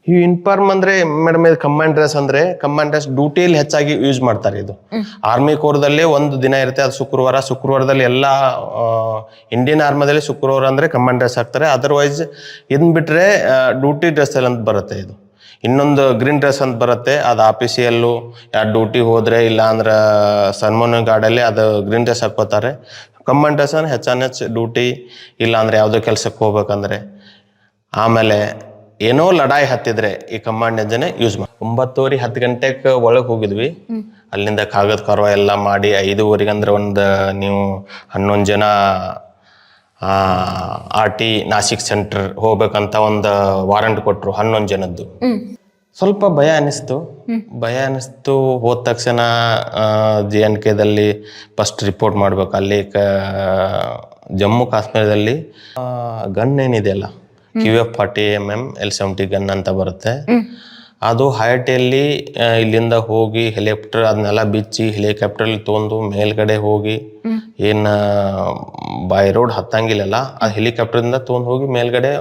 ಈ ಯೂನಿಫಾರ್ಮ್ ಅಂದ್ರೆ ಮೇಡಮ್ ಇದು ಕಮಾಂಡ್ ಡ್ರೆಸ್ ಅಂದ್ರೆ ಕಮಾಂಡ್ ಡ್ರೆಸ್ ಡ್ಯೂಟಿಯಲ್ಲಿ ಹೆಚ್ಚಾಗಿ ಯೂಸ್ ಮಾಡ್ತಾರೆ. ಇದು ಆರ್ಮಿ ಕೋರ್ದಲ್ಲಿ ಒಂದು ದಿನ ಇರುತ್ತೆ, ಅದು ಶುಕ್ರವಾರದಲ್ಲಿ ಎಲ್ಲಾ ಇಂಡಿಯನ್ ಆರ್ಮಿದಲ್ಲಿ ಶುಕ್ರವಾರ ಅಂದ್ರೆ ಕಮಾಂಡ್ ಡ್ರೆಸ್ ಹಾಕ್ತಾರೆ. ಅದರ್ವೈಸ್ ಇದನ್ ಬಿಟ್ರೆ ಡ್ಯೂಟಿ ಡ್ರೆಸ್ ಅಂತ ಬರುತ್ತೆ. ಇದು ಇನ್ನೊಂದು ಗ್ರೀನ್ ಡ್ರೆಸ್ ಅಂತ ಬರುತ್ತೆ, ಅದು ಆಫೀಸಿಯಲ್ಲು ಯಾರು ಡ್ಯೂಟಿ ಹೋದ್ರೆ ಇಲ್ಲ ಅಂದ್ರೆ ಸನ್ಮಾನ ಗಾರ್ಡಲ್ಲಿ ಅದು ಗ್ರೀನ್ ಡ್ರೆಸ್ ಹಾಕೋತಾರೆ. ಕಮಾಂಡ್ ಡ್ರೆಸ್ ಅಂದ್ರೆ ಹೆಚ್ಚು ಡ್ಯೂಟಿ ಇಲ್ಲ ಅಂದ್ರೆ ಯಾವುದೋ ಕೆಲ್ಸಕ್ಕೆ ಹೋಗ್ಬೇಕಂದ್ರೆ, ಆಮೇಲೆ ಏನೋ ಲಡಾಯಿ ಹತ್ತಿದ್ರೆ ಈ ಕಮಾಂಡ್ ಎಂಜನೆ ಯೂಸ್ ಮಾಡಿ. 9:30 ಗಂಟೆಗೆ ಒಳಗೆ ಹೋಗಿದ್ವಿ. ಅಲ್ಲಿಂದ ಕಾಗದ ಕರ್ವ ಎಲ್ಲ ಮಾಡಿ 5:30 ಅಂದ್ರೆ ಒಂದು ನೀವು 11 ಜನ RT ನಾಸಿಕ್ ಸೆಂಟರ್ ಹೋಗ್ಬೇಕಂತ ಒಂದು ವಾರಂಟ್ ಕೊಟ್ರು 11 ಜನದ್ದು. ಸ್ವಲ್ಪ ಭಯ ಅನಿಸ್ತು. ಹೋದ ತಕ್ಷಣ JNKದಲ್ಲಿ ಫಸ್ಟ್ ರಿಪೋರ್ಟ್ ಮಾಡ್ಬೇಕು. ಅಲ್ಲಿ ಜಮ್ಮು ಕಾಶ್ಮೀರದಲ್ಲಿ ಗನ್ ಏನಿದೆಯಲ್ಲ QF40mm L70 ಗನ್ ಅಂತ ಬರುತ್ತೆ. ಅದು ಹೈಟಲ್ಲಿ ಇಲ್ಲಿಂದ ಹೋಗಿ ಹೆಲಿಕಾಪ್ಟರ್ ಅದನ್ನೆಲ್ಲ ಬಿಚ್ಚಿ ಹೆಲಿಕಾಪ್ಟರ್ ತೊಗೊಂಡು ಮೇಲ್ಗಡೆ ಹೋಗಿ ಏನು ಬೈ ರೋಡ್ ಹತ್ತಂಗಿಲ್ಲಲ್ಲ, ಆ ಹೆಲಿಕಾಪ್ಟರ್ದಿಂದ ತೊಗೊಂಡು ಹೋಗಿ ಮೇಲ್ಗಡೆ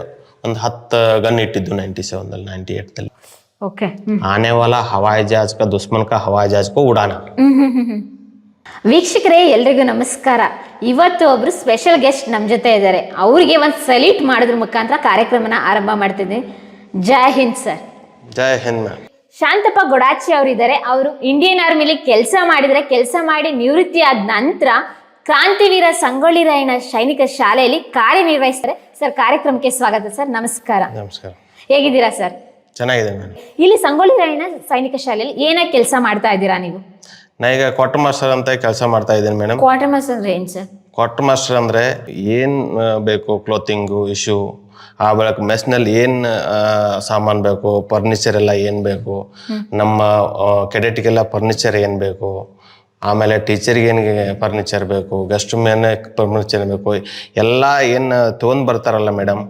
ಒಂದು 10 ಗನ್ ಇಟ್ಟಿದ್ದು 97ದಲ್ಲಿ 98ದಲ್ಲಿ. ಆನೆ ವಾಲಾ ಹವಾಯಿ ಜಹಾಜ್ ಕಾ ದುಶ್ಮನ್ ಕಾ ಹವಾಯಿ ಜಹಾಜ್ ಕೋ ಉಡಾನ. ವೀಕ್ಷಕರೇ ಎಲ್ರಿಗೂ ನಮಸ್ಕಾರ. ಇವತ್ತು ಒಬ್ರು ಸ್ಪೆಷಲ್ ಗೆಸ್ಟ್ ನಮ್ಮ ಜೊತೆ ಇದ್ದಾರೆ. ಅವರಿಗೆ ಒಂದು ಸಲ್ಯೂಟ್ ಮಾಡೋದ್ರ ಮುಖಾಂತರ ಕಾರ್ಯಕ್ರಮನ ಆರಂಭ ಮಾಡ್ತಿದ್ದೀನಿ. ಜೈ ಹಿಂದ್ ಸರ್. ಜೈ ಹಿಂದ್ ಮ್ಯಾಮ್. ಶಾಂತಪ್ಪ ಗೊಡಾಚಿ ಅವರಿದ್ದಾರೆ. ಅವರು ಇಂಡಿಯನ್ ಆರ್ಮಿಲಿ ಕೆಲಸ ಮಾಡಿ ನಿವೃತ್ತಿ ಆದ ನಂತರ ಕ್ರಾಂತಿವೀರ ಸಂಗೊಳ್ಳಿ ರಾಯಣ್ಣ ಸೈನಿಕ ಶಾಲೆಯಲ್ಲಿ ಕಾರ್ಯನಿರ್ವಹಿಸ್ತಾರೆ. ಸರ್, ಕಾರ್ಯಕ್ರಮಕ್ಕೆ ಸ್ವಾಗತ ಸರ್. ನಮಸ್ಕಾರ. ನಮಸ್ಕಾರ. ಹೇಗಿದ್ದೀರಾ ಸರ್? ಚೆನ್ನಾಗಿದೆ ಮ್ಯಾಮ್. ಇಲ್ಲಿ ಸಂಗೊಳ್ಳಿ ರಾಯಣ್ಣ ಸೈನಿಕ ಶಾಲೆಯಲ್ಲಿ ಏನಾಗಿ ಕೆಲಸ ಮಾಡ್ತಾ ಇದ್ದೀರಾ ನೀವು? ನಾ ಈಗ ಕ್ವಾರ್ಟರ್ ಮಾಸ್ಟರ್ ಅಂತ ಕೆಲಸ ಮಾಡ್ತಾ ಇದ್ದೀನಿ ಮೇಡಮ್. ಕ್ವಾರ್ಟರ್ ಮಾಸ್ಟರ್ ಅಂದ್ರೆ ಏನ್ ಸರ್? ಕ್ವಾರ್ಟರ್ ಮಾಸ್ಟರ್ ಅಂದ್ರೆ ಏನ್ ಬೇಕು, ಕ್ಲೋತಿಂಗು ಇಶ್ಯೂ, ಆ ಬಳಿಕ ಮೆಸ್ನಲ್ಲಿ ಏನು ಸಾಮಾನು ಬೇಕು, ಫರ್ನಿಚರ್ ಎಲ್ಲ ಏನು ಬೇಕು, ನಮ್ಮ ಕೆಡೆಟ್ಗೆಲ್ಲ ಫರ್ನಿಚರ್ ಏನು ಬೇಕು, ಆಮೇಲೆ ಟೀಚರ್ಗೆ ಏನು ಫರ್ನಿಚರ್ ಬೇಕು, ಗೆಸ್ಟ್ ರೂಮ್ ಏನು ಫರ್ನಿಚರ್ ಬೇಕು, ಎಲ್ಲ ಏನು ತೊಗೊಂಡು ಬರ್ತಾರಲ್ಲ ಮೇಡಮ್,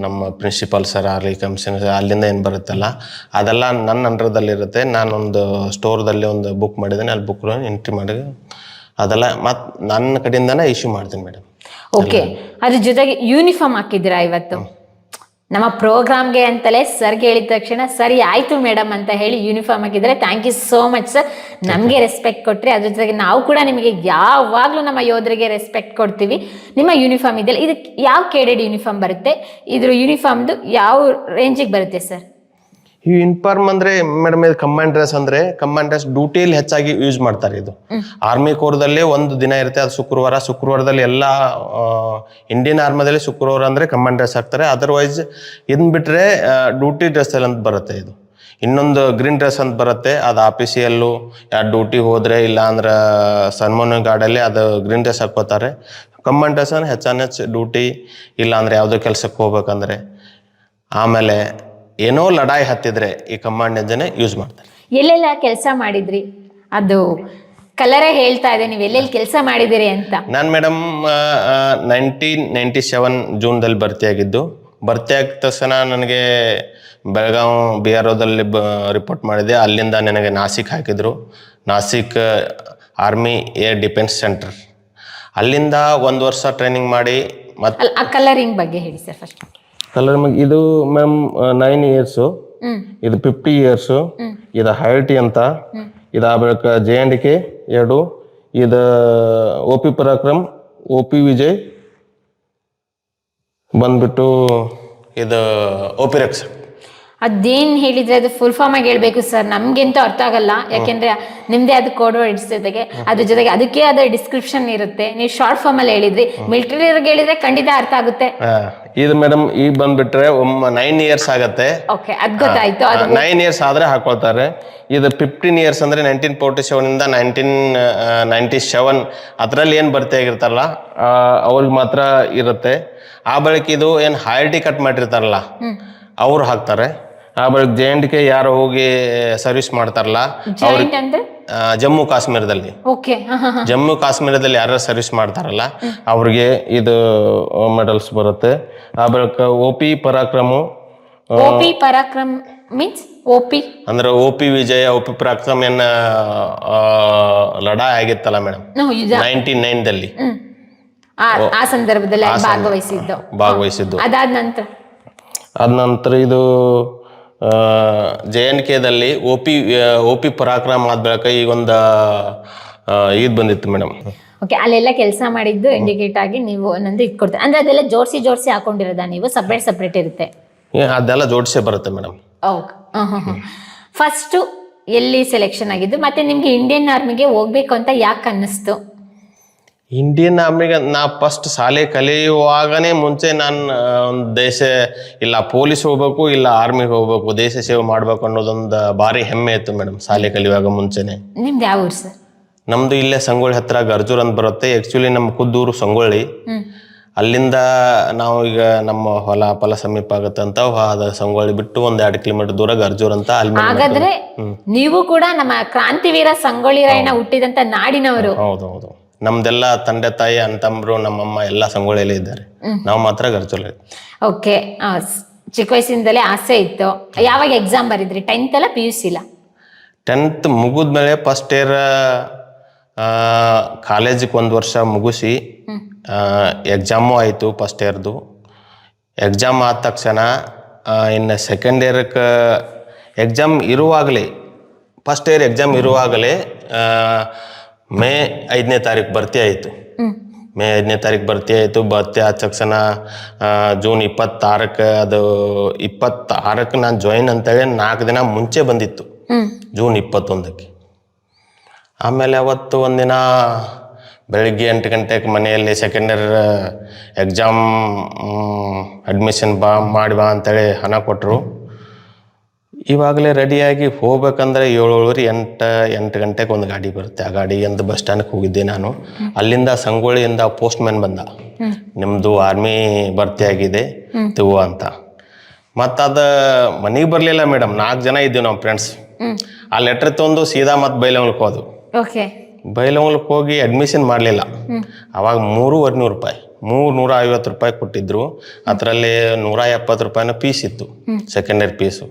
ನಮ್ಮ ಪ್ರಿನ್ಸಿಪಾಲ್ ಸರ್ ಆಗಲಿ ಕಮಿಷನರ್ ಅಲ್ಲಿಂದ ಏನು ಬರುತ್ತಲ್ಲ ಅದೆಲ್ಲ ನನ್ನ ಅಂಡರ್ದಲ್ಲಿರುತ್ತೆ. ನಾನೊಂದು ಸ್ಟೋರ್ದಲ್ಲಿ ಒಂದು ಬುಕ್ ಮಾಡಿದ್ದೇನೆ, ಅಲ್ಲಿ ಬುಕ್ ಎಂಟ್ರಿ ಮಾಡಿ ಅದೆಲ್ಲ ಮತ್ತು ನನ್ನ ಕಡೆಯಿಂದನೇ ಇಶ್ಯೂ ಮಾಡ್ತೀನಿ ಮೇಡಮ್. ಓಕೆ, ಅದ್ರ ಜೊತೆಗೆ ಯೂನಿಫಾರ್ಮ್ ಹಾಕಿದ್ದೀರಾ ಇವತ್ತು ನಮ್ಮ ಪ್ರೋಗ್ರಾಮ್ಗೆ ಅಂತಲೇ ಸರ್ಗೆ ಹೇಳಿದ ತಕ್ಷಣ ಸರಿ ಆಯ್ತು ಮೇಡಮ್ ಅಂತ ಹೇಳಿ ಯೂನಿಫಾರ್ಮ್ ಹಾಕಿದ್ರೆ thank you so much sir. ನಮಗೆ ರೆಸ್ಪೆಕ್ಟ್ ಕೊಟ್ರಿ, ಅದ್ರ ಜೊತೆಗೆ ನಾವು ಕೂಡ ನಿಮಗೆ ಯಾವಾಗಲೂ ನಮ್ಮ ಯೋಧರಿಗೆ ರೆಸ್ಪೆಕ್ಟ್ ಕೊಡ್ತೀವಿ. ನಿಮ್ಮ ಯೂನಿಫಾರ್ಮ್ ಇದೆಯಲ್ಲ, ಇದಕ್ಕೆ ಯಾವ ಕೇಡೆಡ್ ಯೂನಿಫಾರ್ಮ್ ಬರುತ್ತೆ? ಇದ್ರ ಯೂನಿಫಾರ್ಮ್ದು ಯಾವ ರೇಂಜಿಗೆ ಬರುತ್ತೆ ಸರ್? ಈ ಯೂನಿಫಾರ್ಮ್ ಅಂದ್ರೆ ಮೇಡಮ್ ಇದು ಕಮಾಂಡ್ ಡ್ರೆಸ್ ಅಂದ್ರೆ ಕಮಾಂಡ್ ಡ್ರೆಸ್ ಡ್ಯೂಟಿಯಲ್ಲಿ ಹೆಚ್ಚಾಗಿ ಯೂಸ್ ಮಾಡ್ತಾರೆ. ಇದು ಆರ್ಮಿ ಕೋರ್ದಲ್ಲಿ ಒಂದು ದಿನ ಇರುತ್ತೆ, ಅದು ಶುಕ್ರವಾರದಲ್ಲಿ ಎಲ್ಲಾ ಇಂಡಿಯನ್ ಆರ್ಮಿದಲ್ಲಿ ಶುಕ್ರವಾರ ಅಂದ್ರೆ ಕಮಾಂಡ್ ಡ್ರೆಸ್ ಹಾಕ್ತಾರೆ. ಅದರ್ವೈಸ್ ಇದನ್ ಬಿಟ್ರೆ ಡ್ಯೂಟಿ ಡ್ರೆಸ್ ಅಂತ ಬರುತ್ತೆ. ಇದು ಇನ್ನೊಂದು ಗ್ರೀನ್ ಡ್ರೆಸ್ ಅಂತ ಬರುತ್ತೆ, ಅದು ಆಫೀಸಿಯಲ್ಲು ಯಾರು ಡ್ಯೂಟಿ ಹೋದ್ರೆ ಇಲ್ಲ ಅಂದ್ರೆ ಸನ್ಮಾನ ಗಾರ್ಡಲ್ಲಿ ಅದು ಗ್ರೀನ್ ಡ್ರೆಸ್ ಹಾಕೋತಾರೆ. ಕಮಾಂಡ್ ಡ್ರೆಸ್ ಅಂದ್ರೆ ಹೆಚ್ಚು ಡ್ಯೂಟಿ ಇಲ್ಲ ಅಂದ್ರೆ ಯಾವುದೋ ಕೆಲ್ಸಕ್ಕೆ ಹೋಗ್ಬೇಕಂದ್ರೆ, ಆಮೇಲೆ ಏನೋ ಲಡಾಯಿ ಹತ್ತಿದ್ರೆ ಈ ಕಮಾಂಡ್ ಎಂಜನೆ ಯೂಸ್ ಮಾಡ್ತಾರೆ. ಎಲ್ಲೆಲ್ಲ ಕೆಲಸ ಮಾಡಿದ್ರಿ? ಅದು ಕಲರೇ ಹೇಳ್ತಾ ಇದೆ ನೀವು ಎಲ್ಲೆಲ್ಲಿ ಕೆಲಸ ಮಾಡಿದಿರಿ ಅಂತ. ನಾನು ಮೇಡಮ್ 1997 ಜೂನ್ದಲ್ಲಿ ಭರ್ತಿ ಆಗಿದ್ದು. ಭರ್ತಿ ಆಗಿದ ತಕ್ಷಣ ನನಗೆ ಬೆಳಗಾವಿ BROದಲ್ಲಿ ರಿಪೋರ್ಟ್ ಮಾಡಿದೆ. ಅಲ್ಲಿಂದ ನನಗೆ ನಾಸಿಕ್ ಹಾಕಿದ್ರು, Nashik army air defence centre. ಅಲ್ಲಿಂದ 1 ವರ್ಷ ಟ್ರೈನಿಂಗ್ ಮಾಡಿ ಮತ್ತೆ ಆ ಕಲರಿಂಗ್ ಬಗ್ಗೆ ಹೇಳಿ ಸರ್ ಫಸ್ಟ್. ಕಲರ್ ಇದು ಮ್ಯಾಮ್ 9 ಇಯರ್ಸು, ಇದು 50 ಇಯರ್ಸು, ಇದು ಹೈಟಿ ಅಂತ, ಇದು ಬಳಿಕ JNK 2, ಇದು OP ಪರಾಕ್ರಮ್, OP ವಿಜಯ್ ಬಂದ್ಬಿಟ್ಟು ಇದು OP ರಕ್ಷ. ಅದೇನ್ ಹೇಳಿದ್ರೆ ಅದು ಫುಲ್ ಫಾರ್ಮ್ ಆಗಿ ಹೇಳ್ಬೇಕು ಸರ್, ನಮ್ಗೆಂತೂ ಅರ್ಥ ಆಗಲ್ಲ. ಯಾಕೆಂದ್ರೆ ನಿಮ್ದೇ ಅದು ಕೋಡ್ ವರ್ಡ್ಸ್ ಜೊತೆಗೆ ಅದ್ರ ಜೊತೆಗೆ ಅದಕ್ಕೆ ಅದ ಡಿಸ್ಕ್ರಿಪ್ಷನ್ ಇರುತ್ತೆ. ನೀವು ಶಾರ್ಟ್ ಫಾರ್ಮ್ ಅಲ್ಲಿ ಹೇಳಿದ್ರಿ, ಮಿಲಿಟರಿಯರ್ಗೆ ಹೇಳಿದ್ರೆ ಖಂಡಿತ ಅರ್ಥ ಆಗುತ್ತೆ. ಇದು ಮೇಡಮ್ ಈಗ ಬಂದ್ಬಿಟ್ರೆ 9 ಇಯರ್ಸ್ ಆಗತ್ತೆ. ಓಕೆ, ಅದ್ ಗೊತ್ತಾಯ್ತು. 9 ಇಯರ್ಸ್ ಆದ್ರೆ ಹಾಕೊಳ್ತಾರೆ. ಇದು 15 ಇಯರ್ಸ್ ಅಂದ್ರೆ 1947 ಇಂದ 1997 ಅದರಲ್ಲಿ ಏನ್ ಭರ್ತಿ ಆಗಿರ್ತಾರಲ್ಲ ಅವ್ರಿಗೆ ಮಾತ್ರ ಇರುತ್ತೆ. ಆ ಬಳಿಕ ಇದು ಏನ್ ಹೈಟಿ ಕಟ್ ಮಾಡಿರ್ತಾರಲ್ಲ ಅವ್ರು ಹಾಕ್ತಾರೆ. ಆ ಬಳಿಕ JNK ಯಾರು ಹೋಗಿ ಸರ್ವಿಸ್ ಮಾಡ್ತಾರಲ್ಲ ಅವ್ರಿಗೆ ಜಮ್ಮು ಕಾಶ್ಮೀರದಲ್ಲಿ ಜಮ್ಮು ಕಾಶ್ಮೀರದಲ್ಲಿ ಯಾರು ಸರ್ವಿಸ್ ಮಾಡ್ತಾರಲ್ಲ ಅವ್ರಿಗೆ ಇದು ಮೆಡಲ್ಸ್ ಬರುತ್ತೆ. ಆ ಬಳಿಕ OP ಪರಾಕ್ರಮು. OP Parakram means OP ಅಂದ್ರೆ OP ವಿಜಯ, OP ಪರಾಕ್ರಮ್ ಏನ ಲಡಾಯಿ ಆಗಿತ್ತಲ್ಲ ಮೇಡಮ್ 99ದಲ್ಲಿ, ಆ ಸಂದರ್ಭದಲ್ಲಿ ಭಾಗವಹಿಸಿದ್ದು. ಅದಾದ ನಂತರ ಇದು JNKದಲ್ಲಿ ಒ ಪಿ ಪರಾಕ್ರಮ ಆದ ಬಳಿಕ ಈಗೊಂದು ಇದು ಬಂದಿತ್ತು ಮೇಡಮ್. ಓಕೆ, ಅಲ್ಲೆಲ್ಲ ಕೆಲಸ ಮಾಡಿದ್ದು ಇಂಡಿಕೇಟ್ ಆಗಿ ನೀವು ಒಂದೊಂದು ಇಟ್ಕೊಡ್ತೀರಿ. ಅಂದ್ರೆ ಅದೆಲ್ಲ ಜೋಡಿಸಿ ಹಾಕೊಂಡಿರೋದಾ ನೀವು? ಸಪ್ರೇಟ್ ಇರುತ್ತೆ? ಅದೆಲ್ಲ ಜೋಡಿಸೇ ಬರುತ್ತೆ ಮೇಡಮ್. ಓಕೆ. ಫಸ್ಟು ಎಲ್ಲಿ ಸೆಲೆಕ್ಷನ್ ಆಗಿದ್ದು, ಮತ್ತೆ ನಿಮ್ಗೆ ಇಂಡಿಯನ್ ಆರ್ಮಿಗೆ ಹೋಗ್ಬೇಕು ಅಂತ ಯಾಕೆ ಅನ್ನಿಸ್ತು? ಇಂಡಿಯನ್ ಆರ್ಮಿಗೆ ನಾ ಫಸ್ಟ್ ಶಾಲೆ ಕಲಿಯುವಾಗನೇ ಮುಂಚೆ ನಾನು ಒಂದು ದೇಶ ಇಲ್ಲ ಪೊಲೀಸ್ ಹೋಗ್ಬೇಕು ಇಲ್ಲ ಆರ್ಮಿಗೆ ಹೋಗ್ಬೇಕು, ದೇಶ ಸೇವೆ ಮಾಡ್ಬೇಕು ಅನ್ನೋದೊಂದು ಭಾರಿ ಹೆಮ್ಮೆ ಇತ್ತು ಮೇಡಮ್ ಶಾಲೆ ಕಲಿಯುವಾಗ ಮುಂಚೆನೆ. ನಿಮ್ದು ಯಾವ ಊರು ಸರ್? ನಮ್ದು ಇಲ್ಲೇ ಸಂಗೊಳ್ಳಿ ಹತ್ರ ಗರ್ಜೂರ್ ಅಂತ ಬರುತ್ತೆ. ಆ್ಯಕ್ಚುಲಿ ನಮ್ಮ ಖುದ್ದೂರು ಸಂಗೊಳ್ಳಿ. ಅಲ್ಲಿಂದ ನಾವು ಈಗ ನಮ್ಮ ಹೊಲ ಸಮೀಪ ಆಗುತ್ತೆ ಅಂತ ಸಂಗೊಳ್ಳಿ ಬಿಟ್ಟು 1-2 ಕಿಲೋಮೀಟರ್ ದೂರ ಗರ್ಜೂರ್ ಅಂತ ಅಲ್ಲಿ. ಹಾಗಾದ್ರೆ ನೀವು ಕೂಡ ನಮ್ಮ ಕ್ರಾಂತಿವೀರ ಸಂಗೊಳ್ಳಿ ರಾಯಣ್ಣ ಹುಟ್ಟಿದಂತ ನಾಡಿನವರು? ಹೌದೌದು. ನಮ್ದೆಲ್ಲ ತಂದೆ ತಾಯಿ ಅಂತಂಬ್ರು ನಮ್ಮಮ್ಮ ಎಲ್ಲ ಸಂಗೊಳ್ಳಿಯಲ್ಲೇ ಇದ್ದಾರೆ, ನಾವು ಮಾತ್ರ ಗರ್ಜೂರಲ್ಲಿ. ಓಕೆ. ಚಿಕ್ಕ ವಯಸ್ಸಿಂದಲೇ ಆಸೆ ಇತ್ತು. ಯಾವಾಗ ಎಕ್ಸಾಮ್ ಬರಿದ್ರಿ? 10th ಅಲ್ಲ PUC ಇಲ್ಲ? 10th ಮುಗಿದ್ಮೇಲೆ ಫಸ್ಟ್ ಇಯರ್ ಕಾಲೇಜಿಗೆ 1 ವರ್ಷ ಮುಗಿಸಿ ಎಕ್ಸಾಮು ಆಯಿತು ಫಸ್ಟ್ ಇಯರ್ದು. ಎಕ್ಸಾಮ್ ಆದ ತಕ್ಷಣ ಇನ್ನು ಸೆಕೆಂಡ್ ಇಯರ್ಗೆ ಎಕ್ಸಾಮ್ ಇರುವಾಗಲೇ, ಫಸ್ಟ್ ಇಯರ್ ಎಕ್ಸಾಮ್ ಇರುವಾಗಲೇ ಮೇ 5ನೇ ತಾರೀಕು ಭರ್ತಿ ಆಯಿತು. ಮೇ 5ನೇ ತಾರೀಕು ಭರ್ತಿ ಆಯಿತು. ಭರ್ತಿ ಆದ ತಕ್ಷಣ ಜೂನ್ 26ಕ್ಕೆ ಅದು 26ಕ್ಕೆ ನಾನು ಜಾಯಿನ್ ಅಂತೇಳಿ 4 ದಿನ ಮುಂಚೆ ಬಂದಿತ್ತು, ಜೂನ್ 21ಕ್ಕೆ. ಆಮೇಲೆ ಅವತ್ತು ಒಂದಿನ ಬೆಳಿಗ್ಗೆ 8 ಗಂಟೆಗೆ ಮನೆಯಲ್ಲಿ ಸೆಕೆಂಡ್ ಇಯರ್ ಎಕ್ಸಾಮ್ ಅಡ್ಮಿಷನ್ ಮಾಡಿ ಬಾ ಅಂತೇಳಿ ಹಣ ಕೊಟ್ಟರು. ಇವಾಗಲೇ ರೆಡಿಯಾಗಿ ಹೋಗ್ಬೇಕಂದ್ರೆ 7:30 ಗಂಟೆಗೆ ಒಂದು ಗಾಡಿ ಬರುತ್ತೆ. ಆ ಗಾಡಿಯಿಂದ ಬಸ್ ಸ್ಟ್ಯಾಂಡ್ಗೆ ಹೋಗಿದ್ದೆ ನಾನು. ಅಲ್ಲಿಂದ ಸಂಗೊಳ್ಳಿಯಿಂದ ಪೋಸ್ಟ್ ಮ್ಯಾನ್ ಬಂದ, ನಿಮ್ಮದು ಆರ್ಮಿ ಭರ್ತಿ ಆಗಿದೆ ತಗೋ ಅಂತ. ಮತ್ತು ಅದು ಮನೆಗೆ ಬರಲಿಲ್ಲ ಮೇಡಮ್. 4 ಜನ ಇದ್ದೀವಿ ನಾವು ಫ್ರೆಂಡ್ಸ್. ಆ ಲೆಟ್ರ್ ತೊಗೊಂಡು ಸೀದಾ ಮತ್ತು ಬೈಲಹೊಂಗಲಕ್ಕೆ ಹೋದು. ಬೈಲಹೊಂಗಲಕ್ಕೆ ಹೋಗಿ ಅಡ್ಮಿಷನ್ ಮಾಡಲಿಲ್ಲ. ಅವಾಗ 3,500 ರೂಪಾಯಿ, 350 ರೂಪಾಯಿ ಕೊಟ್ಟಿದ್ರು. ಅದರಲ್ಲಿ 170 ರೂಪಾಯಿನ ಫೀಸ್ ಇತ್ತು, ಸೆಕೆಂಡ್ ಇಯರ್ ಫೀಸು.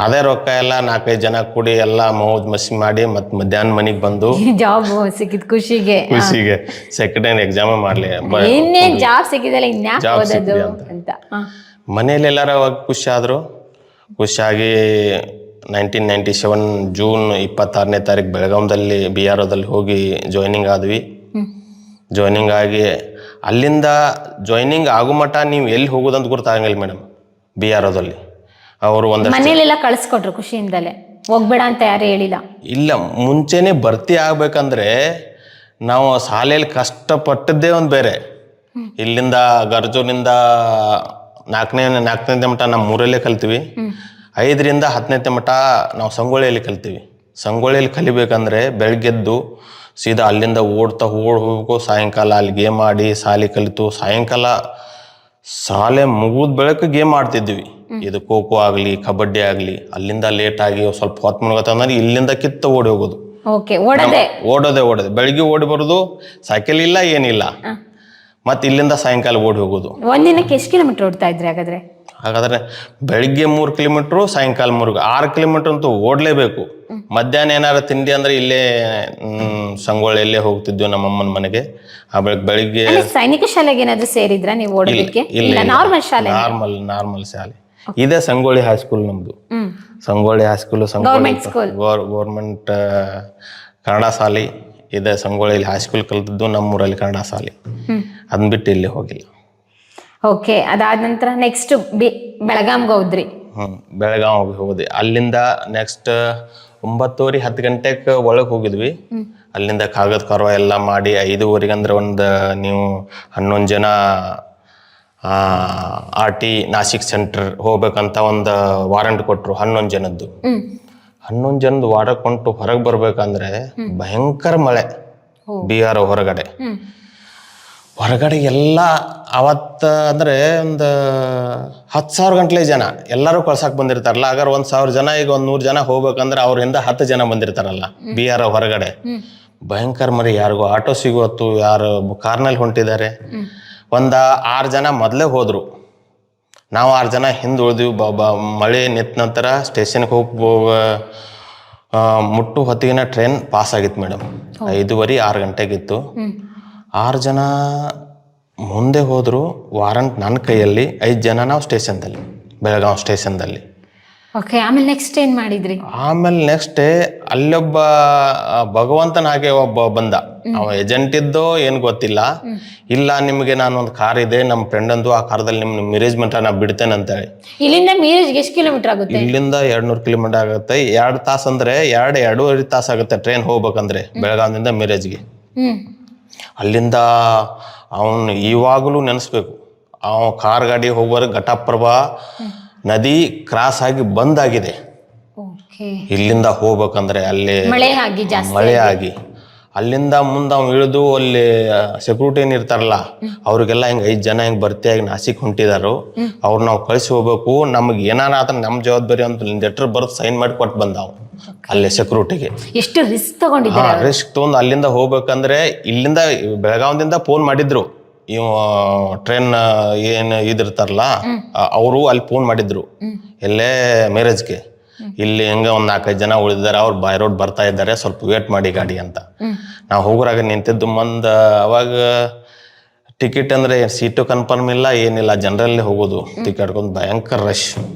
ಅದೇ ರೊಕ್ಕ ಎಲ್ಲ 4-5 ಜನ ಕೂಡಿ ಎಲ್ಲ ಮೌಜ್ ಮಸ್ತಿ ಮಾಡಿ ಮತ್ತು ಮಧ್ಯಾಹ್ನ ಮನೆಗೆ ಬಂದು ಜಾಬ್ ಸಿಕ್ಕಿದ್ ಖುಷಿಗೆ ಸೆಕೆಂಡ್ ಇಯರ್ ಎಕ್ಸಾಮ್ ಮಾಡಲಿ, ಜಾಬ್ ಸಿಕ್ಕಿದಲ್ಲ ಅಂತ ಮನೇಲಿ ಎಲ್ಲಾರ ಅವಾಗ ಖುಷಿ ಆದರು. ಖುಷಿಯಾಗಿ 1997 ಜೂನ್ 26ನೇ ತಾರೀಕು ಬೆಳಗಾಂದಲ್ಲಿ BROದಲ್ಲಿ ಹೋಗಿ ಜಾಯ್ನಿಂಗ್ ಆದ್ವಿ. ಜಾಯ್ನಿಂಗ್ ಆಗಿ ಅಲ್ಲಿಂದ ಜಾಯ್ನಿಂಗ್ ಆಗೋ ಮಟ್ಟ ನೀವು ಎಲ್ಲಿ ಹೋಗೋದಂತ ಗೊತ್ತಾಗಂಗಿಲ್ಲ ಮೇಡಮ್. BROದಲ್ಲಿ ಅವರು ಮನೇಲೆಲ್ಲ ಕಳಿಸ್ಕೊಟ್ರು ಖುಷಿಯಿಂದಲೇ, ಹೋಗ್ಬೇಡ ಅಂತ ಯಾರು ಹೇಳಿಲ್ಲ? ಇಲ್ಲ, ಮುಂಚೆನೆ ಭರ್ತಿ ಆಗ್ಬೇಕಂದ್ರೆ ನಾವು ಶಾಲೆಯಲ್ಲಿ ಕಷ್ಟಪಟ್ಟದ್ದೇ ಒಂದು ಬೇರೆ. ಇಲ್ಲಿಂದ ಗರ್ಜೂರಿನಿಂದ 4ನೇ ಮಟ್ಟ ನಮ್ಮ ಊರಲ್ಲೇ ಕಲ್ತೀವಿ. 5ರಿಂದ 10ನೇ ಮಟ್ಟ ನಾವು ಸಂಗೊಳ್ಳಿಯಲ್ಲಿ ಕಲ್ತೀವಿ. ಸಂಗೊಳ್ಳಿಯಲ್ಲಿ ಕಲಿಬೇಕಂದ್ರೆ ಬೆಳಗ್ಗೆದ್ದು ಸೀದಾ ಅಲ್ಲಿಂದ ಓಡ್ತಾ ಹೋಗ್ಬೇಕು. ಸಾಯಂಕಾಲ ಅಲ್ಲಿ ಗೇಮ್ ಆಡಿ ಶಾಲೆ ಕಲಿತು ಸಾಯಂಕಾಲ ಶಾಲೆ ಮುಗಿದ ಬೆಳಕು ಗೇಮ್ ಆಡ್ತಿದ್ವಿ. ಇದು ಖೋ ಖೋ ಆಗಲಿ ಕಬಡ್ಡಿ ಆಗಲಿ. ಅಲ್ಲಿಂದ ಲೇಟ್ ಆಗಿ ಸ್ವಲ್ಪ ಹೊತ್ತು ಮುಳುಗತ್ತಂದ್ರೆ ಇಲ್ಲಿಂದ ಕಿತ್ತ ಓಡಿ ಹೋಗೋದು. ಓಡೋದೆ ಬೆಳಿಗ್ಗೆ ಓಡಿ ಬರೋದು, ಸೈಕಲ್ ಇಲ್ಲ ಏನಿಲ್ಲ. ಮತ್ತೆ ಇಲ್ಲಿಂದ ಸಾಯಂಕಾಲ ಓಡಿ ಹೋಗೋದು. ಒಂದಿನಕ್ಕೆ ಎಷ್ಟು ಕಿಲೋಮೀಟರ್ ಓಡ್ತಾ ಇದ್ರಿ ಹಾಗಾದ್ರೆ ಬೆಳಿಗ್ಗೆ 3 ಕಿಲೋಮೀಟ್ರು, ಸಾಯಂಕಾಲ 6 ಕಿಲೋಮೀಟರ್ ಅಂತೂ ಓಡಲೇಬೇಕು. ಮಧ್ಯಾಹ್ನ ಏನಾರು ತಿಂಡಿ ಅಂದ್ರೆ ಇಲ್ಲೇ ಸಂಗೊಳ್ಳಿಯಲ್ಲೇ ಹೋಗ್ತಿದ್ವಿ ನಮ್ಮಮ್ಮನ ಮನೆಗೆ. ಆ ಬೆಳಿಗ್ಗೆ ಸೈನಿಕ ಶಾಲೆಗೆ ಏನಾದ್ರು ಸೇರಿದ್ರ ನೀವು ಓಡೋದಕ್ಕೆ? ನಾರ್ಮಲ್ ಶಾಲೆ. ಇದೇ ಸಂಗೊಳ್ಳಿ ಹೈಸ್ಕೂಲ್ ನಮ್ದು. ಸಂಗೊಳ್ಳಿ ಹೈಸ್ಕೂಲ್ ಗೌರ್ಮೆಂಟ್ ಕನ್ನಡ ಶಾಲೆ ಇದೆ. ಸಂಗೊಳ್ಳಿ ಹೈಸ್ಕೂಲ್ ಕಲ್ತಿದ್ದು ನಮ್ಮೂರಲ್ಲಿ ಕನ್ನಡ ಶಾಲೆ. ಅದನ್ನ ಬಿಟ್ಟು ಇಲ್ಲಿ ಹೋಗಿಲ್ಲ. ಓಕೆ, ಅದಾದ ನಂತರ ನೆಕ್ಸ್ಟ್ ಬೆಳಗಾಂಗೆ ಹೋದ್ರಿ? ಬೆಳಗಾವಿ ಹೋದೆ. ಅಲ್ಲಿಂದ ನೆಕ್ಸ್ಟ್ 9:30-10 ಗಂಟೆಗೆ ಒಳಗೆ ಹೋಗಿದ್ವಿ. ಅಲ್ಲಿಂದ ಕಾಗದ ಕರ್ವ ಎಲ್ಲ ಮಾಡಿ 5:15 ಅಂದ್ರೆ ಒಂದು ನೀವು 11 ಜನ RT ನಾಸಿಕ್ ಸೆಂಟರ್ ಹೋಗ್ಬೇಕಂತ ಒಂದು ವಾರಂಟ್ ಕೊಟ್ರು. 11 ಜನದ್ದು 11 ಜನದ ವಾರಂಟ್ ಕೊಂಡು ಹೊರಗೆ ಬರ್ಬೇಕಂದ್ರೆ ಭಯಂಕರ ಮಳೆ. BRO ಹೊರಗಡೆ ಎಲ್ಲ ಅವತ್ತು ಅಂದರೆ ಒಂದು 10,000 ಗಂಟ್ಲೆ ಜನ ಎಲ್ಲರೂ ಕಳ್ಸಕ್ಕೆ ಬಂದಿರ್ತಾರಲ್ಲ. ಆಗಾರ 1,000 ಜನ, ಈಗ 100 ಜನ ಹೋಗ್ಬೇಕಂದ್ರೆ ಅವರಿಂದ 10 ಜನ ಬಂದಿರ್ತಾರಲ್ಲ BRO ಹೊರಗಡೆ. ಭಯಂಕರ ಮರಿ. ಯಾರಿಗೂ ಆಟೋ ಸಿಗೋತ್ತು, ಯಾರು ಕಾರ್ನಲ್ಲಿ ಹೊಂಟಿದ್ದಾರೆ. ಒಂದು 6 ಜನ ಮೊದಲೇ ಹೋದರು, ನಾವು 6 ಜನ ಹಿಂದೆ ಉಳಿದ್ವಿ. ಮಳೆ ನಿಂತ ನಂತರ ಸ್ಟೇಷನ್ಗೆ ಮುಟ್ಟು ಹೊತ್ತಿಗಿನ ಟ್ರೈನ್ ಪಾಸ್ ಆಗಿತ್ತು ಮೇಡಮ್. 5:30-6 ಗಂಟೆಗಿತ್ತು. 6 ಜನ ಮುಂದೆ ಹೋದರು. ವಾರಂಟ್ ನನ್ನ ಕೈಯಲ್ಲಿ, 5 ಜನ ನಾವು ಸ್ಟೇಷನ್ದಲ್ಲಿ, ಬೆಳಗಾವಿ ಸ್ಟೇಷನ್ದಲ್ಲಿ. ಓಕೆ, ಆಮೇಲೆ ನೆಕ್ಸ್ಟ್ ಏನ್ ಮಾಡಿದ್ರಿ? ಆಮೇಲೆ ನೆಕ್ಸ್ಟ್ ಅಲ್ಲೊಬ್ಬ ಭಗವಂತನ ಹಾಗೆ ಒಬ್ಬ ಬಂದ. ಅವ ಏಜೆಂಟ್ ಇದ್ದೋ ಏನ್ ಗೊತ್ತಿಲ್ಲ. ಇಲ್ಲ ನಿಮ್ಗೆ ನಾನು ಒಂದು ಕಾರ್ ಇದೆ ನಮ್ಮ ಫ್ರೆಂಡ್ ಅಂದು, ಆ ಕಾರ್ದಲ್ಲಿ ನಿಮ್ ಮ್ಯಾರೇಜ್ಮೆಂಟ್ ನಾ ಬಿಡ್ತೇನೆ ಅಂತ ಹೇಳಿ. ಇಲ್ಲಿಂದ ಮೀರಜ್ಗೆ ಎಷ್ಟು ಕಿಲೋಮೀಟರ್ ಆಗುತ್ತೆ? ಇಲ್ಲಿಂದ 200 ಕಿಲೋಮೀಟರ್ ಆಗುತ್ತೆ. 2 ತಾಸು ಅಂದ್ರೆ 2.5 ತಾಸು ಆಗುತ್ತೆ ಟ್ರೈನ್ ಹೋಗ್ಬೇಕಂದ್ರೆ ಬೆಳಗಾವಿಯಿಂದ ಮಿರೇಜ್ಗೆ. ಅಲ್ಲಿಂದ ಅವನು ಇವಾಗಲೂ ನೆನೆಸ್ಬೇಕು, ಅವ ಕಾರ್ ಗಾಡಿ ಹೋಗುವ ಘಟಪ್ರಭಾ ನದಿ ಕ್ರಾಸ್ ಆಗಿ ಬಂದಾಗಿದೆ. ಇಲ್ಲಿಂದ ಹೋಗ್ಬೇಕಂದ್ರೆ ಅಲ್ಲಿ ಮಳೆ ಆಗಿ ಅಲ್ಲಿಂದ ಮುಂದೆ ಅವ್ನು ಇಳಿದು ಅಲ್ಲಿ ಸೆಕ್ಯೂರಿಟಿ ಏನ್ ಇರ್ತಾರಲ್ಲ ಅವ್ರಿಗೆಲ್ಲ ಹಿಂಗೆ 5 ಜನ ಹಿಂಗೆ ಭರ್ತಿಯಾಗಿ ನಾಸಿಕ್ ಹೊಂಟಿದಾರು. ಅವ್ರು ನಾವು ಕಳಿಸಿ ಹೋಗ್ಬೇಕು, ನಮ್ಗೆ ಏನಾರ ಆದ್ರೆ ನಮ್ಮ ಜವಾಬ್ದಾರಿ ಅಂತ ಲೆಟರ್ ಬರೆದು ಸೈನ್ ಮಾಡಿ ಕೊಟ್ಟು ಬಂದ ಅವ್ನು ಅಲ್ಲಿ ಸೆಕ್ಯೂರಿಟಿಗೆ. ಎಷ್ಟು ರಿಸ್ಕ್ ತಗೊಂಡಿದ್ದಾರೆ? ರಿಸ್ಕ್ ತಗೊಂಡು ಅಲ್ಲಿಂದ ಹೋಗ್ಬೇಕಂದ್ರೆ ಇಲ್ಲಿಂದ ಬೆಳಗಾವಿಯಿಂದ ಫೋನ್ ಮಾಡಿದ್ರು. ಇವ ಟ್ರೈನ್ ಏನು ಇದಿರ್ತಾರಲ್ಲ ಅವರು ಅಲ್ಲಿ ಫೋನ್ ಮಾಡಿದ್ರು, ಎಲ್ಲೇ ಮ್ಯಾರೇಜ್ಗೆ ಇಲ್ಲಿ ಹೆಂಗ ಒಂದ್ 4-5 ಜನ ಉಳಿದಿದ್ದಾರೆ, ಅವ್ರು ಬೈ ರೋಡ್ ಬರ್ತಾ ಇದ್ದಾರೆ, ಸ್ವಲ್ಪ ವೇಟ್ ಮಾಡಿ ಗಾಡಿ ಅಂತ. ನಾವು ಹೋಗೋರಾಗ ನಿಂತಿದ್ದು ಅವಾಗ ಟಿಕೆಟ್ ಅಂದ್ರೆ ಸೀಟು ಕನ್ಫರ್ಮ್ ಇಲ್ಲ, ಏನಿಲ್ಲ, ಜನರಲ್ಲೇ ಹೋಗೋದು. ಟಿಕೆಟ್ ಭಯಂಕರ ರಶ್.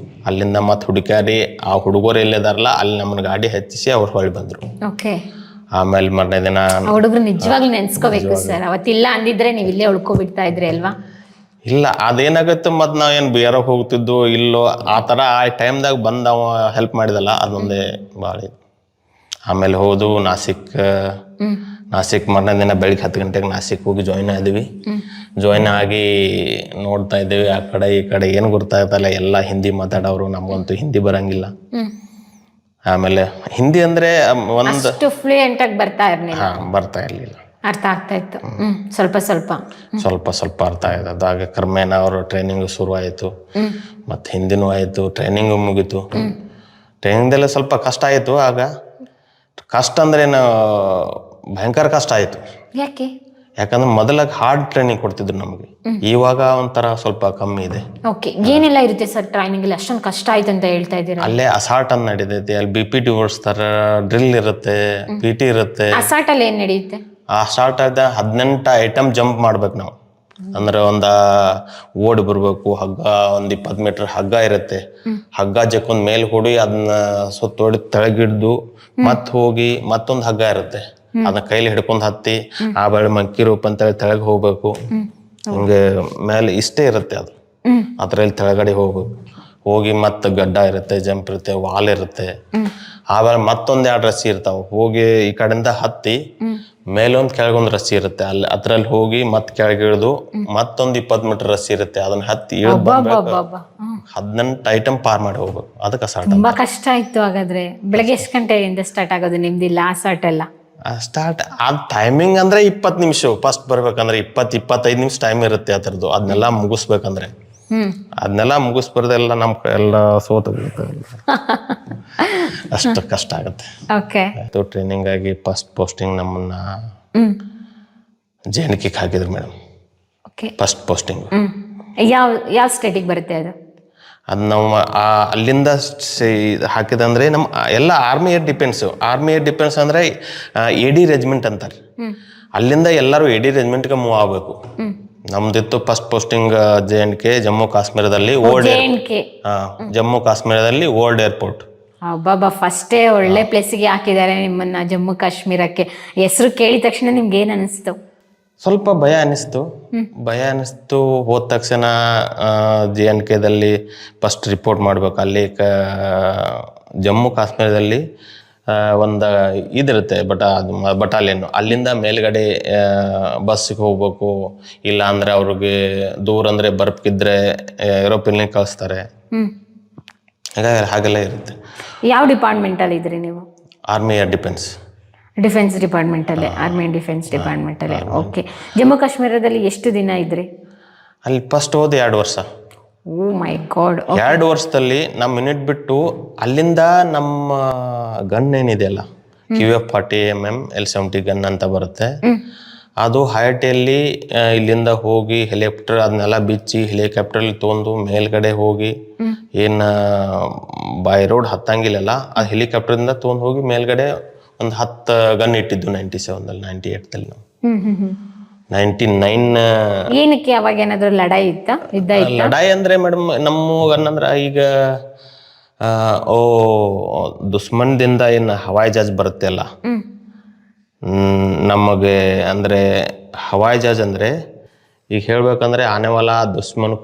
ಅಲ್ಲಿಂದ ಮತ್ತೆ ಹುಡುಕಾಡಿ ಆ ಹುಡುಗರು ಎಲ್ಲಿದಾರಲ್ಲ ಅಲ್ಲಿ ನಮ್ಮನ್ನ ಗಾಡಿ ಹಚ್ಚಿಸಿ ಅವ್ರು ಹೊಳ್ಳಿ ಬಂದ್ರು. ಆಮೇಲೆ ಮರನೇ ದಿನ ಹುಡುಗರು ನಿಜವಾಗ್ಲೂ ನೆನ್ಸ್ಕೋಬೇಕು ಸರ್, ಅವತ್ತಿಲ್ಲ ಅಂದಿದ್ರೆ ನೀವು ಇಲ್ಲೇ ಉಳ್ಕೊಬಿಡ್ತಾ ಇದ್ರಿ ಅಲ್ವಾ? ಇಲ್ಲ, ಅದೇನಾಗುತ್ತೆ ಮತ್ತೆ ನಾವೇನು ಬೇರೆಗೆ ಹೋಗ್ತಿದ್ದು ಇಲ್ಲೋ ಆ ಥರ ಆ ಟೈಮ್ದಾಗ ಬಂದು ಅವ ಹೆಲ್ಪ್ ಮಾಡಿದಲ್ಲ, ಅದೊಂದೇ ಭಾಳ. ಆಮೇಲೆ ಹೋದು ನಾಸಿಕ್ ಮರನೇ ದಿನ ಬೆಳಿಗ್ಗೆ 10 ಗಂಟೆಗೆ ನಾಸಿಕ್ ಹೋಗಿ ಜಾಯಿನ್ ಆದ್ವಿ. ಜಾಯಿನ್ ಆಗಿ ನೋಡ್ತಾ ಇದ್ದೀವಿ ಆ ಕಡೆ ಈ ಕಡೆ ಏನು ಗೊತ್ತಾಗ್ತಲ್ಲ, ಎಲ್ಲ ಹಿಂದಿ ಮಾತಾಡೋರು, ನಮಗಂತೂ ಹಿಂದಿ ಬರಂಗಿಲ್ಲ. ಆಮೇಲೆ ಹಿಂದಿ ಅಂದ್ರೆ ಒಂದು ಫ್ಲೂಯೆಂಟ್ ಆಗಿ ಬರ್ತಾ ಇರಲಿಲ್ಲ, ಅರ್ಥ ಆಗ್ತಾ ಇತ್ತು. ಸ್ವಲ್ಪ ಅರ್ಥ ಆಯ್ತು. ಅದಾಗ ಕ್ರಮೇಣ ಅವರು ಟ್ರೈನಿಂಗ್ ಶುರು ಆಯಿತು, ಮತ್ತು ಹಿಂದಿನೂ ಆಯಿತು, ಟ್ರೈನಿಂಗು ಮುಗೀತು. ಟ್ರೈನಿಂಗ್ದಲ್ಲೇ ಸ್ವಲ್ಪ ಕಷ್ಟ ಆಯಿತು. ಆಗ ಕಷ್ಟ ಅಂದ್ರೆ ಏನು ಭಯಂಕರ ಕಷ್ಟ ಆಯಿತು. ಯಾಕಂದ್ರೆ ಮೊದಲಾಗ ಹಾರ್ಡ್ ಟ್ರೈನಿಂಗ್ ಕೊಡ್ತಿದ್ರು ನಮಗೆ, ಇವಾಗ ಒಂಥರ ಸ್ವಲ್ಪ ಕಮ್ಮಿ ಇದೆ. ಏನೆಲ್ಲ ಇರುತ್ತೆ ಸರ್ ಟ್ರೈನಿಂಗ್? ಅಷ್ಟೊಂದು ಕಷ್ಟ ಆಯ್ತು ಅಂತ ಹೇಳ್ತಾ ಇದ್ದೀರಾ? ಅಲ್ಲೇ ಅಸಾಲ್ಟ್ ಅಂತ ನಡೀತೈತಿ, ಅಲ್ಲಿ BPT ಓಡಿಸ್ತಾರ, ಡ್ರಿಲ್ ಇರುತ್ತೆ, PT ಇರುತ್ತೆ. ಅಸಾಲ್ಟ್ ಅಲ್ಲಿ ಏನ್ ನಡೆಯುತ್ತೆ? ಆ ಸ್ಟಾರ್ಟ್ ಆದ 18 ಐಟಮ್ ಜಂಪ್ ಮಾಡ್ಬೇಕು ನಾವು. ಅಂದ್ರೆ ಓಡಿ ಬರ್ಬೇಕು, ಹಗ್ಗ 20 ಮೀಟರ್ ಹಗ್ಗ ಇರುತ್ತೆ, ಹಗ್ಗ ಜಕ್ಕೊಂದ್ ಮೇಲೆ ಹೊಡಿ ಅದನ್ನ ಸುತ್ತೋಡಿ ತೆಳಗಿಡ್ದು ಮತ್ ಹೋಗಿ ಮತ್ತೊಂದು ಹಗ್ಗ ಇರುತ್ತೆ, ಅದನ್ನ ಕೈಲಿ ಹಿಡ್ಕೊಂಡ್ ಹತ್ತಿ ಆ ಬಳಿ ಮಂಕಿ ರೂಪ್ ಅಂತ ತೆಳಗ್ ಹೋಗ್ಬೇಕು. ಹಿಂಗೆ ಮೇಲೆ ಇಷ್ಟೇ ಇರುತ್ತೆ ಅದು, ಅದ್ರಲ್ಲಿ ತೆಳಗಡೆ ಹೋಗಿ ಮತ್ತೆ ಗಡ್ಡ ಇರುತ್ತೆ, ಜಂಪ್ ಇರುತ್ತೆ, ವಾಲ್ ಇರುತ್ತೆ. ಆಮೇಲೆ ಮತ್ತೊಂದ್ 2 ರಸ್ಸಿ ಇರ್ತಾವ, ಹೋಗಿ ಈ ಕಡೆಯಿಂದ ಹತ್ತಿ ಮೇಲೊಂದ್ ಕೆಳಗೊಂದ್ ರಸ್ಸಿ ಇರುತ್ತೆ, ಅಲ್ಲಿ ಅದ್ರಲ್ಲಿ ಹೋಗಿ ಮತ್ ಕೆಳಗಿಳಿದು ಮತ್ತೊಂದ್ 20 ಮೀಟರ್ ರಸ್ಸಿ ಇರುತ್ತೆ, ಅದನ್ನ ಹತ್ತಿ 18 ಐಟಮ್ ಪಾರ್ ಮಾಡಿ ಹೋಗ್ಬೇಕು. ಅದಕ್ಕೆ ತುಂಬಾ ಕಷ್ಟ ಆಯ್ತು. ಹಾಗಾದ್ರೆ ಬೆಳಗ್ಗೆ ಎಷ್ಟು ಗಂಟೆಯಿಂದ ಸ್ಟಾರ್ಟ್ ಆಗೋದು ನಿಮ್ದಿಲ್ಲ ಆಸಾಟ್ ಎಲ್ಲ? ಸ್ಟಾರ್ಟ್ ಅದ್ ಟೈಮಿಂಗ್ ಅಂದ್ರೆ 20 ನಿಮಿಷ ಫಸ್ಟ್ ಬರ್ಬೇಕಂದ್ರೆ 20-25 ನಿಮಿಷ ಟೈಮ್ ಇರುತ್ತೆ ಅದ್ರದ್ದು. ಅದನ್ನೆಲ್ಲ ಮುಗಿಸ್ಬೇಕಂದ್ರೆ ಅದನ್ನೆಲ್ಲ ಮುಗಿಸ್ಬಾರ್ದೆಲ್ಲ ನಮ್ ಎಲ್ಲ ಸೋತ ಅಷ್ಟು ಕಷ್ಟ ಆಗುತ್ತೆ. ಟ್ರೈನಿಂಗ್ ಆಗಿ ಫಸ್ಟ್ ಪೋಸ್ಟಿಂಗ್ ನಮ್ಮನ್ನ JNK ಹಾಕಿದ್ರು ಮೇಡಮ್. ಫಸ್ಟ್ ಪೋಸ್ಟಿಂಗ್ ಯಾವ ಸ್ಟೇಟಿಗೆ ಬರುತ್ತೆ ಅದು? ಅದು ನಾವು ಅಲ್ಲಿಂದ ಹಾಕಿದಂದ್ರೆ ನಮ್ಮ ಎಲ್ಲ ಆರ್ಮಿ ಏರ್ ಡಿಫೆನ್ಸ್ ಅಂದ್ರೆ AD ರೆಜಿಮೆಂಟ್ ಅಂತಾರೆ. ಅಲ್ಲಿಂದ ಎಲ್ಲರೂ AD ರೆಜಿಮೆಂಟ್ಗೆ ಮೂವ್ ಆಗ್ಬೇಕು. ನಮ್ದಿತ್ತು ಫಸ್ಟ್ ಪೋಸ್ಟಿಂಗ್ JNK, ಜಮ್ಮು ಕಾಶ್ಮೀರದಲ್ಲಿ ಜಮ್ಮು ಕಾಶ್ಮೀರದಲ್ಲಿ ಓಲ್ಡ್ ಏರ್ಪೋರ್ಟ್. ಫಸ್ಟೇ ಒಳ್ಳೆ ಪ್ಲೇಸಿಗೆ ಹಾಕಿದ್ದಾರೆ ನಿಮ್ಮನ್ನ, ಜಮ್ಮು ಕಾಶ್ಮೀರಕ್ಕೆ. ಹೆಸರು ಕೇಳಿದ ತಕ್ಷಣ ನಿಮ್ಗೆ ಏನ್ ಅನಿಸ್ತು? ಸ್ವಲ್ಪ ಭಯ ಅನಿಸ್ತು. ಹೋದ ತಕ್ಷಣ JNKದಲ್ಲಿ ಫಸ್ಟ್ ರಿಪೋರ್ಟ್ ಮಾಡ್ಬೇಕು. ಅಲ್ಲಿ ಜಮ್ಮು ಕಾಶ್ಮೀರದಲ್ಲಿ ಒಂದು ಇದಿರುತ್ತೆ ಬಟಾಲಿಯನ್, ಅಲ್ಲಿಂದ ಮೇಲ್ಗಡೆ ಬಸ್ಸಿಗೆ ಹೋಗ್ಬೇಕು. ಇಲ್ಲ ಅಂದ್ರೆ ಅವ್ರಿಗೆ ದೂರ ಅಂದ್ರೆ ಬರ್ಕಿದ್ರೆ ಏರೋಪ್ಲೇನ್ ಕಳಿಸ್ತಾರೆ, ಹಾಗೆಲ್ಲ ಇರುತ್ತೆ. ಯಾವ ಡಿಪಾರ್ಟ್ಮೆಂಟ್ ಅಲ್ಲಿ ಇದ್ರಿ ನೀವು? ಆರ್ಮಿ ಏರ್ ಡಿಫೆನ್ಸ್ ಡಿಪಾರ್ಟ್ಮೆಂಟ್ ಅಲ್ಲೇ, ಆರ್ಮಿ ಅಂಡ್ ಡಿಫೆನ್ಸ್ ಡಿಪಾರ್ಟ್ಮೆಂಟ್ ಅಲ್ಲೇ. ಓಕೆ. ಜಮ್ಮು ಕಾಶ್ಮೀರದಲ್ಲಿ ಎಷ್ಟು ದಿನ ಇದ್ರಿ? ಅಲ್ಲಿ ಫಸ್ಟ್ ಹೋದ 2 ವರ್ಷ. ಓ ಮೈ ಗಾಡ್. 2 ವರ್ಷದಲ್ಲಿ ನಮ್ಮ ಮಿನಿಟ್ ಬಿಟ್ಟು ಅಲ್ಲಿಂದ ನಮ್ಮ ಗನ್ ಏನಿದೆಯಲ್ಲ, QF40mm L70 ಗನ್ ಅಂತ ಬರುತ್ತೆ, ಅದು ಹೈಟಲ್ಲಿ ಇಲ್ಲಿಂದ ಹೋಗಿ ಹೆಲಿಕಾಪ್ಟರ್ ಅದನ್ನೆಲ್ಲ ಬಿಚ್ಚಿ ಹೆಲಿಕಾಪ್ಟರ್ ತೊಗೊಂಡು ಮೇಲ್ಗಡೆ ಹೋಗಿ ಏನು ಬೈ ರೋಡ್ ಹತ್ತಂಗಿಲ್ಲಲ್ಲ, ಆ ಹೆಲಿಕಾಪ್ಟರಿಂದ ತೊಗೊಂಡು ಹೋಗಿ ಮೇಲ್ಗಡೆ ಒಂದು 10 ಗನ್ ಇಟ್ಟಿದ್ದು 97ದಲ್ಲಿ 98ದಲ್ಲಿ ನಾವು 99. ಏನಕ್ಕೆ ಅವಾಗ ಏನಾದ್ರು ಲಡಾಯಿ ಇತ್ತ? ಲಡಾಯಿ ಅಂದ್ರೆ ಮೇಡಮ್ ನಮ್ಮ ಗನ್ ಅಂದ್ರೆ ಈಗ ಓ ದುಶ್ಮನ್ದಿಂದ ಏನು ಹವಾಯಿ ಜಹಾಜ್ ಬರುತ್ತೆ ಅಲ್ಲ, ನಮಗೆ ಅಂದರೆ ಹವಾಯಿ ಜಹಾಜ್ ಅಂದರೆ ಈಗ ಹೇಳ್ಬೇಕಂದ್ರೆ ಆನೆವಾಲಾ ದುಶ್ಮನ್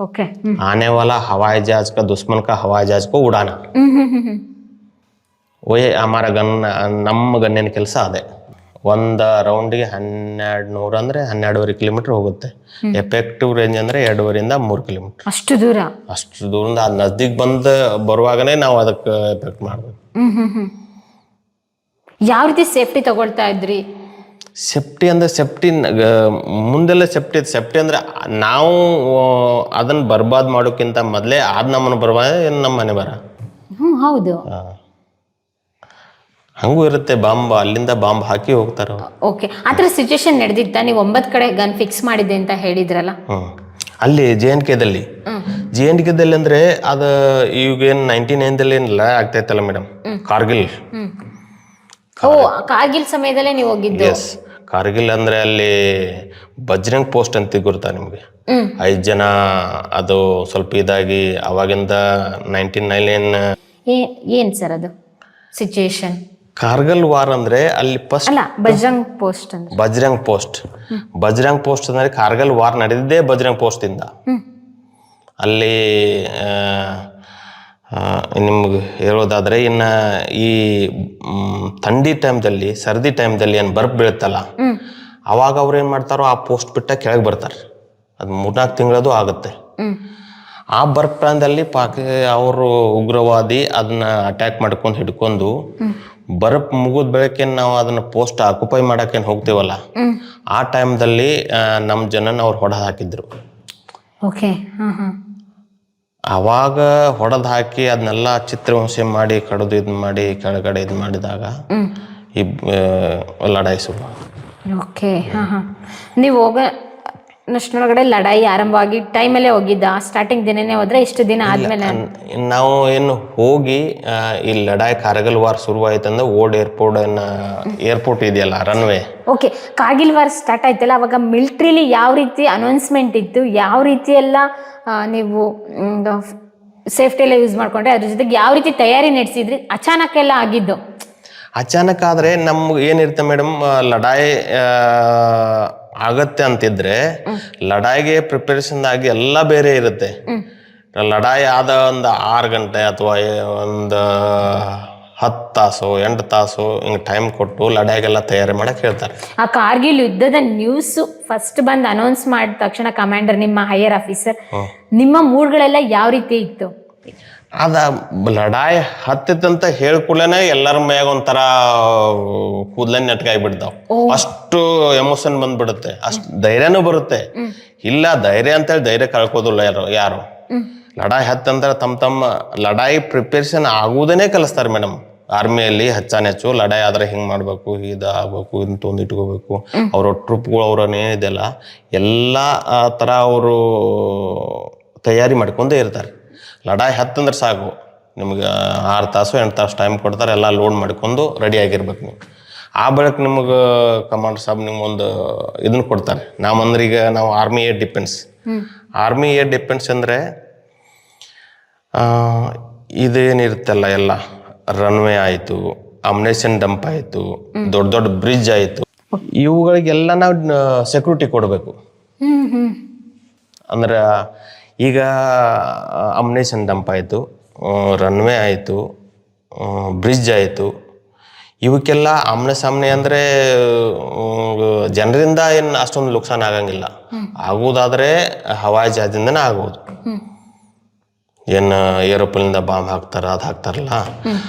ಓಕೆ आने वाला हवाई जहाज का दुश्मन का हवाई जहाज को उड़ाना वही हमारा ನಮ್ಮ ಗನ್ನಿನ ಕೆಲಸ ಅದೇ. ಒಂದು ರೌಂಡಿಗೆ 1200 ಅಂದರೆ 12.5 ಕಿಲೋಮೀಟರ್ ಹೋಗುತ್ತೆ. ಎಫೆಕ್ಟಿವ್ ರೇಂಜ್ ಅಂದರೆ 2.5-3 ಕಿಲೋಮೀಟರ್. ಅಷ್ಟು ದೂರ ದೂರಿಂದ ಅದು ನಜದೀಕ್ ಬಂದು ಬರುವಾಗನೇ ನಾವು ಅದಕ್ಕೆ ಎಫೆಕ್ಟ್ ಮಾಡಬೇಕು. ಯಾವ ರೀತಿ ಸೇಫ್ಟಿ ತಗೊಳ್ತಾ ಇದ್ರಿ? ಸೇಫ್ಟಿ ಅಂದರೆ ಸೇಫ್ಟಿ ಮುಂದೆಲ್ಲ ಸೇಫ್ಟಿ ಅಂದರೆ ನಾವು ಅದನ್ನು ಬರ್ಬಾದ್ ಮಾಡೋಕ್ಕಿಂತ ಮೊದಲೇ ಅದು ನಮ್ಮನ್ನು ಬರ್ಬಾದ್ ನಮ್ಮ ಮನೆ ಬರ. ಹೌದು, ಹಂಗೂ ಇರುತ್ತೆ. ಅಲ್ಲಿಂದ ಬಾಂಬ್ ಹಾಕಿ ಹೋಗ್ತಾರೆ. ಓಕೆ, ಆ ಥರ ಸಿಚುವೇಶನ್ ನಡೆದಿತ್ತ? ನೀವು 9 ಕಡೆ ಗನ್ ಫಿಕ್ಸ್ ಮಾಡಿದೆ ಅಂತ ಹೇಳಿದ್ರಲ್ಲ. ಅಲ್ಲಿ JNKದಲ್ಲಿ JNKದಲ್ಲಿ ಅಂದರೆ ಅದು ಈಗೇನು 99ದಲ್ಲಿ ಏನಿಲ್ಲ ಆಗ್ತೈತಲ್ಲ ಮೇಡಮ್, ಕಾರ್ಗಿಲ್. ಓ, ಕಾರ್ಗಿಲ್ ಸಮಯದಲ್ಲೇ ನೀವು ಹೋಗಿದ್ದು? ಎಸ್, ಕಾರ್ಗಿಲ್ ಅಂದರೆ ಅಲ್ಲಿ ಬಜ್ರಂಗ್ ಪೋಸ್ಟ್ ಅಂತ ಗುರುತಾ ನಿಮಗೆ? 5 ಜನ ಅದು ಸ್ವಲ್ಪ ಇದಾಗಿ ಅವಾಗಿಂದ 99 ಏನ್ ಸರ್ ಅದು ಸಿಚುಯೇಷನ್? ಕಾರ್ಗಿಲ್ ವಾರ್ ಅಂದ್ರೆ ಅಲ್ಲಿ ಫಸ್ಟ್ ಅಲ್ಲ, ಬಜರಂಗ್ ಪೋಸ್ಟ್ ಅಂದ್ರೆ ಬಜ್ರಂಗ್ ಪೋಸ್ಟ್ ಅಂದ್ರೆ ಕಾರ್ಗಿಲ್ ವಾರ್ ನಡೆದಿದ್ದೇ ಬಜ್ರಂಗ್ ಪೋಸ್ಟ್ ಇಂದ. ಅಲ್ಲಿ ನಿಮ್ಗೆ ಹೇಳೋದಾದ್ರೆ ಇನ್ನು ಈ ಥಂಡಿ ಟೈಮ್ದಲ್ಲಿ, ಸರ್ದಿ ಟೈಮ್ದಲ್ಲಿ ಏನು ಬರ್ಫ್ ಬೀಳುತ್ತಲ್ಲ, ಅವಾಗ ಅವ್ರು ಏನು ಮಾಡ್ತಾರೋ ಆ ಪೋಸ್ಟ್ ಬಿಟ್ಟ ಕೆಳಗೆ ಬರ್ತಾರೆ. ಅದು 3-4 ತಿಂಗಳದು ಆಗುತ್ತೆ. ಆ ಬರ್ಫ್ ಟೈಮ್ದಲ್ಲಿ ಅವರು ಉಗ್ರವಾದಿ ಅದನ್ನ ಅಟ್ಯಾಕ್ ಮಾಡ್ಕೊಂಡು ಹಿಡ್ಕೊಂಡು ಬರ್ಫ್ ಮುಗಿದ ಬೆಳಕೇನು ನಾವು ಅದನ್ನ ಪೋಸ್ಟ್ ಆಕ್ಯುಪೈ ಮಾಡಕ್ಕೇನು ಹೋಗ್ತೀವಲ್ಲ, ಆ ಟೈಮ್ದಲ್ಲಿ ನಮ್ಮ ಜನನ ಅವ್ರು ಹೊಡೆದು ಹಾಕಿದ್ರು. ಓಕೆ, ಅವಾಗ ಹೊಡೆದು ಹಾಕಿ ಅದನ್ನೆಲ್ಲ ಚಿತ್ರಹಿಂಸೆ ಮಾಡಿ ಕಡಿದು ಇದು ಮಾಡಿ ಕೆಳಗಡೆ ಇದು ಮಾಡಿದಾಗ ಈ ಲಡಾಯಿ ಶುರು. ಓಕೆ, ನೀವು ನಷ್ಟೊಳಗಡೆ ಲಡಾಯಿ ಆರಂಭವಾಗಿ ಟೈಮಲ್ಲೇ ಹೋಗಿದ್ದ? ಸ್ಟಾರ್ಟಿಂಗ್ ದಿನನೇ ಹೋದ್ರೆ ಇಷ್ಟು ದಿನ ಆದ್ಮೇಲೆ? ನಾವು ಏನು ಹೋಗಿ ಈ ಲಡಾಯಿ ಕಾರ್ಗಿಲ್ ವಾರ್ ಶುರುವಾಯ್ತಂದ್ರೆ ಓಲ್ಡ್ ಏರ್ಪೋರ್ಟ್ ಇದೆಯಲ್ಲ, runway. Okay, Kargil war start ಆಯ್ತಲ್ಲ, ಅವಾಗ ಮಿಲಿಟ್ರಿಲಿ ಯಾವ ರೀತಿ ಅನೌನ್ಸ್ಮೆಂಟ್ ಇತ್ತು, ಯಾವ ರೀತಿ ಎಲ್ಲ ನೀವು ಸೇಫ್ಟಿ ಎಲ್ಲ ಯೂಸ್ ಮಾಡ್ಕೊಂಡ್ರೆ, ಅದ್ರ ಜೊತೆಗೆ ಯಾವ ರೀತಿ ತಯಾರಿ ನಡೆಸಿದ್ರಿ? ಅಚಾನಕ್ ಎಲ್ಲ ಆಗಿದ್ದು? ಅಚಾನಕ್ ಆದ್ರೆ ನಮ್ಗೆ ಏನಿರುತ್ತೆ ಮೇಡಮ್, ಲಡಾಯಿ ಆಗತ್ತೆ ಅಂತಿದ್ರೆ ಲಡಾಯಿಗೆ ಪ್ರಿಪರೇಷನ್ ಆಗಿ ಎಲ್ಲ ಬೇರೆ ಇರುತ್ತೆ. ಲಡಾಯಿ ಆದ ಒಂದು 6 ಗಂಟೆ ಅಥವಾ ಒಂದು 10 ತಾಸು 8 ತಾಸು ಹಿಂಗೆ ಟೈಮ್ ಕೊಟ್ಟು ಲಡಾಯಿಗೆಲ್ಲ ತಯಾರಿ ಮಾಡಕ್ ಹೇಳ್ತಾರೆ. ಆ ಕಾರ್ಗಿಲ್ ಯುದ್ಧದ ನ್ಯೂಸ್ ಫಸ್ಟ್ ಬಂದು ಅನೌನ್ಸ್ ಮಾಡಿದ ತಕ್ಷಣ ಕಮಾಂಡರ್, ನಿಮ್ಮ ಹೈಯರ್ ಆಫೀಸರ್, ನಿಮ್ಮ ಮೂಡ್ಗಳೆಲ್ಲ ಯಾವ ರೀತಿ ಇತ್ತು? ಅದ ಲಡಾಯಿ ಹತ್ತಿತ್ತಂತ ಹೇಳ್ಕೊಳ್ಳೇನೆ ಎಲ್ಲರ ಮ್ಯಾಗ ಒಂಥರ ಕೂದಲನ್ನ ನೆಟ್ಕಾಗ್ಬಿಡ್ತಾವ. ಅಷ್ಟು ಎಮೋಷನ್ ಬಂದ್ಬಿಡುತ್ತೆ, ಅಷ್ಟು ಧೈರ್ಯನೂ ಬರುತ್ತೆ. ಇಲ್ಲ ಧೈರ್ಯ ಅಂತೇಳಿ ಧೈರ್ಯ ಕಳ್ಕೋದಿಲ್ಲ ಯಾರು. ಲಡಾಯಿ ಹತ್ತಂದ್ರೆ ತಮ್ಮ ಲಡಾಯಿ ಪ್ರಿಪರೇಷನ್ ಆಗುವುದನ್ನೇ ಕಲಿಸ್ತಾರೆ ಮೇಡಮ್. ಆರ್ಮಿಯಲ್ಲಿ ಹೆಚ್ಚು ಲಡಾಯಿ ಆದ್ರೆ ಹಿಂಗೆ ಮಾಡಬೇಕು, ಇದಾಗಬೇಕು, ಇದನ್ನ ತೊಂದು ಇಟ್ಕೋಬೇಕು. ಅವರ ಟ್ರೂಪ್ಗಳು ಅವ್ರನ್ನೇನಿದೆಲ್ಲ ಎಲ್ಲ ಥರ ಅವರು ತಯಾರಿ ಮಾಡ್ಕೊಂಡೇ ಇರ್ತಾರೆ. ಲಡಾಯಿ ಹತ್ತಂದ್ರೆ ಸಾಕು, ನಿಮ್ಗೆ 6 ತಾಸು 8 ತಾಸು ಟೈಮ್ ಕೊಡ್ತಾರೆ, ಎಲ್ಲ ಲೋಡ್ ಮಾಡ್ಕೊಂಡು ರೆಡಿ ಆಗಿರ್ಬೇಕು ನೀವು. ಆ ಬಳಿಕ ನಿಮಗೆ ಕಮಾಂಡರ್ ಸಾಬ್ ನಿಮ್ಗೊಂದು ಇದನ್ನ ಕೊಡ್ತಾರೆ. ನಾವಂದ್ರೆ ಈಗ ನಾವು ಆರ್ಮಿ ಏರ್ ಡಿಫೆನ್ಸ್ ಅಂದರೆ ಇದೇನಿರುತ್ತಲ್ಲ, ಎಲ್ಲ ರನ್ವೇ ಆಯಿತು, ಅಮ್ಯುನಿಷನ್ ಡಂಪ್ ಆಯಿತು, ದೊಡ್ಡ ಬ್ರಿಡ್ಜ್ ಆಯಿತು, ಇವುಗಳಿಗೆಲ್ಲ ನಾವು ಸೆಕ್ಯೂರಿಟಿ ಕೊಡಬೇಕು. ಅಂದ್ರೆ ಈಗ ಅಮ್ಯುನಿಷನ್ ಡಂಪ್ ಆಯಿತು, ರನ್ವೇ ಆಯಿತು, ಬ್ರಿಡ್ಜ್ ಆಯಿತು, ಇವಕ್ಕೆಲ್ಲ ಆಮ್ನೆ ಸಾಮ್ನೆ ಅಂದರೆ ಜನರಿಂದ ಏನು ಅಷ್ಟೊಂದು ನುಕ್ಸಾನ ಆಗಂಗಿಲ್ಲ. ಆಗುವುದಾದ್ರೆ ಹವಾಯಿ ಜಹಾಜಿಂದನೇ ಆಗೋದು. ಏನು ಏರೋಪ್ಲೇನಿಂದ ಬಾಂಬ್ ಹಾಕ್ತಾರಲ್ಲ,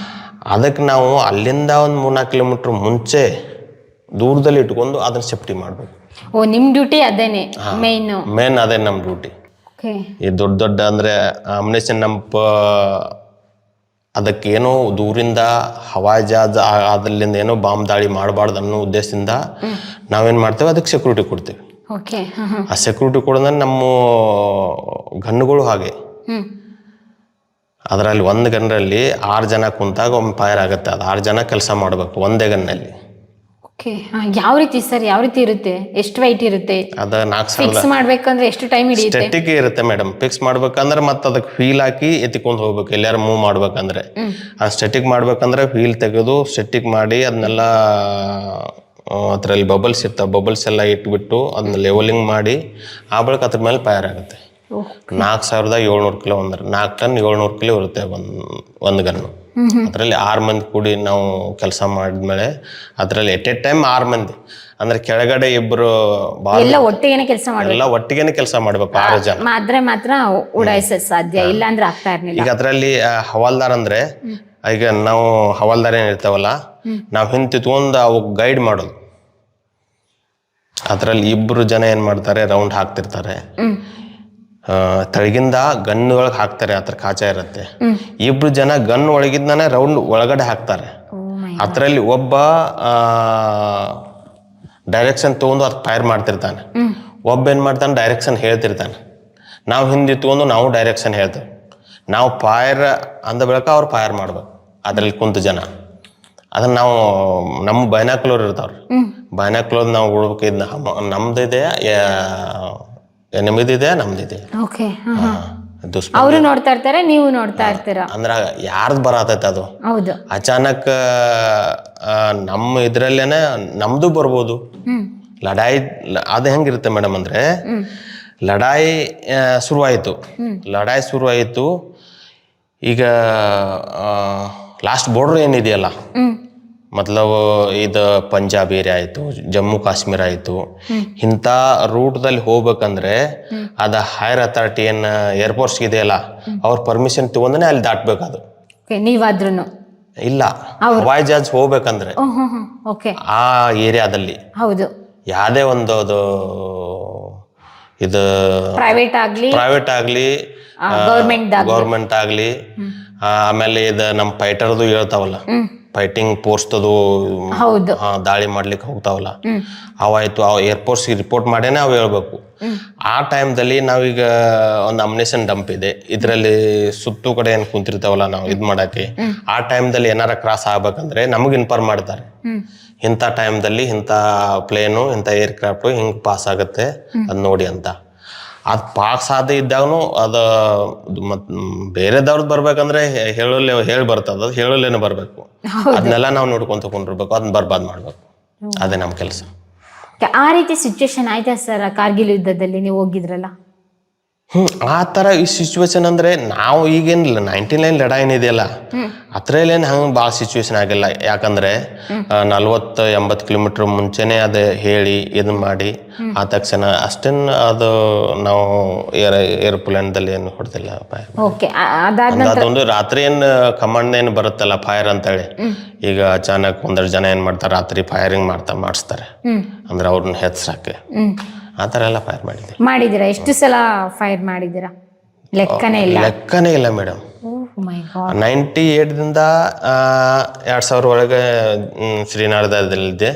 ಅದಕ್ಕೆ ನಾವು ಅಲ್ಲಿಂದ ಒಂದು 3-4 ಕಿಲೋಮೀಟ್ರ್ ಮುಂಚೆ ದೂರದಲ್ಲಿ ಇಟ್ಕೊಂಡು ಅದನ್ನ ಸೇಫ್ಟಿ ಮಾಡಬೇಕು. ಓ, ನಿಮ್ಮ ಡ್ಯೂಟಿ ಅದೇನೆ ಮೇನ್ ಅದೇ ನಮ್ಮ ಡ್ಯೂಟಿ. ಈ ದೊಡ್ಡ ಅಂದ್ರೆ ಅಮ್ಯುನಿಷನ್ ಡಂಪ್, ಅದಕ್ಕೆ ಏನೋ ದೂರಿಂದ ಹವಾಯಿ ಜಹಾಜ್ ಅದರಿಂದ ಏನೋ ಬಾಂಬ್ ದಾಳಿ ಮಾಡಬಾರ್ದು ಅನ್ನೋ ಉದ್ದೇಶದಿಂದ ನಾವೇನ್ ಮಾಡ್ತೇವೆ, ಅದಕ್ಕೆ ಸೆಕ್ಯೂರಿಟಿ ಕೊಡ್ತೇವೆ. ಆ ಸೆಕ್ಯೂರಿಟಿ ಕೊಡೋದ್ರೆ ನಮ್ಮ ಗನ್ನುಗಳು ಹಾಗೆ, ಅದರಲ್ಲಿ ಒಂದು ಗನ್ನಲ್ಲಿ 6 ಜನ ಕುಂತಾಗ ಒಮ್ಮೆ ಫೈರ್ ಆಗುತ್ತೆ. ಅದು 6 ಜನ ಕೆಲಸ ಮಾಡಬೇಕು ಒಂದೇ ಗನ್ನಲ್ಲಿ. ಓಕೆ ಯಾವ ರೀತಿ ಸರ್, ಯಾವ ರೀತಿ ಇರುತ್ತೆ, ಎಷ್ಟು ವೈಟ್ ಇರುತ್ತೆ? ಅದ 4,000 ಫಿಕ್ಸ್ ಮಾಡ್ಬೇಕಂದ್ರೆ ಎಷ್ಟು ಟೈಮ್ ಹಿಡಿಯುತ್ತೆ? ಸ್ಟೆಟಿಕ್ ಇರುತ್ತೆ ಮೇಡಮ್. ಫಿಕ್ಸ್ ಮಾಡ್ಬೇಕಂದ್ರೆ ಮತ್ತೆ ಅದಕ್ಕೆ ವೀಲ್ ಹಾಕಿ ಎತ್ತಿಕೊಂಡು ಹೋಗ್ಬೇಕು. ಎಲ್ಲಾರು ಮೂವ್ ಮಾಡ್ಬೇಕಂದ್ರೆ ಆ ಸ್ಟೆಟಿಕ್ ಮಾಡ್ಬೇಕಂದ್ರೆ ವೀಲ್ ತೆಗೆದು ಸ್ಟೆಟಿಕ್ ಮಾಡಿ ಅದನ್ನೆಲ್ಲ ಅದರಲ್ಲಿ ಬಬಲ್ಸ್ ಇರ್ತಾವೆ, ಬಬಲ್ಸ್ ಎಲ್ಲ ಇಟ್ಬಿಟ್ಟು ಅದನ್ನ ಲೆವೆಲಿಂಗ್ ಮಾಡಿ ಆ ಬಳಿಕ ಅದ್ರ ಮೇಲೆ ಫೈರ್ ಆಗುತ್ತೆ. 4,700 ಕಿಲೋ 4 ಟನ್ 700 ಕಿಲೋ ಇರುತ್ತೆ ಒಂದು ಗನ್ನು. ಅದರಲ್ಲಿ 6 ಮಂದಿ ಕೂಡಿ ನಾವು ಕೆಲಸ ಮಾಡಿದ್ಮೇಲೆ ಅದರಲ್ಲಿ ಎಟ್ ಎ ಟೈಮ್ 6 ಮಂದಿ ಅಂದ್ರೆ ಕೆಳಗಡೆ ಇಬ್ರು ಎಲ್ಲ ಒಟ್ಟಿಗೆನೆ ಕೆಲಸ ಮಾಡಬೇಕು. ಎಲ್ಲ ಒಟ್ಟಿಗೆನೆ ಕೆಲಸ ಮಾಡ್ಬೇಕು 6 ಜನ ಆದ್ರೆ ಮಾತ್ರ ಉಡಾಯಿಸೋದು ಸಾಧ್ಯ, ಇಲ್ಲ ಅಂದ್ರೆ ಆಗ್ತಾ ಇರ್ಲಿಲ್ಲ. ಈಗ ಅದರಲ್ಲಿ ಹವಾಲ್ದಾರ್ ಅಂದ್ರೆ ಈಗ ನಾವು ಹವಾಲ್ದಾರ್ ಏನಿರ್ತಾವಲ್ಲ, ನಾವು ಹಿಂತಿತ್ಕೊಂಡು ಅವು ಗೈಡ್ ಮಾಡೋದು. ಅದರಲ್ಲಿ 2 ಜನ ಏನ್ ಮಾಡ್ತಾರೆ, ರೌಂಡ್ ಹಾಕ್ತಿರ್ತಾರೆ, ತಳಗಿಂದ ಗನ್ ಒಳಗೆ ಹಾಕ್ತಾರೆ, ಅದ್ರ ಕಾಚ ಇರುತ್ತೆ. 2 ಜನ ಗನ್ ಒಳಗಿದ್ದಾನೆ ರೌಂಡ್ ಒಳಗಡೆ ಹಾಕ್ತಾರೆ. ಅದರಲ್ಲಿ ಒಬ್ಬ ಡೈರೆಕ್ಷನ್ ತಗೊಂಡು ಅದು ಫೈರ್ ಮಾಡ್ತಿರ್ತಾನೆ, ಒಬ್ಬ ಏನ್ ಮಾಡ್ತಾನೆ ಡೈರೆಕ್ಷನ್ ಹೇಳ್ತಿರ್ತಾನೆ. ನಾವು ಹಿಂದಿತ್ಕೊಂಡು ನಾವು ಡೈರೆಕ್ಷನ್ ಹೇಳ್ತೇವೆ. ನಾವು ಫೈರ್ ಅಂದ ಬಳಿಕ ಅವ್ರು ಫೈರ್ ಮಾಡ್ಬೇಕು ಅದ್ರಲ್ಲಿ ಕುಂತು ಜನ. ಅದನ್ನ ನಾವು ನಮ್ಮ ಬೈನಾಕ್ಲೋರ್ ಇರ್ತಾವ್ರಿ, ಬೈನಾಕ್ಲೋರ್ ನಾವು ಉಳ್ಬೇಕಿದ್ದ ನಮ್ದಿದೆ, ನಿಮ್ಮದಿದೆ, ನಮ್ದಿದೆ. ಅವರು ನೋಡ್ತಾ ಇರ್ತಾರೆ, ನೀವು ನೋಡ್ತಾ ಇರ್ತೀರ. ಅಂದ್ರ ಯಾರ್ದು ಬರತೈತೆ ಅದು. ಹೌದು, ಅಚಾನಕ್ ನಮ್ಮ ಇದ್ರಲ್ಲೇನೆ ನಮ್ದು ಬರ್ಬೋದು. ಲಡಾಯಿ ಅದು ಹೆಂಗಿರುತ್ತೆ ಮೇಡಮ್ ಅಂದ್ರೆ, ಲಡಾಯಿ ಶುರುವಾಯಿತು. ಈಗ ಲಾಸ್ಟ್ ಬೋರ್ಡರ್ ಏನಿದೆಯಲ್ಲ, ಮತ್ಲಬ್ ಇದು ಪಂಜಾಬ್ ಏರಿಯಾ ಆಯಿತು, ಜಮ್ಮು ಕಾಶ್ಮೀರ ಆಯಿತು, ಇಂಥ ರೂಟ್ದಲ್ಲಿ ಹೋಗ್ಬೇಕಂದ್ರೆ ಅದ ಹೈರ್ ಅಥಾರಿಟಿ ಏನು ಏರ್ಫೋರ್ಸ್ ಇದೆಯಲ್ಲ, ಅವ್ರ ಪರ್ಮಿಷನ್ ತಗೊಂಡೇ ಅಲ್ಲಿ ದಾಟ್ಬೇಕು. ಅದು ನೀವಾದ್ರೂ ಇಲ್ಲ, ಹವಾಯಿ ಜಹಾಜ್ ಹೋಗ್ಬೇಕಂದ್ರೆ ಆ ಏರಿಯಾದಲ್ಲಿ ಹೌದು ಯಾವುದೇ ಒಂದು ಅದು ಇದು ಪ್ರೈವೇಟ್ ಆಗ್ಲಿ ಗೌರ್ಮೆಂಟ್ ಆಗ್ಲಿ, ಆಮೇಲೆ ಇದು ನಮ್ಮ ಫೈಟರ್ದು ಹೇಳ್ತಾವಲ್ಲ, ಫೈಟಿಂಗ್ ಪೋಸ್ಟದು ದಾಳಿ ಮಾಡ್ಲಿಕ್ಕೆ ಹೋಗ್ತಾವಲ್ಲ, ಅವಾಯ್ತು ಏರ್ಫೋರ್ಸ್ಗೆ ರಿಪೋರ್ಟ್ ಮಾಡೇನೆ ಅವು ಹೇಳ್ಬೇಕು. ಆ ಟೈಮ್ದಲ್ಲಿ ನಾವೀಗ ಒಂದು ಅಮ್ಯುನಿಷನ್ ಡಂಪ್ ಇದೆ, ಇದರಲ್ಲಿ ಸುತ್ತು ಕಡೆ ಏನು ಕುಂತಿರ್ತಾವಲ್ಲ ನಾವು ಇದು ಮಾಡಕ್ಕೆ, ಆ ಟೈಮ್ದಲ್ಲಿ ಏನಾರ ಕ್ರಾಸ್ ಆಗ್ಬೇಕಂದ್ರೆ ನಮಗೆ ಇನ್ಫಾರ್ಮ್ ಮಾಡ್ತಾರೆ, ಇಂಥ ಟೈಮ್ದಲ್ಲಿ ಇಂಥ ಪ್ಲೇನು ಇಂಥ ಏರ್ಕ್ರಾಫ್ಟು ಹಿಂಗೆ ಪಾಸ್ ಆಗುತ್ತೆ ಅದು ನೋಡಿ ಅಂತ. ಅದು ಪಾಸ್ ಆದ ಇದ್ದಾಗೂ ಅದು ಬೇರೆದವ್ರದ್ದು ಬರ್ಬೇಕಂದ್ರೆ ಹೇಳಿ ಬರ್ತದ, ಅದು ಹೇಳಲೇನೆ ಬರ್ಬೇಕು. ಅದನ್ನೆಲ್ಲ ನಾವು ನೋಡ್ಕೊಂತ ಕೊಂಡಿರ್ಬೇಕು, ಅದನ್ನ ಬರ್ಬಾದ್ ಮಾಡ್ಬೇಕು. ಅದೇ ನಮ್ಮ ಕೆಲಸ. ಆ ರೀತಿ ಸಿಚುವೇಶನ್ ಆಯ್ತಾ ಸರ್ ಕಾರ್ಗಿಲ್ ಯುದ್ಧದಲ್ಲಿ ನೀವು ಹೋಗಿದ್ರಲ್ಲ? ಆ ಥರ ಈ ಸಿಚುವೇಶನ್ ಅಂದ್ರೆ ನಾವು ಈಗೇನಿಲ್ಲ, 99 ಲಡಾಯಿ ಇದೆಯಲ್ಲ ಅದ್ರಲ್ಲೇನು ಹಂಗೆ ಭಾಳ ಸಿಚುವೇಶನ್ ಆಗಿಲ್ಲ. ಯಾಕಂದ್ರೆ 40-80 ಕಿಲೋಮೀಟರ್ ಮುಂಚೆನೆ ಅದು ಹೇಳಿ ಇದನ್ನ ಮಾಡಿ ಆ ತಕ್ಷಣ ಅಷ್ಟೇನು ಅದು ನಾವು ಏರೋಪ್ಲೇನ್ದಲ್ಲಿ ಏನು ಹೊಡೆದಿಲ್ಲ. ಅದೊಂದು ರಾತ್ರಿ ಏನು ಕಮಾಂಡ್ ಏನು ಬರುತ್ತಲ್ಲ ಫೈರ್ ಅಂತೇಳಿ, ಈಗ ಅಚಾನಕ್ 1-2 ಜನ ಏನ್ ಮಾಡ್ತಾರೆ, ರಾತ್ರಿ ಫೈರಿಂಗ್ ಮಾಡಿಸ್ತಾರೆ ಅಂದ್ರೆ ಅವ್ರನ್ನ ಹೆಚ್ಸಾಕೆ. ಆ ಥರ ಎಲ್ಲ ಫೈರ್ ಮಾಡಿದ್ದೀರಾ? ಎಷ್ಟು ಸಲ ಫೈರ್ ಮಾಡಿದ್ದೀರಾ? ಲೆಕ್ಕನೇ ಇಲ್ಲ ಮೇಡಮ್. 98ದಿಂದ 2000 ಒಳಗೆ ಶ್ರೀನಗರದಲ್ಲಿದ್ದೆ.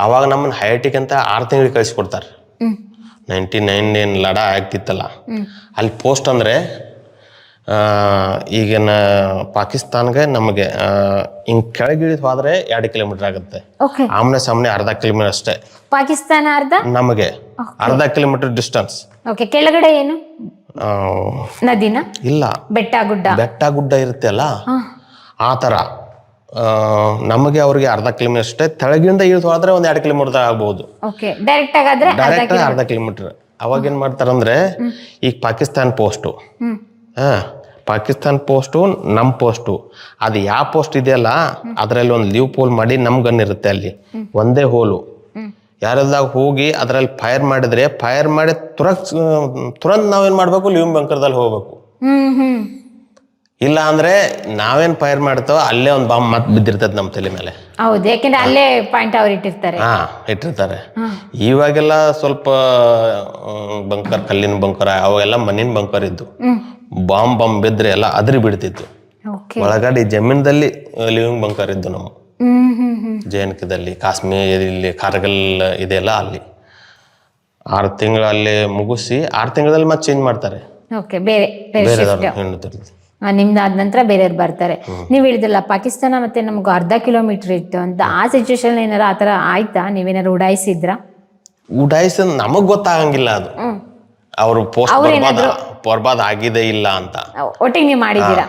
ಅವಾಗ ನಮ್ಮನ್ನ ಹೈಟಿಗಂತ 6 ತಿಂಗಳಿಗೆ ಕಳಿಸ್ಕೊಡ್ತಾರೆ. 99 ಏನು ಲಡಾ ಆಗ್ತಿತ್ತಲ್ಲ, ಅಲ್ಲಿ ಪೋಸ್ಟ್ ಅಂದ್ರೆ ಈಗಿನ ಪಾಕಿಸ್ತಾನ್ಗೆ ನಮಗೆ ಹಿಂಗ್ ಕೆಳಗಿಳಿದು ಹೋದ್ರೆ 2 ಕಿಲೋಮೀಟರ್ ಆಗುತ್ತೆ, ಆಮ್ನೆ ಸಾಮ್ನೆ 1/2 ಕಿಲೋಮೀಟರ್ ಅಷ್ಟೇ. ಪಾಕಿಸ್ತಾನ ನಮಗೆ 1/2 ಕಿಲೋಮೀಟರ್ ಡಿಸ್ಟೆನ್ಸ್. ಕೆಳಗಡೆ ಏನು ನದಿನ? ಇಲ್ಲ, ಬೆಟ್ಟ ಗುಡ್ಡ ಇರುತ್ತೆ ಅಲ್ಲ, ಆ ತರ ನಮಗೆ ಅವ್ರಿಗೆ 1/2 ಕಿಲೋಮೀಟರ್ ಅಷ್ಟೇ. ತೆಳಗಿಂದ ಇಳಿದು ಹೋದ್ರೆ 1-2 ಕಿಲೋಮೀಟರ್ ಆಗ್ಬಹುದು. Direct 1/2 kilometre. ಅವಾಗ ಏನ್ ಮಾಡ್ತಾರಂದ್ರೆ, ಈಗ ಪಾಕಿಸ್ತಾನ್ ಪೋಸ್ಟು, ಪಾಕಿಸ್ತಾನ್ ಪೋಸ್ಟು, ನಮ್ಮ ಪೋಸ್ಟು, ಅದು ಯಾವ ಪೋಸ್ಟ್ ಇದೆಯಲ್ಲ ಅದರಲ್ಲಿ ಒಂದು ಲೀವ್ ಪೋಲ್ ಮಾಡಿ ನಮ್ ಗನ್ ಇರುತ್ತೆ ಅಲ್ಲಿ ಒಂದೇ ಹೋಲು. ಯಾರದಾಗ ಹೋಗಿ ಅದರಲ್ಲಿ ಫೈರ್ ಮಾಡಿದ್ರೆ ಫೈರ್ ಮಾಡಿ ತುರಂತ್ ನಾವೇನ್ ಮಾಡ್ಬೇಕು, ಲೀವ್ ಬಂಕರ್ದಲ್ಲಿ ಹೋಗ್ಬೇಕು. ಇಲ್ಲ ಅಂದ್ರೆ ನಾವೇನ್ ಫೈರ್ ಮಾಡ್ತೇವೋ ಅಲ್ಲೇ ಒಂದು ಬಾಂಬ್ ಮತ್ ಬಿದ್ದಿರ್ತದೆ ನಮ್ಮ ತಲೆ ಮೇಲೆ. ಹೌದು, ಯಾಕೆಂದ್ರೆ ಅಲ್ಲೇ ಪಾಯಿಂಟ್ ಅವ್ರು ಇಟ್ಟಿರ್ತಾರೆ. ಇವಾಗೆಲ್ಲ ಸ್ವಲ್ಪ ಬಂಕರ್, ಕಲ್ಲಿನ ಬಂಕರ್, ಅವೆಲ್ಲ ಮಣ್ಣಿನ ಬಂಕರ್ ಇದ್ದು, ಬಾಂಬ್ ಬಿದ್ರೆ ಎಲ್ಲ ಅದ್ರಿ ಬಿಡ್ತಿತ್ತು. ಒಳಗಡೆ ಜಮೀನದಲ್ಲಿ ಲಿವಿಂಗ್ ಬಂಕರ್ ಇದ್ದು ನಮ್ಮ ಜೆಎನ್ಕೆದಲ್ಲಿ. ಕಾಶ್ಮೀರ ಇಲ್ಲಿ ಕಾರ್ಗಿಲ್ ಇದೆಯಲ್ಲ ಅಲ್ಲಿ 6 ತಿಂಗಳು ಅಲ್ಲೇ ಮುಗಿಸಿ 6 ತಿಂಗಳಲ್ಲಿ ಮತ್ತೆ ಚೇಂಜ್ ಮಾಡ್ತಾರೆ, ಬೇರೆದವ್ರು. ನಿಮ್ದಾದ ನಂತರ ಬೇರೆಯವ್ರು ಬರ್ತಾರೆ. ನೀವ್ ಹೇಳಿದ್ರಲ್ಲ ಪಾಕಿಸ್ತಾನ ಮತ್ತೆ ನಮ್ಗೆ ಅರ್ಧ ಕಿಲೋಮೀಟರ್ ಇತ್ತು ಅಂತ, ಆ ಸಿಚುವೇಶನ್ ಏನಾರ ಆತರ ಆಯ್ತಾ? ನೀವೇನಾರು ಉಡಾಯಿಸಿದ್ರ? ಉಡಾಯಿಸ ನಮಗ್ ಗೊತ್ತಾಗಂಗಿಲ್ಲ ಅದು, ಅವ್ರು ಪೋಸ್ಟ್ ಬರ್ಬಾದ್ ಆಗಿದೆ ಇಲ್ಲ ಅಂತ. ಒಟ್ಟಿಗೆ ನೀವು ಮಾಡಿದ್ದೀರಾ?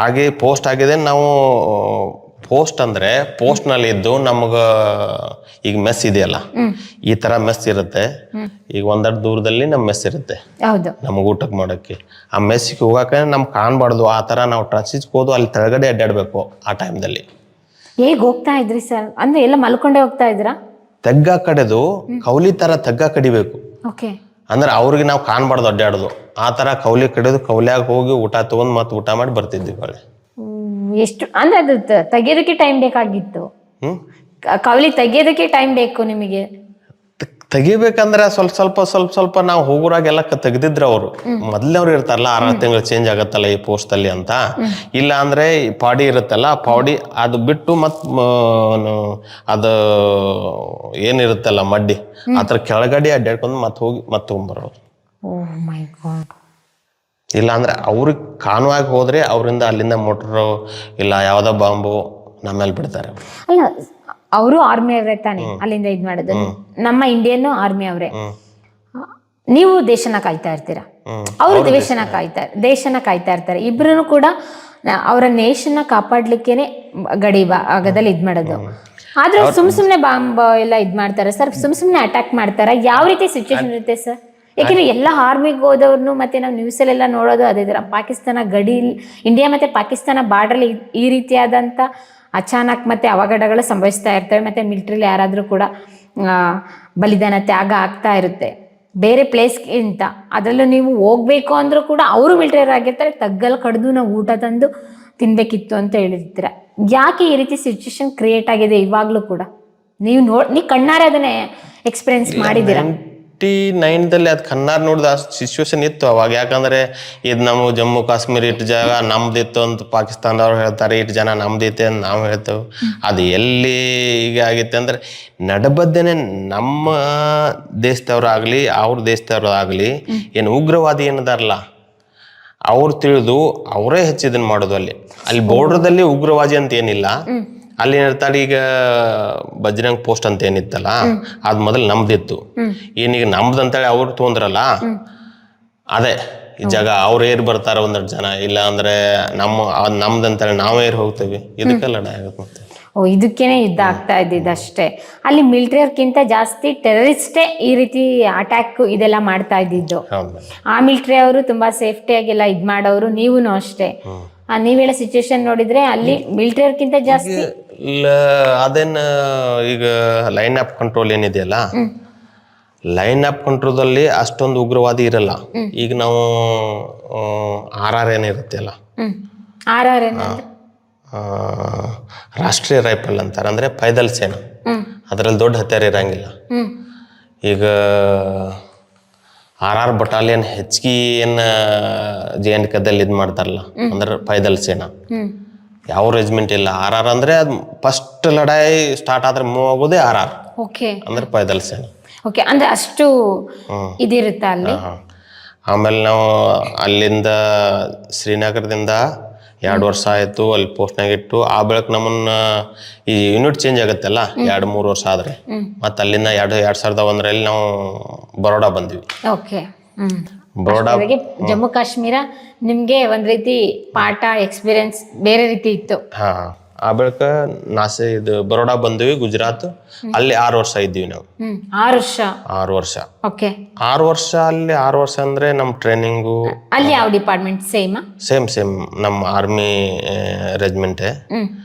ಹಾಗೆ ಪೋಸ್ಟ್ ಆಗಿದೆ. ನಾವು ಪೋಸ್ಟ್ ಅಂದ್ರೆ ಪೋಸ್ಟ್ ನಲ್ಲಿ ಇದ್ದು ನಮಗ ಈಗ ಮೆಸ್ ಇದೆಯಲ್ಲ, ಈ ತರ ಮೆಸ್ ಇರುತ್ತೆ. ಈಗ ಒಂದೆರಡು ದೂರದಲ್ಲಿ ನಮ್ ಮೆಸ್ ಇರುತ್ತೆ, ಹೌದು, ನಮಗ್ ಊಟಕ್ಕೆ ಮಾಡಕ್ಕೆ. ಆ ಮೆಸ್ಸಿಗೆ ಹೋಗಕ್ಕೆ ನಮ್ಗೆ ಕಾಣ್ಬಾರ್ದು, ಆ ತರ ನಾವು ಟ್ರಾನ್ಸಿಟ್ ಹೋದು ಅಲ್ಲಿ ತೆಳಗಡೆ ಅಡ್ಡಾಡ್ಬೇಕು. ಆ ಟೈಮ್ದಲ್ಲಿ ಹೇಗ್ ಹೋಗ್ತಾ ಇದ್ರಿ ಸರ್? ಅಂದ್ರೆ ಎಲ್ಲ ಮಲ್ಕೊಂಡೇ ಹೋಗ್ತಾ ಇದ್ರಾ? ತೆಗ್ಗ ಕಡೆದು ಕೌಲಿ ತರ ತೆಗ್ಗ ಕಡಿಬೇಕು. ಓಕೆ. ಅಂದ್ರೆ ಅವ್ರಿಗೆ ನಾವು ಕಾಣ್ಬಾರ್ದು ಅಡ್ಡಾಡೋದು. ಆ ತರ ಕೌಲಿ ಕಡಿದು ಕೌಲ್ಯಾಗ ಹೋಗಿ ಊಟ ತಗೊಂಡ್ ಮತ್ತೆ ಊಟ ಮಾಡಿ ಬರ್ತಿದ್ವಿ ಹೊಳ್ಳಿ. ಎಷ್ಟು ಅಂದ್ರೆ ಅದು ತೆಗಿಯೋದಕ್ಕೆ ಟೈಮ್ ಬೇಕಾಗಿತ್ತು? ಕವಲಿ ತೆಗಿಯೋದಕ್ಕೆ ಟೈಮ್ ಬೇಕು ನಿಮಗೆ? ತೆಗಿಬೇಕಂದ್ರೆ ಸ್ವಲ್ಪ ನಾವು ಹೋಗೋರಾಗೆಲ್ಲ ತೆಗ್ದಿದ್ರು ಅವರು. ಮೊದ್ಲವ್ರು ಇರ್ತಾರಲ್ಲ 6 ತಿಂಗಳು ಚೇಂಜ್ ಆಗತ್ತಲ್ಲ ಈ ಪೋಸ್ಟ್ ಅಲ್ಲಿ ಅಂತ. ಇಲ್ಲ ಅಂದ್ರೆ ಈ ಪಾಡಿ ಇರುತ್ತಲ್ಲ, ಪಾಡಿ ಅದು ಬಿಟ್ಟು ಅದು ಏನಿರುತ್ತಲ್ಲ ಮಡ್ಡಿ, ಅದ್ರ ಕೆಳಗಡೆ ಅಡ್ಡಾಡ್ಕೊಂಡು ಮತ್ತೆ ಹೋಗಿ ಮತ್ತೆ ತಗೊಂಡ್ಬರೋರು. ಇಲ್ಲ ಅಂದ್ರೆ ಅವ್ರಿಗೆ ಕಾಣುವಾಗಿ ಹೋದ್ರೆ ಅವರಿಂದ ಅಲ್ಲಿಂದ ಮೋಟ್ರು ಇಲ್ಲ ಯಾವ್ದೋ ಬಾಂಬು ನಮ್ಮೇಲೆ ಬಿಡ್ತಾರೆ. ಅಲ್ಲ, ಅವರು ಆರ್ಮಿ ಅವರೇ ತಾನೆ ಅಲ್ಲಿಂದ ಇದ್ ಮಾಡೋದು? ನಮ್ಮ ಇಂಡಿಯನ್ ಆರ್ಮಿ ಅವರೇ. ನೀವು ದೇಶನ ಕಾಯ್ತಾ ಇರ್ತೀರಾ, ಅವರು ದೇಶನ ಕಾಯ್ತಾ ಇರ್ತಾರೆ. ಇಬ್ರು ಕೂಡ ಅವರ ನೇಷನ್ನ ಕಾಪಾಡ್ಲಿಕ್ಕೇನೆ ಗಡಿ ಭಾಗದಲ್ಲಿ ಇದ್ ಮಾಡೋದು. ಆದ್ರೆ ಸುಮ್ನೆ ಬಾಂಬ್ ಎಲ್ಲ ಇದ್ ಮಾಡ್ತಾರೆ ಸರ್, ಸುಮ್ನೆ ಅಟ್ಯಾಕ್ ಮಾಡ್ತಾರ. ಯಾವ ರೀತಿ ಸಿಚುವೇಶನ್ ಇರುತ್ತೆ ಸರ್? ಯಾಕೆಂದ್ರೆ ಎಲ್ಲ ಆರ್ಮಿಗೆ ಹೋದವ್ರನ್ನು ಮತ್ತೆ ನಾವು ನ್ಯೂಸಲ್ಲೆಲ್ಲ ನೋಡೋದು ಅದೇ ಥರ. ಪಾಕಿಸ್ತಾನ ಗಡಿ, ಇಂಡಿಯಾ ಮತ್ತೆ ಪಾಕಿಸ್ತಾನ ಬಾರ್ಡ್ರಲ್ಲಿ ಈ ರೀತಿಯಾದಂಥ ಅಚಾನಕ್ ಮತ್ತೆ ಅವಘಡಗಳು ಸಂಭವಿಸ್ತಾ ಇರ್ತವೆ. ಮತ್ತೆ ಮಿಲಿಟ್ರಿಲಿ ಯಾರಾದರೂ ಕೂಡ ಬಲಿದಾನ ತ್ಯಾಗ ಆಗ್ತಾ ಇರುತ್ತೆ ಬೇರೆ ಪ್ಲೇಸ್ಗಿಂತ. ಅದರಲ್ಲೂ ನೀವು ಹೋಗ್ಬೇಕು ಅಂದ್ರೂ ಕೂಡ ಅವರು ಮಿಲಿಟರಿ ಆಗಿರ್ತಾರೆ, ತಗ್ಗಲ್ ಕಡ್ದು ನಾವು ಊಟ ತಂದು ತಿನ್ಬೇಕಿತ್ತು ಅಂತ ಹೇಳಿರ್ತೀರ. ಯಾಕೆ ಈ ರೀತಿ ಸಿಚುವೇಶನ್ ಕ್ರಿಯೇಟ್ ಆಗಿದೆ ಇವಾಗ್ಲೂ ಕೂಡ? ನೀವು ಕಣ್ಣಾರೆ ಅದನ್ನೇ ಎಕ್ಸ್ಪೀರಿಯನ್ಸ್ ಮಾಡಿದ್ದೀರಾ? 99ದಲ್ಲಿ ಅದು ಕಣ್ಣಾರ್ ನೋಡಿದ ಸಿಚುವೇಶನ್ ಇತ್ತು ಅವಾಗ. ಯಾಕಂದ್ರೆ ಇದು ನಮ್ಮ ಜಮ್ಮು ಕಾಶ್ಮೀರ ಇಟ್ಟು ಜಾಗ ನಮ್ದಿತ್ತು ಅಂತ ಪಾಕಿಸ್ತಾನದವ್ರು ಹೇಳ್ತಾರೆ, ಇಟ್ಟು ಜನ ನಮ್ದೈತೆ ಅಂತ ನಾವು ಹೇಳ್ತೇವೆ. ಅದು ಎಲ್ಲಿ ಈಗ ಆಗಿತ್ತೆ ಅಂದ್ರೆ ನಡಬದ್ದೇನೆ ನಮ್ಮ ದೇಶದವ್ರಾಗ್ಲಿ ಅವ್ರ ದೇಶದವ್ರಾಗ್ಲಿ ಏನು ಉಗ್ರವಾದಿ ಏನದಾರಲ್ಲ ಅವ್ರು ತಿಳಿದು ಅವರೇ ಹೆಚ್ಚಿದನ್ ಮಾಡೋದು. ಅಲ್ಲಿ ಬೋರ್ಡರ್ದಲ್ಲಿ ಉಗ್ರವಾದಿ ಅಂತ ಏನಿಲ್ಲ. ಅಲ್ಲಿ ಏನಿರ್ತಾರೆ ಈಗ ಬಜರಂಗ್ ಪೋಸ್ಟ್ ಅಂತ ಏನಿತ್ತಲ್ಲ, ಅದ್ ಮೊದಲು ನಮ್ದಿತ್ತು. ಏನೀಗ ನಮ್ದು ಅಂತೇಳಿ ಅವ್ರು ತೊಂದ್ರಲ್ಲ, ಅದೇ ಈ ಜಾಗ ಅವ್ರು ಏರ್ ಬರ್ತಾರ ಒಂದೆರಡು ಜನ, ಇಲ್ಲ ಅಂದ್ರೆ ನಮ್ದಂತೇಳಿ ನಾವೇ ಏರ್ ಹೋಗ್ತೇವಿ. ಇದಕ್ಕೆಲ್ಲ ಆಗುತ್ತೆ. ಇದಕ್ಕೇನೆ ಯುದ್ಧ ಆಗ್ತಾ ಇದ್ದಿದ್ದು ಅಷ್ಟೇ. ಅಲ್ಲಿ ಮಿಲಿಟರಿ ಅವ್ರಕ್ಕಿಂತ ಜಾಸ್ತಿ ಟೆರರಿಸ್ಟೇ ಈ ರೀತಿ ಅಟ್ಯಾಕ್ ಇದೆಲ್ಲ ಮಾಡ್ತಾ ಇದ್ದಿದ್ದು. ಆ ಮಿಲಿಟರಿ ಅವರು ತುಂಬಾ ಸೇಫ್ಟಿಯಾಗೆಲ್ಲ ಇದ್ ಮಾಡೋರು, ನೀವೂ ಅಷ್ಟೇ. ನೀವ್ ಹೇಳೋ ಸಿಚುವೇಶನ್ ನೋಡಿದ್ರೆ ಅಲ್ಲಿ ಮಿಲಿಟರಿ ಅವ್ರಕ್ಕಿಂತ ಜಾಸ್ತಿ ಅದೇನ್ ಈಗ ಲೈನ್ ಆಫ್ ಕಂಟ್ರೋಲ್ ಏನಿದೆಯಲ್ಲ, ಲೈನ್ ಆಫ್ ಕಂಟ್ರೋಲ್ದಲ್ಲಿ ಅಷ್ಟೊಂದು ಉಗ್ರವಾದಿ ಇರಲ್ಲ. ಈಗ ನಾವು RR ಏನಿರುತ್ತೆ ಅಲ್ಲ, RR ರಾಷ್ಟ್ರೀಯ ರೈಫಲ್ ಅಂತಾರೆ, ಅಂದ್ರೆ ಪೈದಲ್ ಸೇನಾ. ಅದ್ರಲ್ಲಿ ದೊಡ್ಡ ಹತ್ಯಾರ ಇರಂಗಿಲ್ಲ. ಈಗ RR ಬಟಾಲಿಯನ್ ಹೆಚ್ಚಿಗೆ ಏನ್ JNKದಲ್ಲಿ ಇದ್ ಮಾಡ್ತಾರಲ್ಲ, ಅಂದ್ರೆ ಪೈದಲ್ ಸೇನಾ. ಯಾವ ರೆಜಿಮೆಂಟ್ ಇಲ್ಲ. RR ಅಂದ್ರೆ ಅದು ಫಸ್ಟ್ ಲಡಾಯಿ ಸ್ಟಾರ್ಟ್ ಆದ್ರೆ ಮೂವ್ ಆಗೋದೇ RR, ಅಂದ್ರೆ ಪೈದಲ್ ಸೇನಾ. ಅಂದ್ರೆ ಅಷ್ಟು ಇದಿರುತ್ತೆ ಅಲ್ಲಿ. ಆಮೇಲೆ ನಾವು ಅಲ್ಲಿಂದ ಶ್ರೀನಗರದಿಂದ 2 ವರ್ಷ ಆಯ್ತು ಅಲ್ಲಿ ಪೋಸ್ಟ್ನಾಗ ಇಟ್ಟು. ಆ ಬೆಳಕ್ ನಮ್ಮನ್ನ ಈ ಯೂನಿಟ್ ಚೇಂಜ್ ಆಗತ್ತಲ್ಲ 2-3 ವರ್ಷ ಆದ್ರೆ, ಮತ್ತೆ ಅಲ್ಲಿಂದ 2001ರಲ್ಲಿ ನಾವು ಬರೋಡಾ ಬಂದ್ವಿ. ಬರೋಡಾ ಜಮ್ಮು ಕಾಶ್ಮೀರ ನಿಮ್ಗೆ ಒಂದ್ ರೀತಿ ಪಾಠ ಎಕ್ಸ್ಪೀರಿಯನ್ಸ್ ಬೇರೆ ರೀತಿ ಇತ್ತು. ಆ ಬೆಳಕ ಇದು ಬರೋಡಾ ಬಂದ್ವಿ, ಗುಜರಾತ್. ಅಲ್ಲಿ 6 ವರ್ಷ ಇದ್ವಿ ನಾವು. 6 ವರ್ಷ. 6 ವರ್ಷ ಅಲ್ಲಿ 6 ವರ್ಷ ಅಂದ್ರೆ ನಮ್ ಟ್ರೈನಿಂಗು ಅಲ್ಲಿ ಯಾವ ಡಿಪಾರ್ಟ್ಮೆಂಟ್? ಸೇಮ್ ನಮ್ಮ ಆರ್ಮಿ ರೆಜಿಮೆಂಟೇ.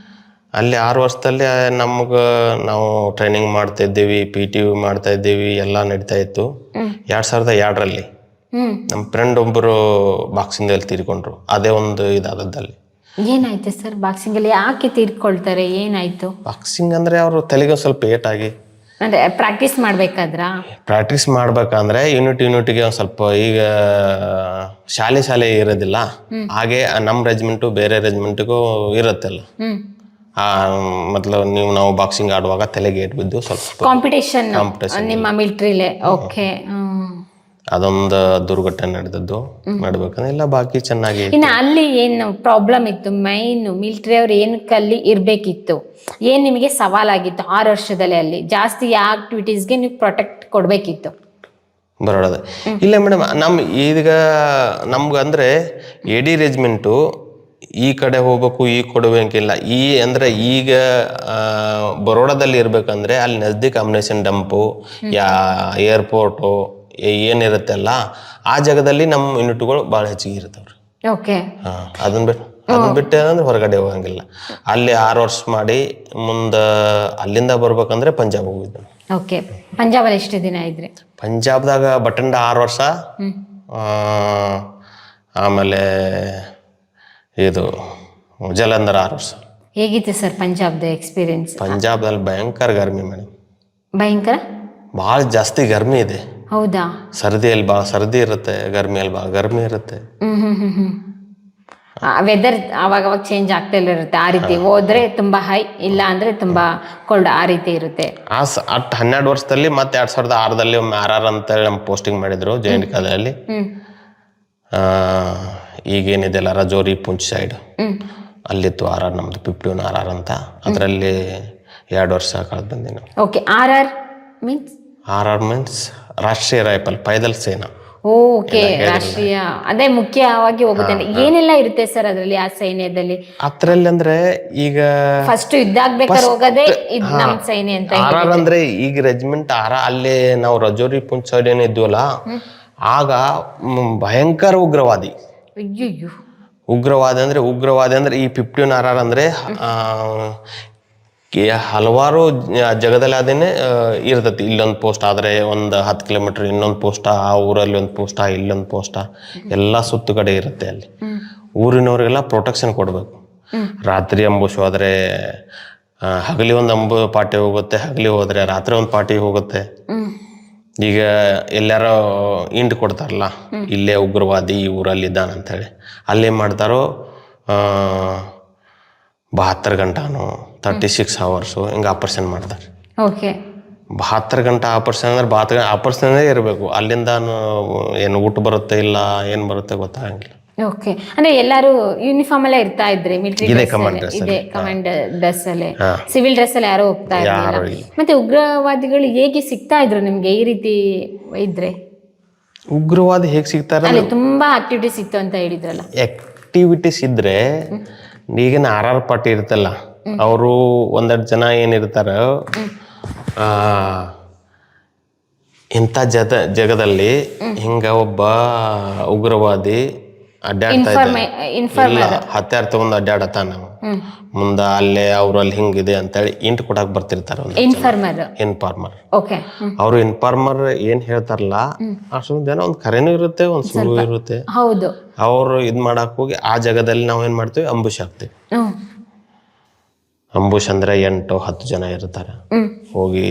ಅಲ್ಲಿ 6 ವರ್ಷದಲ್ಲಿ ನಾವು ಟ್ರೈನಿಂಗ್ ಮಾಡ್ತಾ ಇದ್ದೀವಿ, PT ಮಾಡ್ತಾ ಇದ್ದೀವಿ, ಎಲ್ಲ ನಡೀತಾ ಇತ್ತು. 2002ರಲ್ಲಿ ನಮ್ಮ ಫ್ರೆಂಡ್ ಒಬ್ಬರು ಬಾಕ್ಸಿಂಗ್ ಅಲ್ಲಿ ತೀರ್ಕೊಂಡ್ರು. ಅದೇ ಒಂದು ಇದಾದಲ್ಲಿ. ಏನಾಯ್ತು ಸರ್ ಬಾಕ್ಸಿಂಗ್ ಅಲ್ಲಿ? ಯಾಕೆ ತೀರ್ಕೊಳ್ತಾರೆ? ಏನಾಯ್ತು? ಬಾಕ್ಸಿಂಗ್ ಅಂದ್ರೆ ಅವರು ತಲೆಗೆ ಸ್ವಲ್ಪ ಏಟಾಗಿ, ಅಂದ್ರೆ ಪ್ರಾಕ್ಟೀಸ್ ಮಾಡ್ಬೇಕಂದ್ರೆ ಯೂನಿಟ್ಗೆ ಒಂದ್ ಸ್ವಲ್ಪ, ಈಗ ಶಾಲೆ ಇರೋದಿಲ್ಲ ಹಾಗೆ ನಮ್ಮ ರೆಜಿಮೆಂಟು ಬೇರೆ ರೆಜಿಮೆಂಟ್ಗೂ ಇರುತ್ತಲ್ಲ. ನಾವು ಬಾಕ್ಸಿಂಗ್ ಆಡುವಾಗ ತಲೆಗೆ ಏಟ್ ಬಿದ್ದು ಸ್ವಲ್ಪ ಕಾಂಪಿಟೇಷನ್ ನಿಮ್ಮ ಮಿಲಿಟರಿಲೇ. ಅದೊಂದು ದುರ್ಘಟನೆ ನಡೆದದ್ದು. ನಡ್ಬೇಕಂದ್ರೆ ಇಲ್ಲ ಬಾಕಿ ಚೆನ್ನಾಗಿ. ಇನ್ನು ಅಲ್ಲಿ ಏನು ಪ್ರಾಬ್ಲಮ್ ಇತ್ತು ಮೈನ್ ಮಿಲಿಟರಿ ಅವ್ರು ಏನಕ್ಕೆ ಅಲ್ಲಿ ಇರ್ಬೇಕಿತ್ತು, ಏನ್ ನಿಮಗೆ ಸವಾಲಾಗಿತ್ತು 6 ವರ್ಷದಲ್ಲಿ? ಅಲ್ಲಿ ಜಾಸ್ತಿ ಯಾವ ಆಕ್ಟಿವಿಟೀಸ್ಗೆ ನೀವು ಪ್ರೊಟೆಕ್ಟ್ ಕೊಡ್ಬೇಕಿತ್ತು? ಬರೋದ ಇಲ್ಲ ಮೇಡಮ್, ಈಗ ನಮ್ಗೆ ಅಂದ್ರೆ ಎಡಿ ರೆಜಿಮೆಂಟು ಈ ಕಡೆ ಹೋಗ್ಬೇಕು ಈ ಕೊಡಬೇಕಿಲ್ಲ. ಅಂದ್ರೆ ಈಗ ಬರೋಡಾದಲ್ಲಿ ಇರ್ಬೇಕಂದ್ರೆ ಅಲ್ಲಿ ನಜ್ದೀಕ್ ಅಮ್ಯುನಿಷನ್ ಡಂಪು ಏರ್ಪೋರ್ಟು ಏನಿರುತ್ತೆ ಅಲ್ಲ, ಆ ಜಾಗದಲ್ಲಿ ನಮ್ಮ ಯೂನಿಟ್ಗಳು ಭಾಳ ಹೆಚ್ಚಿಗೆ ಇರ್ತಾವ್ರಿ. ಓಕೆ. ಅದನ್ನ ಬಿಟ್ಟು ಅಂದ್ರೆ ಹೊರಗಡೆ ಹೋಗಂಗಿಲ್ಲ. ಅಲ್ಲಿ 6 ವರ್ಷ ಮಾಡಿ ಮುಂದೆ ಅಲ್ಲಿಂದ ಬರ್ಬೇಕಂದ್ರೆ ಪಂಜಾಬ್ ಹೋಗಿದ್ದು. ಓಕೆ. ಪಂಜಾಬಲ್ಲಿ ಎಷ್ಟು ದಿನ ಇದ್ರಿ? ಪಂಜಾಬ್ದಾಗ ಬಟಂಡ 6 ವರ್ಷ, ಆಮೇಲೆ ಇದು ಜಲಂಧರ್ 6 ವರ್ಷ. ಹೇಗಿತ್ತು ಸರ್ ಪಂಜಾಬ್ದ ಎಕ್ಸ್ಪೀರಿಯನ್ಸ್? ಪಂಜಾಬ್ದಲ್ಲಿ ಭಯಂಕರ ಗರ್ಮಿ ಮೇಡಮ್. ಭಯಂಕರ ಭಾಳ ಜಾಸ್ತಿ ಗರ್ಮಿ ಇದೆ. ಹೌದಾ? ಸರ್ದಿಯಲ್ಲಿ ಭಾಳ ಸರ್ದಿ ಇರುತ್ತೆ, ಗರ್ಮಿಯಲ್ಲಿ ಭಾಳ ಗರ್ಮಿ ಇರುತ್ತೆ. ವೆದರ್ ಅವಾಗ ಚೇಂಜ್ ಆಗ್ತಾ ಇರುತ್ತೆ. ಆ ರೀತಿ ಹೋದ್ರೆ ತುಂಬಾ ಹೈ, ಇಲ್ಲ ಅಂದ್ರೆ ತುಂಬಾ ಕೋಲ್ಡ್, ಆ ರೀತಿ ಇರುತ್ತೆ. 12 ವರ್ಷದಲ್ಲಿ ಮತ್ತೆ 2006ದಲ್ಲಿ ಒಮ್ಮೆ RR ಅಂತೇಳಿ ನಮ್ಮ ಪೋಸ್ಟಿಂಗ್ ಮಾಡಿದ್ರು ಜೈನಿಕಾದಲ್ಲಿ. ಈಗೇನಿದೆಲ್ಲ ರಜೋರಿ ಪುಂಚ್ ಸೈಡ್ ಅಲ್ಲಿತ್ತು RR, ನಮ್ದು 51 RR ಅಂತ. ಅದರಲ್ಲಿ 2 ವರ್ಷ ಕಳೆದು ಬಂದಿ ನಾವು. ಓಕೆ. RR ಮೀನ್ಸ್ ರಾಷ್ಟ್ರೀಯ ರೈಫಲ್ ಪೈದಲ್ ಸೇನಾ. ಓಕೆ, ರಾಷ್ಟ್ರೀಯ, ಅದೇ ಮುಖ್ಯವಾಗಿ ಹೋಗುತ್ತೆ. ಏನೆಲ್ಲ ಇರುತ್ತೆ ಸರ್ ಅದರಲ್ಲಿ, ಆ ಸೈನ್ಯದಲ್ಲಿ? ಅದ್ರಲ್ಲಿ ಅಂದ್ರೆ ಈಗ ಫಸ್ಟ್ ಯುದ್ಧಾಗ್ಬೇಕಾದ್ರೆ ಹೋಗೋದೇ ನಮ್ ಸೈನ್ಯ ಅಂತ. RR ಅಂದ್ರೆ ಈಗ ರೆಜಿಮೆಂಟ್ ಅಲ್ಲಿ ನಾವು ರಜೋರಿ ಪುಂಚ್ ಸೈಡ್ ಏನು ಇದ್ವಲ್ಲ, ಆಗ ಭಯಂಕರ ಉಗ್ರವಾದಿ. ಅಯ್ಯೋ. ಉಗ್ರವಾದಿ ಅಂದ್ರೆ ಈ 51 RR ಅಂದ್ರೆ ಹಲವಾರು ಜಗದಲ್ಲಿ ಅದೇನೆ ಇರ್ತತಿ. ಇಲ್ಲೊಂದು ಪೋಸ್ಟ್ ಆದ್ರೆ ಒಂದು 10 ಕಿಲೋಮೀಟರ್ ಇನ್ನೊಂದು ಪೋಸ್ಟ, ಆ ಊರಲ್ಲಿ ಒಂದು ಪೋಸ್ಟ, ಇಲ್ಲೊಂದು ಪೋಸ್ಟ, ಎಲ್ಲ ಸುತ್ತು ಕಡೆ ಇರುತ್ತೆ. ಅಲ್ಲಿ ಊರಿನವ್ರಿಗೆಲ್ಲ ಪ್ರೊಟೆಕ್ಷನ್ ಕೊಡ್ಬೇಕು. ರಾತ್ರಿ ಅಂಬುಷ್ ಹೋದ್ರೆ ಹಗಲಿ ಒಂದು ಪಾರ್ಟಿ ಹೋಗುತ್ತೆ, ಹಗಲಿ ಹೋದ್ರೆ ರಾತ್ರಿ ಒಂದು ಪಾರ್ಟಿ ಹೋಗುತ್ತೆ. ಈಗ ಎಲ್ಲಾರೋ ಇಂಡ್ ಕೊಡ್ತಾರಲ್ಲ, ಇಲ್ಲೇ ಉಗ್ರವಾದಿ ಈ ಊರಲ್ಲಿ ಇದ್ದಾನ ಅಂತ ಹೇಳಿ, ಅಲ್ಲೇನ್ ಮಾಡ್ತಾರೋ 72 ಗಂಟಾನು 36 hours ಹಿಂಗೆ ಆಪರೇಷನ್ ಮಾಡ್ತಾರೆ. ಓಕೆ. 72 ಗಂಟೆ ಆಪರೇಷನ್ ಅಂದ್ರೆ 72 ಆಪರೇಷನ್ನೇ ಇರಬೇಕು. ಅಲ್ಲಿಂದ ಏನು ಊಟ ಬರುತ್ತೆ ಇಲ್ಲ ಏನು ಬರುತ್ತೆ ಗೊತ್ತಾಗಂಗಿಲ್ಲ. ಓಕೆ. ಅಂದ್ರೆ ಎಲ್ಲಾರು ಯೂನಿಫಾರ್ಮ್ ಎಲ್ಲ ಇರ್ತಾ ಇದ್ರೆ ಮಿಲಿಟರಿ ಇದೆ ಕಮಾಂಡ್ ಡ್ರೆಸ್ ಅಲ್ಲೇ, ಸಿವಿಲ್ ಡ್ರೆಸ್ ಅಲ್ಲಿ ಯಾರು ಹೋಗ್ತಾ ಇರಲಿಲ್ಲ. ಮತ್ತೆ ಉಗ್ರವಾದಿಗಳು ಹೇಗೆ ಸಿಗ್ತಾ ಇದ್ರು ನಿಮ್ಗೆ ಈ ರೀತಿ ಇದ್ರೆ? ಉಗ್ರವಾದಿ ಹೇಗೆ ಸಿಗ್ತಾರೆ? ಅಲ್ಲಿ ತುಂಬಾ ಆಕ್ಟಿವಿಟೀಸ್ ಇತ್ತು ಅಂತ ಹೇಳಿದ್ರಲ್ಲ. ಆಕ್ಟಿವಿಟೀಸ್ ಇದ್ರೆ ಈಗಿನ RR ಪಾರ್ಟಿ ಇರುತ್ತಲ್ಲ, ಅವರು 1-2 ಜನ ಏನಿರ್ತಾರ, ಇಂಥ ಜಗದಲ್ಲಿ ಹಿಂಗ ಒಬ್ಬ ಉಗ್ರವಾದಿ ಅಡ್ಡಾಡ್ತಾ ಇದ್ದ, ಹತ್ಯಾರ ತಗೊಂಡ್ ಅಡ್ಡಾಡತಾನ ನಾವು ಮುಂದ, ಅಲ್ಲೇ ಅವ್ರಲ್ಲಿ ಹಿಂಗಿದೆ ಅಂತೇಳಿ ಇಂಟ್ ಕೊಡಕ್ ಬರ್ತಿರ್ತಾರ ಇನ್ಫಾರ್ಮರ್. ಅವ್ರು ಇನ್ಫಾರ್ಮರ್ ಏನ್ ಹೇಳ್ತಾರಲ್ಲ, ಅಷ್ಟೊಂದು ಜನ ಒಂದ್ ಕರೆನೂ ಇರುತ್ತೆ, ಒಂದ್ ಸುಳ್ಳು ಇರುತ್ತೆ. ಅವ್ರು ಇದ್ ಮಾಡಕ್ ಹೋಗಿ ಆ ಜಾಗದಲ್ಲಿ ನಾವ್ ಏನ್ ಮಾಡ್ತೀವಿ, ಅಂಬುಷ್ ಹಾಕ್ತಿವಿ. ಅಂಬುಷ್ ಅಂದ್ರೆ 8-10 ಜನ ಇರ್ತಾರೆ. ಹೋಗಿ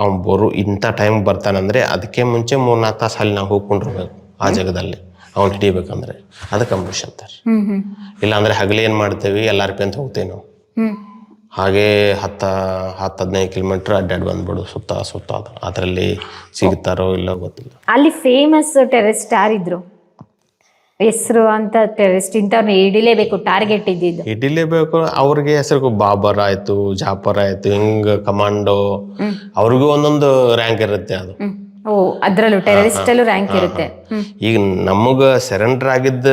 ಅವ್ನು ಇಂಥ ಟೈಮ್ ಬರ್ತಾನಂದ್ರೆ ಅದಕ್ಕೆ ಮುಂಚೆ 3-4 ತಾಸು ಅಲ್ಲಿ ನಾವು ಹೋಗ್ಕೊಂಡಿರ್ಬೇಕು ಆ ಜಾಗದಲ್ಲಿ ಅವ್ನು ಹಿಡಿಬೇಕಂದ್ರೆ, ಅದಕ್ಕೆ ಅಂಬುಷ್ ಅಂತಾರೆ. ಇಲ್ಲ ಅಂದ್ರೆ ಹಗಲಿ ಏನ್ ಮಾಡ್ತೇವಿ, LRP ಅಂತ ಹೋಗ್ತೇವೆ ನಾವು. ಹಾಗೆ 10-15 ಕಿಲೋಮೀಟರ್ ಅಡ್ಡಾಡ್ ಬಂದ್ಬಿಡು ಸುತ್ತ ಅದರಲ್ಲಿ ಸಿಗ್ತಾರೋ ಇಲ್ಲ ಗೊತ್ತಿಲ್ಲ. ಅಲ್ಲಿ ಫೇಮಸ್ ಟೆರರಿಸ್ಟ್ ಯಾರಿದ್ರು, ಹೆಸರು ಅಂತ ಟೆರರಿಸ್ಟ್ ಇಂಥವ್ರನ್ನ ಹಿಡಿಲೇಬೇಕು, ಟಾರ್ಗೆಟ್ ಹಿಡಿಲೇಬೇಕು? ಅವ್ರಿಗೆ ಹೆಸರು ಬಾಬರ್ ಆಯ್ತು, ಜಾಫರ್ ಆಯ್ತು, ಹಿಂಗ ಕಮಾಂಡೋ, ಅವ್ರಿಗೂ ಒಂದೊಂದು ರ್ಯಾಂಕ್ ಇರುತ್ತೆ. ಅದು ಅದ್ರಲ್ಲೂ ಟೆರರಿಸ್ಟ್ ಅಲ್ಲೂ ರ್ಯಾಂಕ್ ಇರುತ್ತೆ. ಈಗ ನಮಗ ಸರೆಂಡರ್ ಆಗಿದ್ದ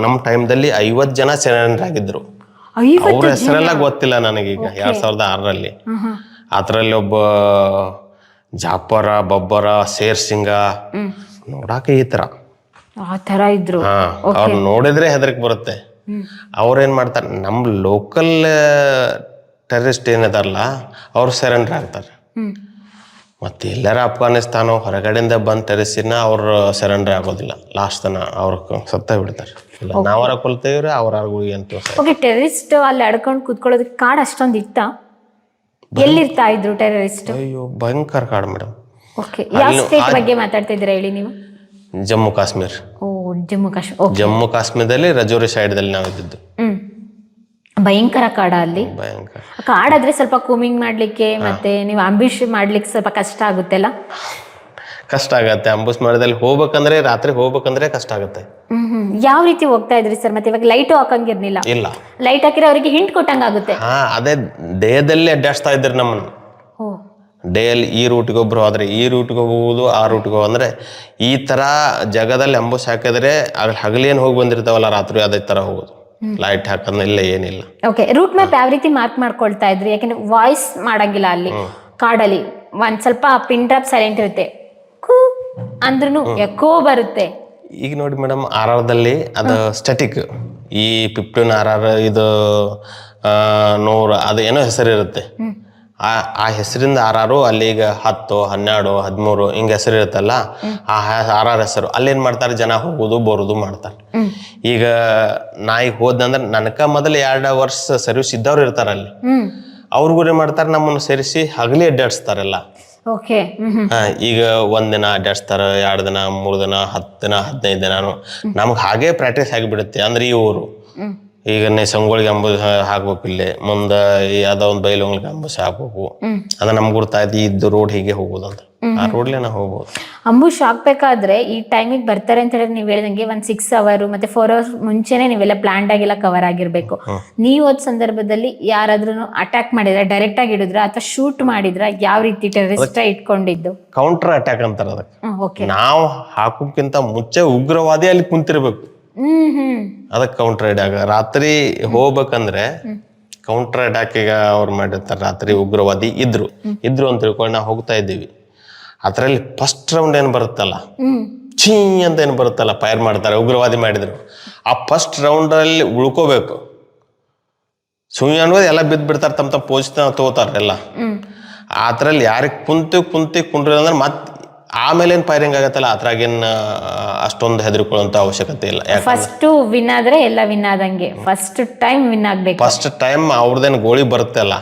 ನಮ್ಮ ಟೈಮ್ದಲ್ಲಿ 50 ಜನ ಸರೆಂಡರ್ ಆಗಿದ್ರು. ಅವ್ರ ಹೆಸರೆಲ್ಲ ಗೊತ್ತಿಲ್ಲ ನನಗೀಗ. 2006ರಲ್ಲಿ ಅದ್ರಲ್ಲಿ ಒಬ್ಬ ಜಾಫರ, ಬಬ್ಬರ, ಶೇರ್ ಸಿಂಗ ನೋಡಾಕ ಈ ತರ ಇದ್ರು. ಅವ್ರು ನೋಡಿದ್ರೆ ಹೆದರಿಕೆ ಬರುತ್ತೆ. ಅವ್ರೇನ್ ಮಾಡ್ತಾರೆ, ನಮ್ ಲೋಕಲ್ ಟೆರರಿಸ್ಟ್ ಏನಿದಾರಲ್ಲ ಅವ್ರು ಸರೆಂಡರ್ ಆಗ್ತಾರೆ. ಮತ್ತೆ ಎಲ್ಲಾರ ಅಫ್ಘಾನಿಸ್ತಾನ ಹೊರಗಡೆಯಿಂದ ಬಂದ್ ಟೆರರಿಸ್ಟಿನ ಅವ್ರು ಸರೆಂಡರ್ ಆಗೋದಿಲ್ಲ. ಲಾಸ್ಟ್ ತನ ಅವ್ರ ಸತ್ತ ಬಿಡ್ತಾರೆ. ನಾವರ ಕೊಲ್ತೇವ್ರಿ, ಅವ್ರಾರ್ಗು ಅಂತ. ಟೆರರಿಸ್ಟ್ ಅಲ್ಲಿ ಅಡ್ಕೊಂಡು ಕೂತ್ಕೊಳ್ಳೋದಕ್ಕೆ ಕಾಡ್ ಅಷ್ಟೊಂದು ಇತ್ತ? ಎಲ್ಲಿರ್ತಾ ಇದ್ರು ಟೆರರಿಸ್ಟ್? ಅಯ್ಯೋ ಭಯಂಕರ ಕಾಡ್ ಮೇಡಮ್. ಯಾವ ಸ್ಟೇಟ್ ಬಗ್ಗೆ ಮಾತಾಡ್ತಾ ಇದ್ದೀರಾ ಹೇಳಿ ನೀವು? ಜಮ್ಮು ಕಾಶ್ಮೀರ್. ಜಮ್ಮು ಕಾಶ್ಮೀರದಲ್ಲಿ ರಜೌರಿ ಸೈಡ್ ದಲ್ಲಿ ನಾವು ಇದ್ದಿದ್ದು. ಭಯಂಕರ ಕಾಡ ಅಲ್ಲಿ. ಭಯಂಕರ ಕಾಡಾದ್ರೆ ಸ್ವಲ್ಪ ಕೂಮಿಂಗ್ ಮಾಡ್ಲಿಕ್ಕೆ ಮತ್ತೆ ನೀವು ಅಂಬಿಷ್ ಮಾಡ್ಲಿಕ್ಕೆ ಸ್ವಲ್ಪ ಕಷ್ಟ ಆಗುತ್ತೆಲ್ಲ. ಕಷ್ಟ ಆಗತ್ತೆ. ಅಂಬುಸ್ ಮಾಡಿದಲ್ಲಿ ಹೋಗ್ಬೇಕಂದ್ರೆ ರಾತ್ರಿ ಹೋಗ್ಬೇಕಂದ್ರೆ ಕಷ್ಟ ಆಗತ್ತೆ. ಯಾವ ರೀತಿ ಹೋಗ್ತಾ ಇದ್ರಿ ಸರ್? ಮತ್ತೆ ಇವಾಗ ಲೈಟು ಹಾಕಂಗಿರ್ಲಿಲ್ಲ. ಇಲ್ಲ, ಲೈಟ್ ಹಾಕಿದ್ರೆ ಅವರಿಗೆ ಹಿಂಟ್ ಕೊಟ್ಟಂಗ ಆಗುತ್ತೆ. ಅದೇ ಡೇದಲ್ಲಿ ಅಡ್ಡಾಡ್ಸ್ತಾ ಇದ್ರಿ ನಮ್ಮನ್ನು. ಓ, ಡೇಯಲ್ಲಿ ಈ ರೂಟ್ಗೆ ಒಬ್ರು ಹೋದ್ರೆ ಈ ರೂಟ್ಗೆ ಹೋಗುವುದು, ಆ ರೂಟ್ಗೆ ಅಂದ್ರೆ ಈ ತರ ಜಾಗದಲ್ಲಿ ಅಂಬುಸ್ ಹಾಕಿದ್ರೆ ಹಗಲೇನು ಹೋಗಿ ಬಂದಿರ್ತಾವಲ್ಲ, ರಾತ್ರಿ ಅದೇ ತರ ಹೋಗುದು. ಲೈಟ್ ಹಾಕೋದಿಲ್ಲ, ಏನಿಲ್ಲ. ಓಕೆ, ರೂಟ್ ಮ್ಯಾಪ್ ಯಾವ ರೀತಿ ಮಾರ್ಕ್ ಮಾಡ್ಕೊಳ್ತಾ ಇದ್ರಿ? ಯಾಕಂದ್ರೆ ವಾಯ್ಸ್ ಮಾಡಂಗಿಲ್ಲ ಅಲ್ಲಿ ಕಾಡಲ್ಲಿ. ಒಂದ್ ಸ್ವಲ್ಪ ಪಿನ್ ಡ್ರಾಪ್ ಸೈಲೆಂಟ್ ಇರುತ್ತೆ, ಕೂ ಅಂದ್ರೂ ಎಕೋ ಬರುತ್ತೆ. ಈಗ ನೋಡಿ ಮೇಡಮ್, RRದಲ್ಲಿ ಅದು ಸ್ಟ್ಯಾಟಿಕ್. ಈ 15 RR ಇದು 100 ಅದು ಏನೋ ಹೆಸರಿರುತ್ತೆ. ಆ ಹೆಸರಿಂದ RR ಅಲ್ಲಿ ಈಗ 10, 12, 13 ಹಿಂಗೆ ಹೆಸರು ಇರುತ್ತಲ್ಲ, ಆ RR ಹೆಸರು ಅಲ್ಲೇನ್ ಮಾಡ್ತಾರೆ, ಜನ ಹೋಗುದು ಬರುದು ಮಾಡ್ತಾರೆ. ಈಗ ನಾ ಈಗ ಹೋದ್ನಂದ್ರೆ ನನಕ ಮೊದಲು 2 ವರ್ಷ ಸರ್ವಿಸ್ ಇದ್ದವ್ರು ಇರ್ತಾರ ಅಲ್ಲಿ, ಅವ್ರಿಗೂ ಏನ್ ಮಾಡ್ತಾರೆ, ನಮ್ಮನ್ನು ಸೇರಿಸಿ ಹಗಲಿ ಅಡ್ಡಾಡಿಸ್ತಾರಲ್ಲ. ಓಕೆ, ಈಗ 1 ದಿನ ಅಡ್ಡಾಡಿಸ್ತಾರ, 2 ದಿನ, 3 ದಿನ, 10 ದಿನ, 15 ದಿನಾನು ನಮ್ಗೆ ಹಾಗೆ ಪ್ರಾಕ್ಟೀಸ್ ಆಗಿಬಿಡುತ್ತೆ. ಅಂದ್ರೆ ಈ ಊರು ಈಗ ಸಂಗೊಳಿಗೆ ಅಂಬುಸ್ ಹಾಕ್ಬೇಕು, ಇಲ್ಲಿ ಮುಂದೆ ಯಾವ್ದೋ ಒಂದು ಬೈಲೊಂಗ್ಲಿಗೆ ಅಂಬುಸ್ ಹಾಕ್ಬೇಕು, ಅದ ನಮ್ಗೆ ಗೊತ್ತಾಯ್ತು ಇದ್ದು ರೋಡ್ ಹೀಗೆ ಹೋಗುದಂತ, ಆ ರೋಡ್ಲೆ ನಾವು ಹೋಗ್ಬೋದು. ಅಂಬುಷ್ ಹಾಕ್ಬೇಕಾದ್ರೆ ಈ ಟೈಮಿಗೆ ಬರ್ತಾರೆ ಅಂತ ಹೇಳಿದ್ರೆ ನೀವು ಹೇಳ್ದಂಗೆ 6 ಅವರ್ ಮತ್ತೆ 4 ಅವರ್ಸ್ ಮುಂಚೆನೆ ನೀವೆಲ್ಲ ಪ್ಲಾನ್ಡ್ ಆಗಿಲ್ಲ ಕವರ್ ಆಗಿರ್ಬೇಕು. ನೀವು ಹೋದ ಸಂದರ್ಭದಲ್ಲಿ ಯಾರಾದ್ರೂ ಅಟ್ಯಾಕ್ ಮಾಡಿದ್ರೆ ಡೈರೆಕ್ಟ್ ಆಗಿ ಹಿಡಿದ್ರ ಅಥವಾ ಶೂಟ್ ಮಾಡಿದ್ರ? ಯಾವ ರೀತಿ ಟೆರರಿಸ್ಟ್ ಇಟ್ಕೊಂಡಿದ್ದು? ಕೌಂಟರ್ ಅಟ್ಯಾಕ್ ಅಂತಾರ ಅದಕ್ಕೆ. ಓಕೆ, ನಾವು ಹಾಕೋಕ್ಕಿಂತ ಮುಂಚೆ ಉಗ್ರವಾದಿ ಅಲ್ಲಿ ಕುಂತಿರ್ಬೇಕು, ಅದಕ್ಕೆ ಕೌಂಟರ್ ಅಟ್ಯಾಕ್. ರಾತ್ರಿ ಹೋಗ್ಬೇಕಂದ್ರೆ ಕೌಂಟರ್ ಅಟ್ಯಾಕ್ ಈಗ ಅವ್ರು ಮಾಡಿರ್ತಾರೆ. ರಾತ್ರಿ ಉಗ್ರವಾದಿ ಇದ್ರು ಅಂತ ತಿಳ್ಕೊಂಡು ನಾವು ಹೋಗ್ತಾ ಇದ್ದೀವಿ. ಅದರಲ್ಲಿ ಫಸ್ಟ್ ರೌಂಡ್ ಏನು ಬರುತ್ತಲ್ಲ, ಛೀ ಅಂತ ಏನು ಬರುತ್ತಲ್ಲ, ಫೈರ್ ಮಾಡ್ತಾರೆ, ಉಗ್ರವಾದಿ ಮಾಡಿದ್ರು. ಆ ಫಸ್ಟ್ ರೌಂಡಲ್ಲಿ ಉಳ್ಕೋಬೇಕು. ಸುಮ್ಮನೆ ಅನ್ನೋದು ಎಲ್ಲ ಬಿದ್ದು ಬಿಡ್ತಾರೆ, ತಮ್ಮ ಪೋಸಿಷನ್ ತಗೋತಾರೆ ಎಲ್ಲ. ಅದ್ರಲ್ಲಿ ಯಾರಿಗೆ ಕುಂಡ್ರಿ ಅಂದ್ರೆ ಮತ್ತೆ ಆಮೇಲೆ ಏನ್ ಫೈರಿಂಗ್ ಆಗತ್ತಲ್ಲ, ಅದ್ರಾಗೇನು ಅಷ್ಟೊಂದು ಹೆದರ್ಕೊಳ್ಳುವಂತ ಅವಶ್ಯಕತೆ ಇಲ್ಲ. ಫಸ್ಟ್ ವಿನ್ ಆದ್ರೆ ಎಲ್ಲ ವಿನ್ ಆದಂಗೆ. ಫಸ್ಟ್ ಟೈಮ್ ವಿನ್ ಆಗ್ಬೇಕು. ಫಸ್ಟ್ ಟೈಮ್ ಅವ್ರದ್ದೇನು ಗೋಳಿ ಬರುತ್ತೆ ಅಲ್ಲ,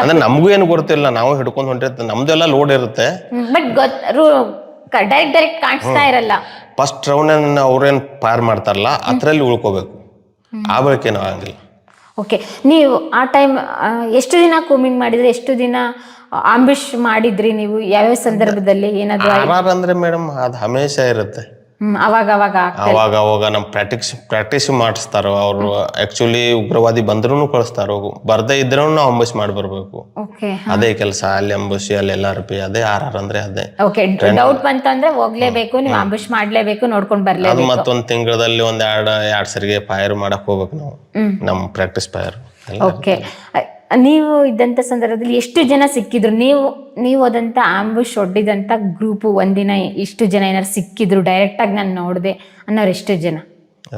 ಅಂದ್ರೆ ನಮಗೂ ಏನು ಗೊತ್ತಿಲ್ಲ, ನಾವು ಹಿಡ್ಕೊಂಡು ಹೊಂಟಿರ್ತೀವಿ, ನಮ್ದೆಲ್ಲ ಲೋಡ್ ಇರುತ್ತೆ, ಬಟ್ ಡೈರೆಕ್ಟ್ ಕಾಣಿಸ್ತಾ ಇರಲ್ಲ. ಫಸ್ಟ್ ರೌಂಡ್ ಅವ್ರೇನ್ ಫೈರ್ ಮಾಡ್ತಾರಲ್ಲ ಅದ್ರಲ್ಲಿ ಉಳ್ಕೋಬೇಕು, ಆ ಬಳಿಕ ಏನೂ ಆಗಂಗಿಲ್ಲ. ಓಕೆ, ನೀವು ಆ ಟೈಮ್ ಎಷ್ಟು ದಿನ ಕೂಮಿಂಗ್ ಮಾಡಿದ್ರಿ? ಎಷ್ಟು ದಿನ ಆಂಬಿಷ್ ಮಾಡಿದ್ರಿ ನೀವು? ಯಾವ್ಯಾವ ಸಂದರ್ಭದಲ್ಲಿ ಏನಾದ್ರು? RR ಅಂದ್ರೆ ಮೇಡಮ್ ಅದು ಹಮೇಶ ಇರುತ್ತೆ. ಅವಾಗ ನಮ್ ಪ್ರಾಕ್ಟೀಸ್ ಮಾಡಿಸ್ತಾರ ಅವ್ರು. ಆಕ್ಚುಲಿ ಉಗ್ರವಾದಿ ಬಂದ್ರೂ ಕಳಿಸ್ತಾರ, ಬರ್ದೇ ಇದ್ರೂ ನಾವು ಅಂಬುಷ್ ಮಾಡಿ ಬರ್ಬೇಕು. ಅದೇ ಕೆಲಸ ಅಲ್ಲಿ ಅಂಬುಷ್, ಅಲ್ಲಿ LRP, ಅದೇ RR ಅಂದ್ರೆ ಅದೇ. ಡೌಟ್ ಬಂತಂದ್ರೆ ಹೋಗ್ಲೇಬೇಕು, ನೀವು ಅಂಬುಷ್ ಮಾಡ್ಲೇಬೇಕು, ನೋಡ್ಕೊಂಡ್ ಬರ್ಲೇಬೇಕು. ಅದು ಮತ್ತೊಂದ್ ತಿಂಗಳಲ್ಲಿ ಒಂದ್ ಎರಡು ಸರಿಗೆ ಫೈರ್ ಮಾಡಕ್ ಹೋಗ್ಬೇಕು ನಾವು, ನಮ್ ಪ್ರಾಕ್ಟೀಸ್ ಫೈರ್. ಓಕೆ, ನೀವು ಇದ್ದಂತ ಸಂದರ್ಭದಲ್ಲಿ ಎಷ್ಟು ಜನ ಸಿಕ್ಕಿದ್ರು? ನೀವು ಹೋದಂತ ಆಂಬುಷ್ ಒಡ್ಡಿದಂತ ಗ್ರೂಪ್ ಒಂದಿನ ಇಷ್ಟು ಜನ ಏನಾರು ಸಿಕ್ಕಿದ್ರು ಡೈರೆಕ್ಟ್ ಆಗಿ ನಾನು ನೋಡಿದೆ ಅನ್ನೋರು ಎಷ್ಟು ಜನ?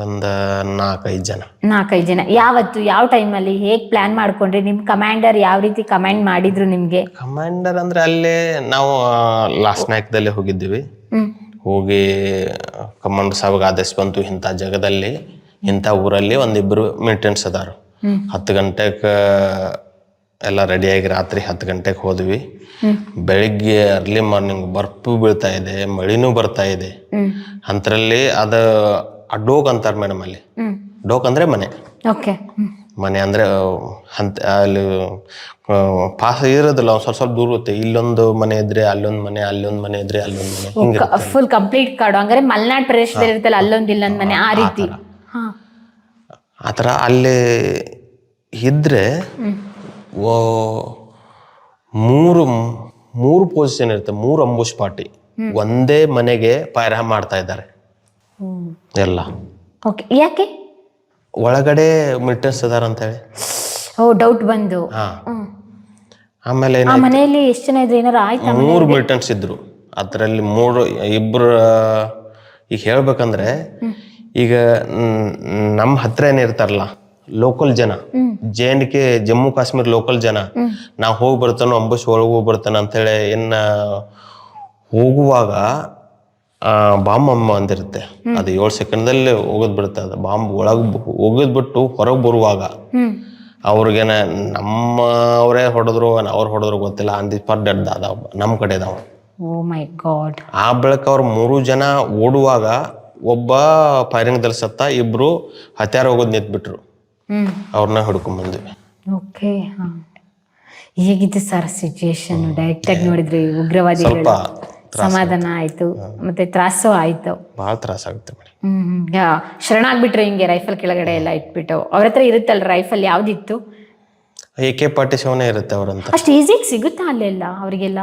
ಒಂದು 4-5 ಜನ. 4-5 ಜನ. ಯಾವತ್ತು, ಯಾವ ಟೈಮಲ್ಲಿ, ಹೇಗ್ ಪ್ಲಾನ್ ಮಾಡ್ಕೊಂಡ್ರಿ? ನಿಮ್ ಕಮಾಂಡರ್ ಯಾವ ರೀತಿ ಕಮಾಂಡ್ ಮಾಡಿದ್ರು ನಿಮ್ಗೆ? ಕಮಾಂಡರ್ ಅಂದ್ರೆ ಅಲ್ಲೇ ನಾವು ಲಾಸ್ಟ್ ನಾಯಕದಲ್ಲೇ ಹೋಗಿದ್ದೀವಿ. ಹೋಗಿ ಕಮಾಂಡರ್ ಸಾಹೇಬ್ಗೆ ಆದೇಶ ಬಂತು, ಇಂಥ ಜಾಗದಲ್ಲಿ ಇಂಥ ಊರಲ್ಲಿ ಒಂದಿಬ್ರು ಮಿಲಿಟೆಂಟ್ಸ್ ಅದಾರು, 10 ಗಂಟೆಗೆ ಎಲ್ಲ ರೆಡಿಯಾಗಿ ರಾತ್ರಿ 10 ಗಂಟೆಗೆ ಹೋದ್ವಿ. ಬೆಳಿಗ್ಗೆ ಅರ್ಲಿ ಮಾರ್ನಿಂಗ್ ಬರ್ಫು ಬೀಳ್ತಾ ಇದೆ, ಮಳಿನೂ ಬರ್ತಾ ಇದೆ. ಅಂತರಲ್ಲಿ ಅದು ಡೋಕ್ ಅಂತಾರೆ ಮೇಡಮ್ ಅಲ್ಲಿ. ಡೋಕ್ ಅಂದ್ರೆ ಮನೆ. ಮನೆ ಅಂದ್ರೆ ಅಲ್ಲಿ ಪಾಸ್ ಇರೋದಿಲ್ಲ, ಒಂದ್ ಸ್ವಲ್ಪ ದೂರ ಇರುತ್ತೆ. ಇಲ್ಲೊಂದು ಮನೆ ಇದ್ರೆ ಅಲ್ಲೊಂದು ಮನೆ, ಅಲ್ಲೊಂದು ಮನೆ ಇದ್ರೆ ಅಲ್ಲೊಂದು ಮನೆ, ಫುಲ್ ಕಂಪ್ಲೀಟ್ ಕಾಡು. ಹಂಗಾರೆ ಮಲೆನಾಡು ಪ್ರದೇಶದಲ್ಲಿ ಇರುತ್ತಲ್ಲ, ಅಲ್ಲೊಂದು ಇಲ್ಲೊಂದು ಮನೆ, ಆ ರೀತಿ. ಆತರ ಅಲ್ಲಿ ಇದ್ರೆ ಮೂರು ಪೊಸಿಷನ್ ಇರುತ್ತೆ, 3 ಅಂಬುಷ್ ಪಾರ್ಟಿ ಒಂದೇ ಮನೆಗೆ ಫೈರ್ ಮಾಡ್ತಾ ಇದ್ದಾರೆ ಎಲ್ಲ. ಯಾಕೆ? ಒಳಗಡೆ ಮಿಲಿಟೆಂಟ್ಸ್ ಇದಾರ ಅಂತ ಹೇಳಿ ಡೌಟ್ ಬಂದು. ಆಮೇಲೆ ಮನೆಯಲ್ಲಿ ಎಷ್ಟು ಜನ ಇದ್ರು? ಏನಾರ ಆಯ್ತಾ? 3 ಮಿಲಿಟೆಂಟ್ಸ್ ಇದ್ರು. ಅದರಲ್ಲಿ 2 ಈಗ ಹೇಳ್ಬೇಕಂದ್ರೆ, ಈಗ ನಮ್ಮ ಹತ್ರ ಏನಿರ್ತಾರಲ್ಲ ಲೋಕಲ್ ಜನ, JNK ಜಮ್ಮು ಕಾಶ್ಮೀರ ಲೋಕಲ್ ಜನ, ನಾವು ಹೋಗಿ ಬರ್ತಾನೋ ಅಂಬುಷ್ ಒಳಗೆ ಹೋಗಿ ಬರ್ತಾನ ಅಂತೇಳಿ ಹೋಗುವಾಗ ಬಾಂಬ್ ಅಂದಿರುತ್ತೆ, ಅದು 7 ಸೆಕೆಂಡ್ದಲ್ಲಿ ಹೋಗೋದ್ ಬಿಡುತ್ತೆ. ಅದು ಬಾಂಬ್ ಒಳಗೆ ಹೋಗೋದ್ಬಿಟ್ಟು ಹೊರಗೆ ಬರುವಾಗ ಅವ್ರಿಗೇನ ನಮ್ಮವರೇ ಹೊಡೆದ್ರು ಅವ್ರು ಹೊಡೆದ್ರು ಗೊತ್ತಿಲ್ಲ, ಅಂದಿ ಪರ್ ಡೆಡ್ ಅದಾವ ನಮ್ಮ ಕಡೆ ಅದಾವ. ಆ ಬಳಿಕ ಅವ್ರು 3 ಜನ ಓಡುವಾಗ ಒಬ್ಬ ಫೈರಿಂಗ್ ದಲ್ಲಿ ಸತ್ತ, 2 ಹತ್ಯಾರ ಹೋಗೋದ್ ನಿಂತ್ಬಿಟ್ರು, ಅವ್ರನ್ನ ಹಿಡ್ಕೊಂಡ್ ಬಂದ್ವಿ. ಹೇಗಿತ್ತು ಸರ್ ಸಿಚುಯೇಷನ್? ಡೈರೆಕ್ಟ್ ಆಗಿ ನೋಡಿದ್ರಿ ಉಗ್ರವಾದಿ? ಸ್ವಲ್ಪ ಸಮಾಧಾನ ಆಯ್ತು, ಮತ್ತೆ ತ್ರಾಸು ಆಯ್ತು. ಭಾಳ ತ್ರಾಸಾಗುತ್ತೆ ಮೇಡಮ್. ಶರಣಾಗ್ಬಿಟ್ರೆ ಹಿಂಗೆ ರೈಫಲ್ ಕೆಳಗಡೆ ಎಲ್ಲ ಇಟ್ಬಿಟ್ಟು. ಅವ್ರ ಹತ್ರ ಇರುತ್ತಲ್ಲ ರೈಫಲ್, ಯಾವ್ದಿತ್ತು? AK-47 ಇರುತ್ತೆ ಅವ್ರಂತ. ಅಷ್ಟು ಈಸಿಯಾಗಿ ಸಿಗುತ್ತಾ ಅಲ್ಲೆಲ್ಲ ಅವರಿಗೆಲ್ಲ?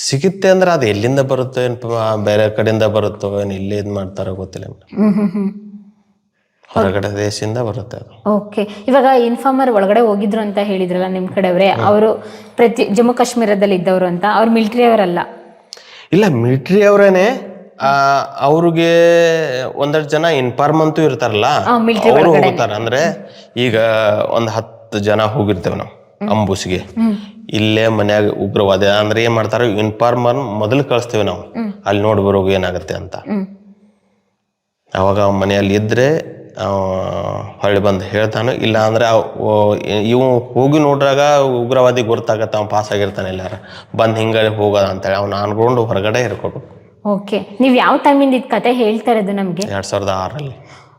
ಸಿಗುತ್ತೆ ಅಂದ್ರೆ ಅದು ಎಲ್ಲಿಂದ ಬರುತ್ತೋ ಏನು ಬೇರೆ ಕಡೆಯಿಂದ ಬರುತ್ತೋ ಏನು ಇಲ್ಲೇ ಇದು ಮಾಡ್ತಾರೋ ಗೊತ್ತಿಲ್ಲ ಮೇಡಮ್. ಹೊರಗಡೆ ದೇಶದಿಂದ ಬರುತ್ತೆ ಅದು. ಓಕೆ, ಇವಾಗ ಇನ್ಫಾರ್ಮರ್ ಒಳಗಡೆ ಹೋಗಿದ್ರು ಅಂತ ಹೇಳಿದ್ರಲ್ಲ ನಿಮ್ಮ ಕಡೆಯವರೇ, ಅವರು ಜಮ್ಮು ಕಾಶ್ಮೀರದಲ್ಲಿ ಇದ್ದವರು ಅಂತ, ಅವ್ರು ಮಿಲಿಟರಿ ಅವರಲ್ಲ? ಇಲ್ಲ, ಮಿಲಿಟರಿ ಅವರೇನೆ. ಅವ್ರಿಗೆ ಒಂದಷ್ಟು ಜನ ಇನ್ಫಾರ್ಮ್ ಅಂತೂ ಇರ್ತಾರಲ್ಲ, ಅವರು ಹೋಗ್ತಾರೆ. ಅಂದ್ರೆ ಈಗ 10 ಜನ ಹೋಗಿರ್ತೇವೆ ನಾವು ಅಂಬುಸ್ಗೆ. ಇಲ್ಲೇ ಮನ್ಯಾಗ ಉಗ್ರವಾದ ಅಂದ್ರೆ ಏನ್ ಮಾಡ್ತಾರ, ಇನ್ಫಾರ್ಮರ್ ಮೊದಲು ಕಳಿಸ್ತೇವೆ ನಾವು, ಅಲ್ಲಿ ನೋಡಿ ಬರೋಗ ಏನಾಗುತ್ತೆ ಅಂತ. ಅವಾಗ ಮನೆಯಲ್ಲಿ ಇದ್ರೆ ಹೊಳ್ಳಿ ಬಂದು ಹೇಳ್ತಾನೆ. ಇಲ್ಲ ಅಂದ್ರೆ ಇವು ಹೋಗಿ ನೋಡ್ರಾಗ ಉಗ್ರವಾದಿ ಗೊತ್ತಾಗತ್ತೆ, ಅವ್ನು ಪಾಸ್ ಆಗಿರ್ತಾನೆ ಎಲ್ಲಾರ ಬಂದು ಹಿಂಗ ಹೋಗೋದ ಅಂತೇಳಿ ಅವ್ನು ಅನ್ಕೊಂಡು ಹೊರಗಡೆ ಇರ್ಕೊಬೇಕು. ಓಕೆ, ನೀವು ಯಾವ ಟೈಮಿಂದ ಇದು ಕತೆ ಹೇಳ್ತಾ ಇರೋದು ನಮಗೆ? 2006ರಲ್ಲಿ.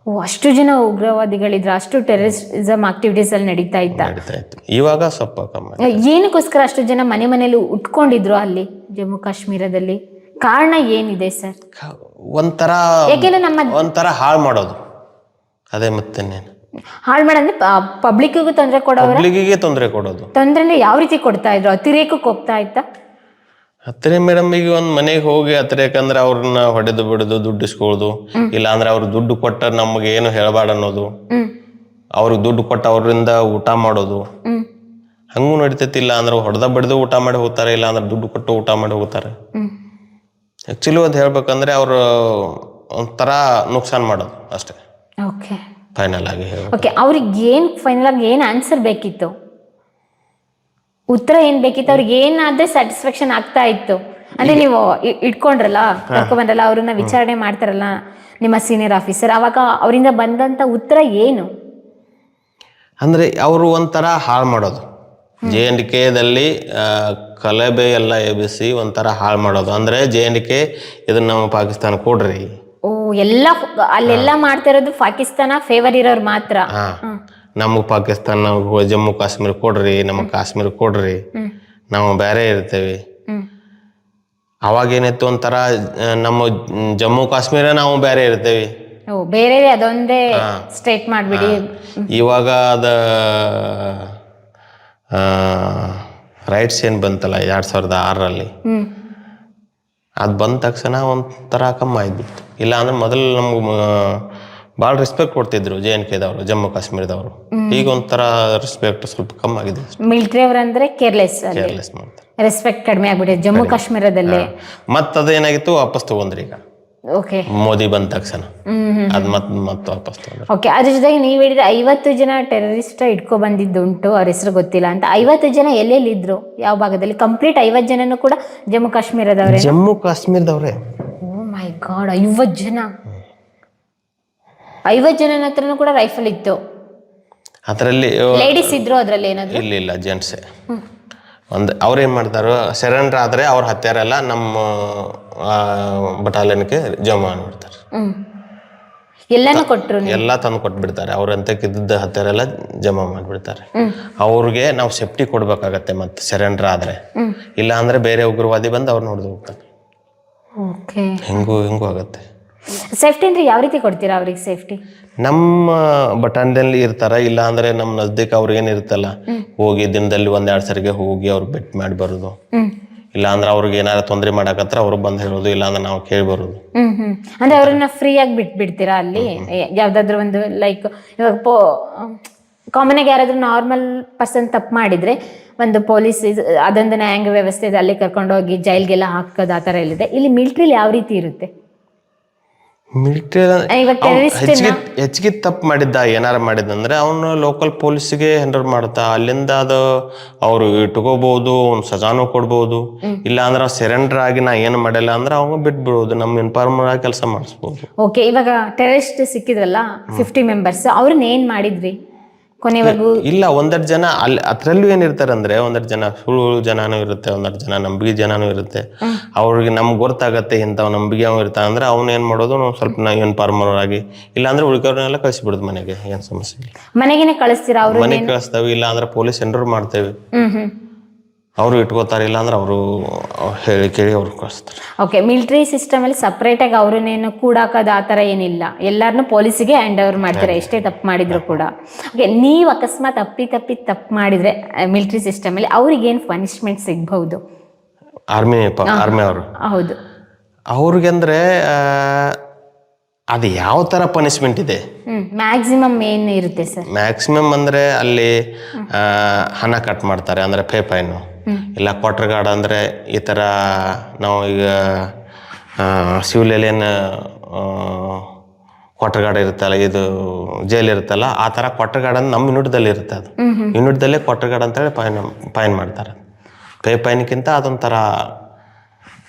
ಓ, ಅಷ್ಟು ಜನ ಉಗ್ರವಾದಿಗಳಿದ್ರು, ಅಷ್ಟು ಟೆರರಿಸಮ್ ಆಕ್ಟಿವಿಟೀಸ್ ಅಲ್ಲಿ ನಡೀತಾ ಇತ್ತು. ಇವಾಗ ಸ್ವಲ್ಪ ಕಮ್ಮಿ. ಏನಕ್ಕೋಸ್ಕರ ಅಷ್ಟು ಜನ ಮನೇಲಿ ಉಟ್ಕೊಂಡಿದ್ರು ಅಲ್ಲಿ ಜಮ್ಮು ಕಾಶ್ಮೀರದಲ್ಲಿ? ಕಾರಣ ಏನಿದೆ ಸರ್? ಒಂಥರ ಹಾಳು ಮಾಡೋದು, ಅದೇ. ಮತ್ತೇನೇನು ಹಾಳು ಮಾಡಂದ್ರೆ ಪಬ್ಲಿಕ್ಕಿಗೂ ತೊಂದರೆ ಕೊಡೋರು? ಪಬ್ಲಿಕ್ಕಿಗೆ ತೊಂದರೆ ಕೊಡೋದು. ತೊಂದ್ರೆ ಯಾವ ರೀತಿ ಕೊಡ್ತಾ ಇದ್ರು? ಅತಿರೇಕಕ್ಕೆ ಹೋಗ್ತಾ ಇತ್ತಾ? ಹತ್ತಿರ ಮೇಡಮ್, ಈಗ ಒಂದ್ ಮನೆಗೆ ಹೋಗಿ ಹತ್ತಿರಕಂದ್ರೆ ಅವ್ರನ್ನ ಹೊಡೆದು ಬಿಡೋದು, ದುಡ್ಡು ಇಸ್ಕೊಳ್ಳೋದು. ಇಲ್ಲ ಅಂದ್ರೆ ಅವ್ರು ದುಡ್ಡು ಕೊಟ್ಟ ನಮ್ಗೆ ಏನು ಹೇಳಬಾರ್ದು ಅನ್ನೋದು. ಅವ್ರಿಗೆ ದುಡ್ಡು ಕೊಟ್ಟ ಅವರಿಂದ ಊಟ ಮಾಡೋದು, ಹಂಗೂ ನಡಿತೈತಿ. ಇಲ್ಲ ಅಂದ್ರೆ ಹೊಡೆದ ಬಡ್ದು ಊಟ ಮಾಡಿ ಹೋಗ್ತಾರೆ, ಇಲ್ಲ ಅಂದ್ರೆ ದುಡ್ಡು ಕೊಟ್ಟು ಊಟ ಮಾಡಿ ಹೋಗ್ತಾರೆ. ಆಕ್ಚುಲಿ ಅದು ಹೇಳ್ಬೇಕಂದ್ರೆ ಅವ್ರು ಒಂಥರ ನುಕ್ಸಾನ್ ಮಾಡೋದು ಅಷ್ಟೇ. ಓಕೆ, ಫೈನಲ್ ಆಗಿ ಓಕೆ, ಅವ್ರಿಗೆ ಫೈನಲ್ ಆಗಿ ಏನ್ ಆನ್ಸರ್ ಬೇಕಿತ್ತು? ಉತ್ತರ ಏನ್ ಬೇಕಿತ್ತು ಅವ್ರಿಗೆ? ಏನಾದ್ರೆ ಸ್ಯಾಟಿಸ್ಫ್ಯಾಕ್ಷನ್ ಆಗ್ತಾ ಇತ್ತು ಅಂದ್ರೆ ನೀವು ಇಟ್ಕೊಂಡ್ರಲ್ಲ, ಕರ್ಕೊಂಡ್ಬಂದ್ರಲ್ಲ, ಅವ್ರನ್ನ ವಿಚಾರಣೆ ಮಾಡ್ತಾರಲ್ಲ ನಿಮ್ಮ ಸೀನಿಯರ್ ಆಫೀಸರ್, ಅವಾಗ ಅವರಿಂದ ಬಂದಂತ ಉತ್ತರ ಏನು? ಅಂದ್ರೆ ಅವರು ಒಂಥರ ಹಾಳು ಮಾಡೋದು. JNK ಕಲಬೆ ಎಲ್ಲ ಎಬ್ಬಿಸಿ ಒಂಥರ ಹಾಳು ಮಾಡೋದು. ಅಂದ್ರೆ JNK ಇದನ್ನ ನಮ್ಮ ಪಾಕಿಸ್ತಾನ ಕೊಡ್ರಿ. ಓ, ಎಲ್ಲ ಅಲ್ಲೆಲ್ಲ ಮಾಡ್ತಾ ಇರೋದು ಪಾಕಿಸ್ತಾನ ಫೇವರ್ ಇರೋರು ಮಾತ್ರ. ನಮಗೆ ಪಾಕಿಸ್ತಾನ ಜಮ್ಮು ಕಾಶ್ಮೀರ ಕೊಡ್ರಿ, ನಮಗೆ ಕಾಶ್ಮೀರ ಕೊಡ್ರಿ, ನಾವು ಬೇರೆ ಇರ್ತೇವೆ. ಅವಾಗ ಏನಿತ್ತು, ಒಂಥರ ನಮ್ಮ ಜಮ್ಮು ಕಾಶ್ಮೀರ ನಾವು ಬೇರೆ ಇರ್ತೇವೆ, ಬೇರೆ ಅದೊಂದೇ ಸ್ಟೇಟ್ ಮಾಡ್ಬಿಡಿ. ಇವಾಗ ಅದ ರೈಟ್ಸ್ ಏನ್ ಬಂತಲ್ಲ 2006ರಲ್ಲಿ, ಅದು ಬಂದ ತಕ್ಷಣ ಒಂಥರ ಕಮ್ಮಿ ಆಗ್ಬಿಟ್ಟು. ಇಲ್ಲ ಅಂದ್ರೆ ಮೊದಲು ನಮ್ಗೆ ಭಾಳ ರೆಸ್ಪೆಕ್ಟ್ ಕೊಡ್ತಿದ್ರು JNKದವರು, ಜಮ್ಮು ಕಾಶ್ಮೀರದವರು. ಈಗ ಒಂಥರ ರೆಸ್ಪೆಕ್ಟ್ ಸ್ವಲ್ಪ ಕಮ್ಮಿ ಆಗಿದೆ. ಮಿಲಿಟರಿ ಅವರಂದ್ರೆ ಕೇರ್ಲೆಸ್ ಮಾಡ್ತಾರೆ, ರೆಸ್ಪೆಕ್ಟ್ ಕಡಿಮೆ ಆಗ್ಬಿಟ್ಟಿದೆ ಜಮ್ಮು ಕಾಶ್ಮೀರದಲ್ಲಿ. ಮತ್ತದೇನಾಗಿತ್ತು, ವಾಪಸ್ ತಗೊಂಡ್ರಿ ಈಗ. ಓಕೆ, ಮೋದಿ ಬಂದ ತಕ್ಷಣ ಅದ್ ಮತ್ತೆ ವಾಪಸ್ ತಗೊಂಡ್ರು. ಓಕೆ, ಅದ್ರ ಜೊತೆಗೆ ನೀವು ಹೇಳಿದ್ರೆ 50 ಜನ ಟೆರರಿಸ್ಟ್ ಇಟ್ಕೊ ಬಂದಿದ್ದುಂಟು, ಅವ್ರ ಹೆಸರು ಗೊತ್ತಿಲ್ಲ ಅಂತ. 50 ಜನ ಎಲ್ಲೆಲ್ಲಿ ಇದ್ರು, ಯಾವ ಭಾಗದಲ್ಲಿ? ಕಂಪ್ಲೀಟ್ 50 ಜನನು ಕೂಡ ಜಮ್ಮು ಕಾಶ್ಮೀರದವ್ರೆ? ಜಮ್ಮು ಕಾಶ್ಮೀರದವ್ರೆ. ಓ ಮೈ ಗಾಡ್, 50 ಜನ! 50 ಜನನ ಹತ್ರನೂ ಕೂಡ ರೈಫಲ್ ಇತ್ತು? ಅದರಲ್ಲಿ ಲೇಡೀಸ್ ಇದ್ರು ಅದ್ರಲ್ಲಿ ಏನಾದ್ರು? ಇಲ್ಲ, ಜೆಂಟ್ಸೇ. ಅವ್ರೇನ್ ಮಾಡ್ತಾರೋ, ಸರೆಂಡರ್ ಆದ್ರೆ ಅವ್ರ ಹತ್ಯಾರ ಎಲ್ಲ ನಮ್ಮ ಬಟಾಲಿಯನ್ಗೆ ಜಮಾ ಮಾಡ್ತಾರೆ. ಎಲ್ಲಾನು ಕೊಟ್ರು? ಎಲ್ಲ ತಂದು ಕೊಟ್ಬಿಡ್ತಾರೆ. ಅವ್ರಂತಕ್ಕಿದ್ದ ಹತ್ಯಾರ ಎಲ್ಲ ಜಮಾ ಮಾಡ್ಬಿಡ್ತಾರೆ. ಅವ್ರಿಗೆ ನಾವು ಸೇಫ್ಟಿ ಕೊಡ್ಬೇಕಾಗತ್ತೆ ಮತ್ತೆ ಸರೆಂಡರ್ ಆದ್ರೆ. ಇಲ್ಲ ಅಂದ್ರೆ ಬೇರೆ ಉಗ್ರವಾದಿ ಬಂದು ಅವ್ರು ನೋಡ್ದು ಹೋಗ್ತಾರೆ. ಹೆಂಗೂ ಆಗತ್ತೆ. ಸೇಫ್ಟಿ ಅಂದ್ರೆ ಯಾವ ರೀತಿ ಕೊಡ್ತೀರಾ ಅವ್ರಿಗೆ ಸೇಫ್ಟಿ? ನಮ್ಮ ಬಟಾಲಿಯಲ್ಲಿ ಇರ್ತಾರ, ಇಲ್ಲ ಅಂದ್ರೆ ನಮ್ಮ ನಜ್ದೀಕ್ ಅವ್ರಿಗೆ ಏನಿರುತ್ತಲ್ಲ, ಹೋಗಿ ದಿನದಲ್ಲಿ 1-2 ಸರಿಗೆ ಹೋಗಿ ಅವ್ರಿಗೆ ಭೇಟಿ ಮಾಡಿ ಬರೋದು. ಇಲ್ಲ ಅಂದ್ರೆ ಅವ್ರಿಗೆ ಏನಾರ ತೊಂದರೆ ಮಾಡಕತ್ರ ಅವ್ರು ಬಂದು ಹೇಳೋದು, ಇಲ್ಲ ಅಂದ್ರೆ ನಾವು ಕೇಳಿ ಬರೋದು. ಅಂದ್ರೆ ಅವ್ರನ್ನ ಫ್ರೀ ಆಗಿ ಬಿಟ್ಬಿಡ್ತೀರಾ ಅಲ್ಲಿ? ಯಾವ್ದಾದ್ರು ಒಂದು ಲೈಕ್ ಇವಾಗ ಕಾಮನ್ ಆಗಿ ಯಾರಾದ್ರೂ ನಾರ್ಮಲ್ ಪರ್ಸನ್ ತಪ್ಪು ಮಾಡಿದ್ರೆ ಒಂದು ಪೊಲೀಸ್ ಅದೊಂದು ನ್ಯಾಯಾಂಗ ವ್ಯವಸ್ಥೆ ಇದೆ, ಅಲ್ಲಿ ಕರ್ಕೊಂಡೋಗಿ ಜೈಲ್ಗೆಲ್ಲ ಹಾಕೋದು, ಆ ಥರ ಇಲ್ಲಿದೆ. ಇಲ್ಲಿ ಮಿಲಿಟ್ರಿಲಿ ಯಾವ ರೀತಿ ಇರುತ್ತೆ? ಹೆಚ್ಚಿಗೆ ತಪ್ಪು ಮಾಡಿದ್ದ ಏನಾರ ಮಾಡಿದಂದ್ರೆ ಅವನು ಲೋಕಲ್ ಪೊಲೀಸ್ಗೆ ಹ್ಯಾಂಡಲ್ ಮಾಡ್ತಾ, ಅಲ್ಲಿಂದ ಅದು ಅವ್ರು ಇಟ್ಕೋಬಹುದು, ಅವ್ನು ಸಜಾನು ಕೊಡ್ಬೋದು. ಇಲ್ಲ ಅಂದ್ರೆ ಸರೆಂಡರ್ ಆಗಿ ನಾ ಏನು ಮಾಡಿಲ್ಲ ಅಂದ್ರೆ ಅವಾಗ ಬಿಟ್ಬಿಡ್ಬೋದು, ನಮ್ಮ ಇನ್ಫಾರ್ಮರ್ ಆಗಿ ಕೆಲಸ ಮಾಡಿಸ್ಬೋದು. ಓಕೆ, ಇವಾಗ ಟೆರರಿಸ್ಟ್ ಸಿಕ್ಕಿದ್ರಲ್ಲ 50 ಮೆಂಬರ್ಸ್, ಅವ್ರನ್ನ ಏನ್ ಮಾಡಿದ್ರಿ ಕೊನೆವರೆಗೂ? ಇಲ್ಲ, 1-2 ಜನ ಅಲ್ಲಿ ಅದ್ರಲ್ಲೂ ಏನಿರ್ತಾರೆ ಅಂದ್ರೆ 1-2 ಜನ ಸುಳ್ಳು ಜನನೂ ಇರುತ್ತೆ, 1-2 ಜನ ನಂಬಿಕೆ ಜನನೂ ಇರುತ್ತೆ. ಅವ್ರಿಗೆ ನಮ್ಗೆ ಗೊತ್ತಾಗತ್ತೆ ಇಂಥವ್ ನಂಬಿಕೆ ಅವ್ ಇರ್ತಾನೆ ಅಂದ್ರೆ ಅವ್ನ ಏನ್ ಮಾಡೋದು, ನಾವು ಸ್ವಲ್ಪ ನಾವು ಇನ್ಫಾರ್ಮರ್ ಆಗಿ, ಇಲ್ಲ ಅಂದ್ರೆ ಉಳಿದವ್ರನ್ನೆಲ್ಲ ಕಳಿಸ್ಬಿಡುದು ಮನೆಗೆ. ಏನ್ ಸಮಸ್ಯೆ ಇಲ್ಲ, ಮನೆಗೇನೆ ಕಳಿಸ್ತೀರಾ? ಅವ್ರು ಮನೆಗೆ ಕಳಿಸ್ತೇವೆ. ಇಲ್ಲ ಅಂದ್ರೆ ಪೊಲೀಸ್ ಎನ್ರೋಲ್ ಮಾಡ್ತೇವೆ. ಅವರು ಇಟ್ಕೋತಾರೆ, ಇಲ್ಲ ಅಂದ್ರೆ ಅವರು ಹೇಳಿ ಕೇಳಿ ಅವ್ರು ಕಳಿಸ್ತಾರೆ. ಓಕೆ, ಮಿಲಿಟರಿ ಸಿಸ್ಟಮ್ ಅಲ್ಲಿ ಸಪ್ರೇಟ್ ಆಗಿ ಅವ್ರನ್ನೇನು ಕೂಡಾಕೋದು ಆ ಥರ ಏನಿಲ್ಲ, ಎಲ್ಲಾರನ್ನೂ ಪೊಲೀಸಿಗೆ ಹ್ಯಾಂಡ್ ಓವರ್ ಮಾಡ್ತಾರೆ ಎಷ್ಟೇ ತಪ್ಪು ಮಾಡಿದ್ರು ಕೂಡ. ಓಕೆ, ನೀವು ಅಕಸ್ಮಾತ್ ತಪ್ಪು ಮಾಡಿದ್ರೆ ಮಿಲಿಟರಿ ಸಿಸ್ಟಮ್ ಅಲ್ಲಿ ಅವ್ರಿಗೇನು ಪನಿಷ್ಮೆಂಟ್ ಸಿಗ್ಬಹುದು? ಆರ್ಮಿ ಅವರು ಹೌದು, ಅವ್ರಿಗೆ ಅಂದ್ರೆ ಅದು ಯಾವ ಥರ ಪನಿಷ್ಮೆಂಟ್ ಇದೆ? ಮ್ಯಾಕ್ಸಿಮಮ್ ಏನು ಇರುತ್ತೆ ಸರ್? ಮ್ಯಾಕ್ಸಿಮಮ್ ಅಂದರೆ ಅಲ್ಲಿ ಹಣ ಕಟ್ ಮಾಡ್ತಾರೆ, ಅಂದರೆ ಫೈನು. ಇಲ್ಲ ಕ್ವಾರ್ಟರ್ ಗಾರ್ಡ್ ಅಂದರೆ ಈ ಥರ ನಾವು ಈಗ ಸಿವಿಲಿಯನ್ ಕ್ವಾರ್ಟರ್ ಗಾರ್ಡ್ ಇರುತ್ತಲ್ಲ, ಇದು ಜೈಲ್ ಇರುತ್ತಲ್ಲ, ಆ ಥರ ಕ್ವಾರ್ಟರ್ ಗಾರ್ಡ್ ಅಂದ್ರೆ ನಮ್ಮ ಯೂನಿಟ್ದಲ್ಲಿ ಇರುತ್ತೆ. ಅದು ಯೂನಿಟ್ದಲ್ಲೇ ಕ್ವಾರ್ಟರ್ ಗಾರ್ಡ್ ಅಂತೇಳಿ ಫೈನ್ ಮಾಡ್ತಾರೆ. ಫೈನ್ಗಿಂತ ಅದೊಂಥರ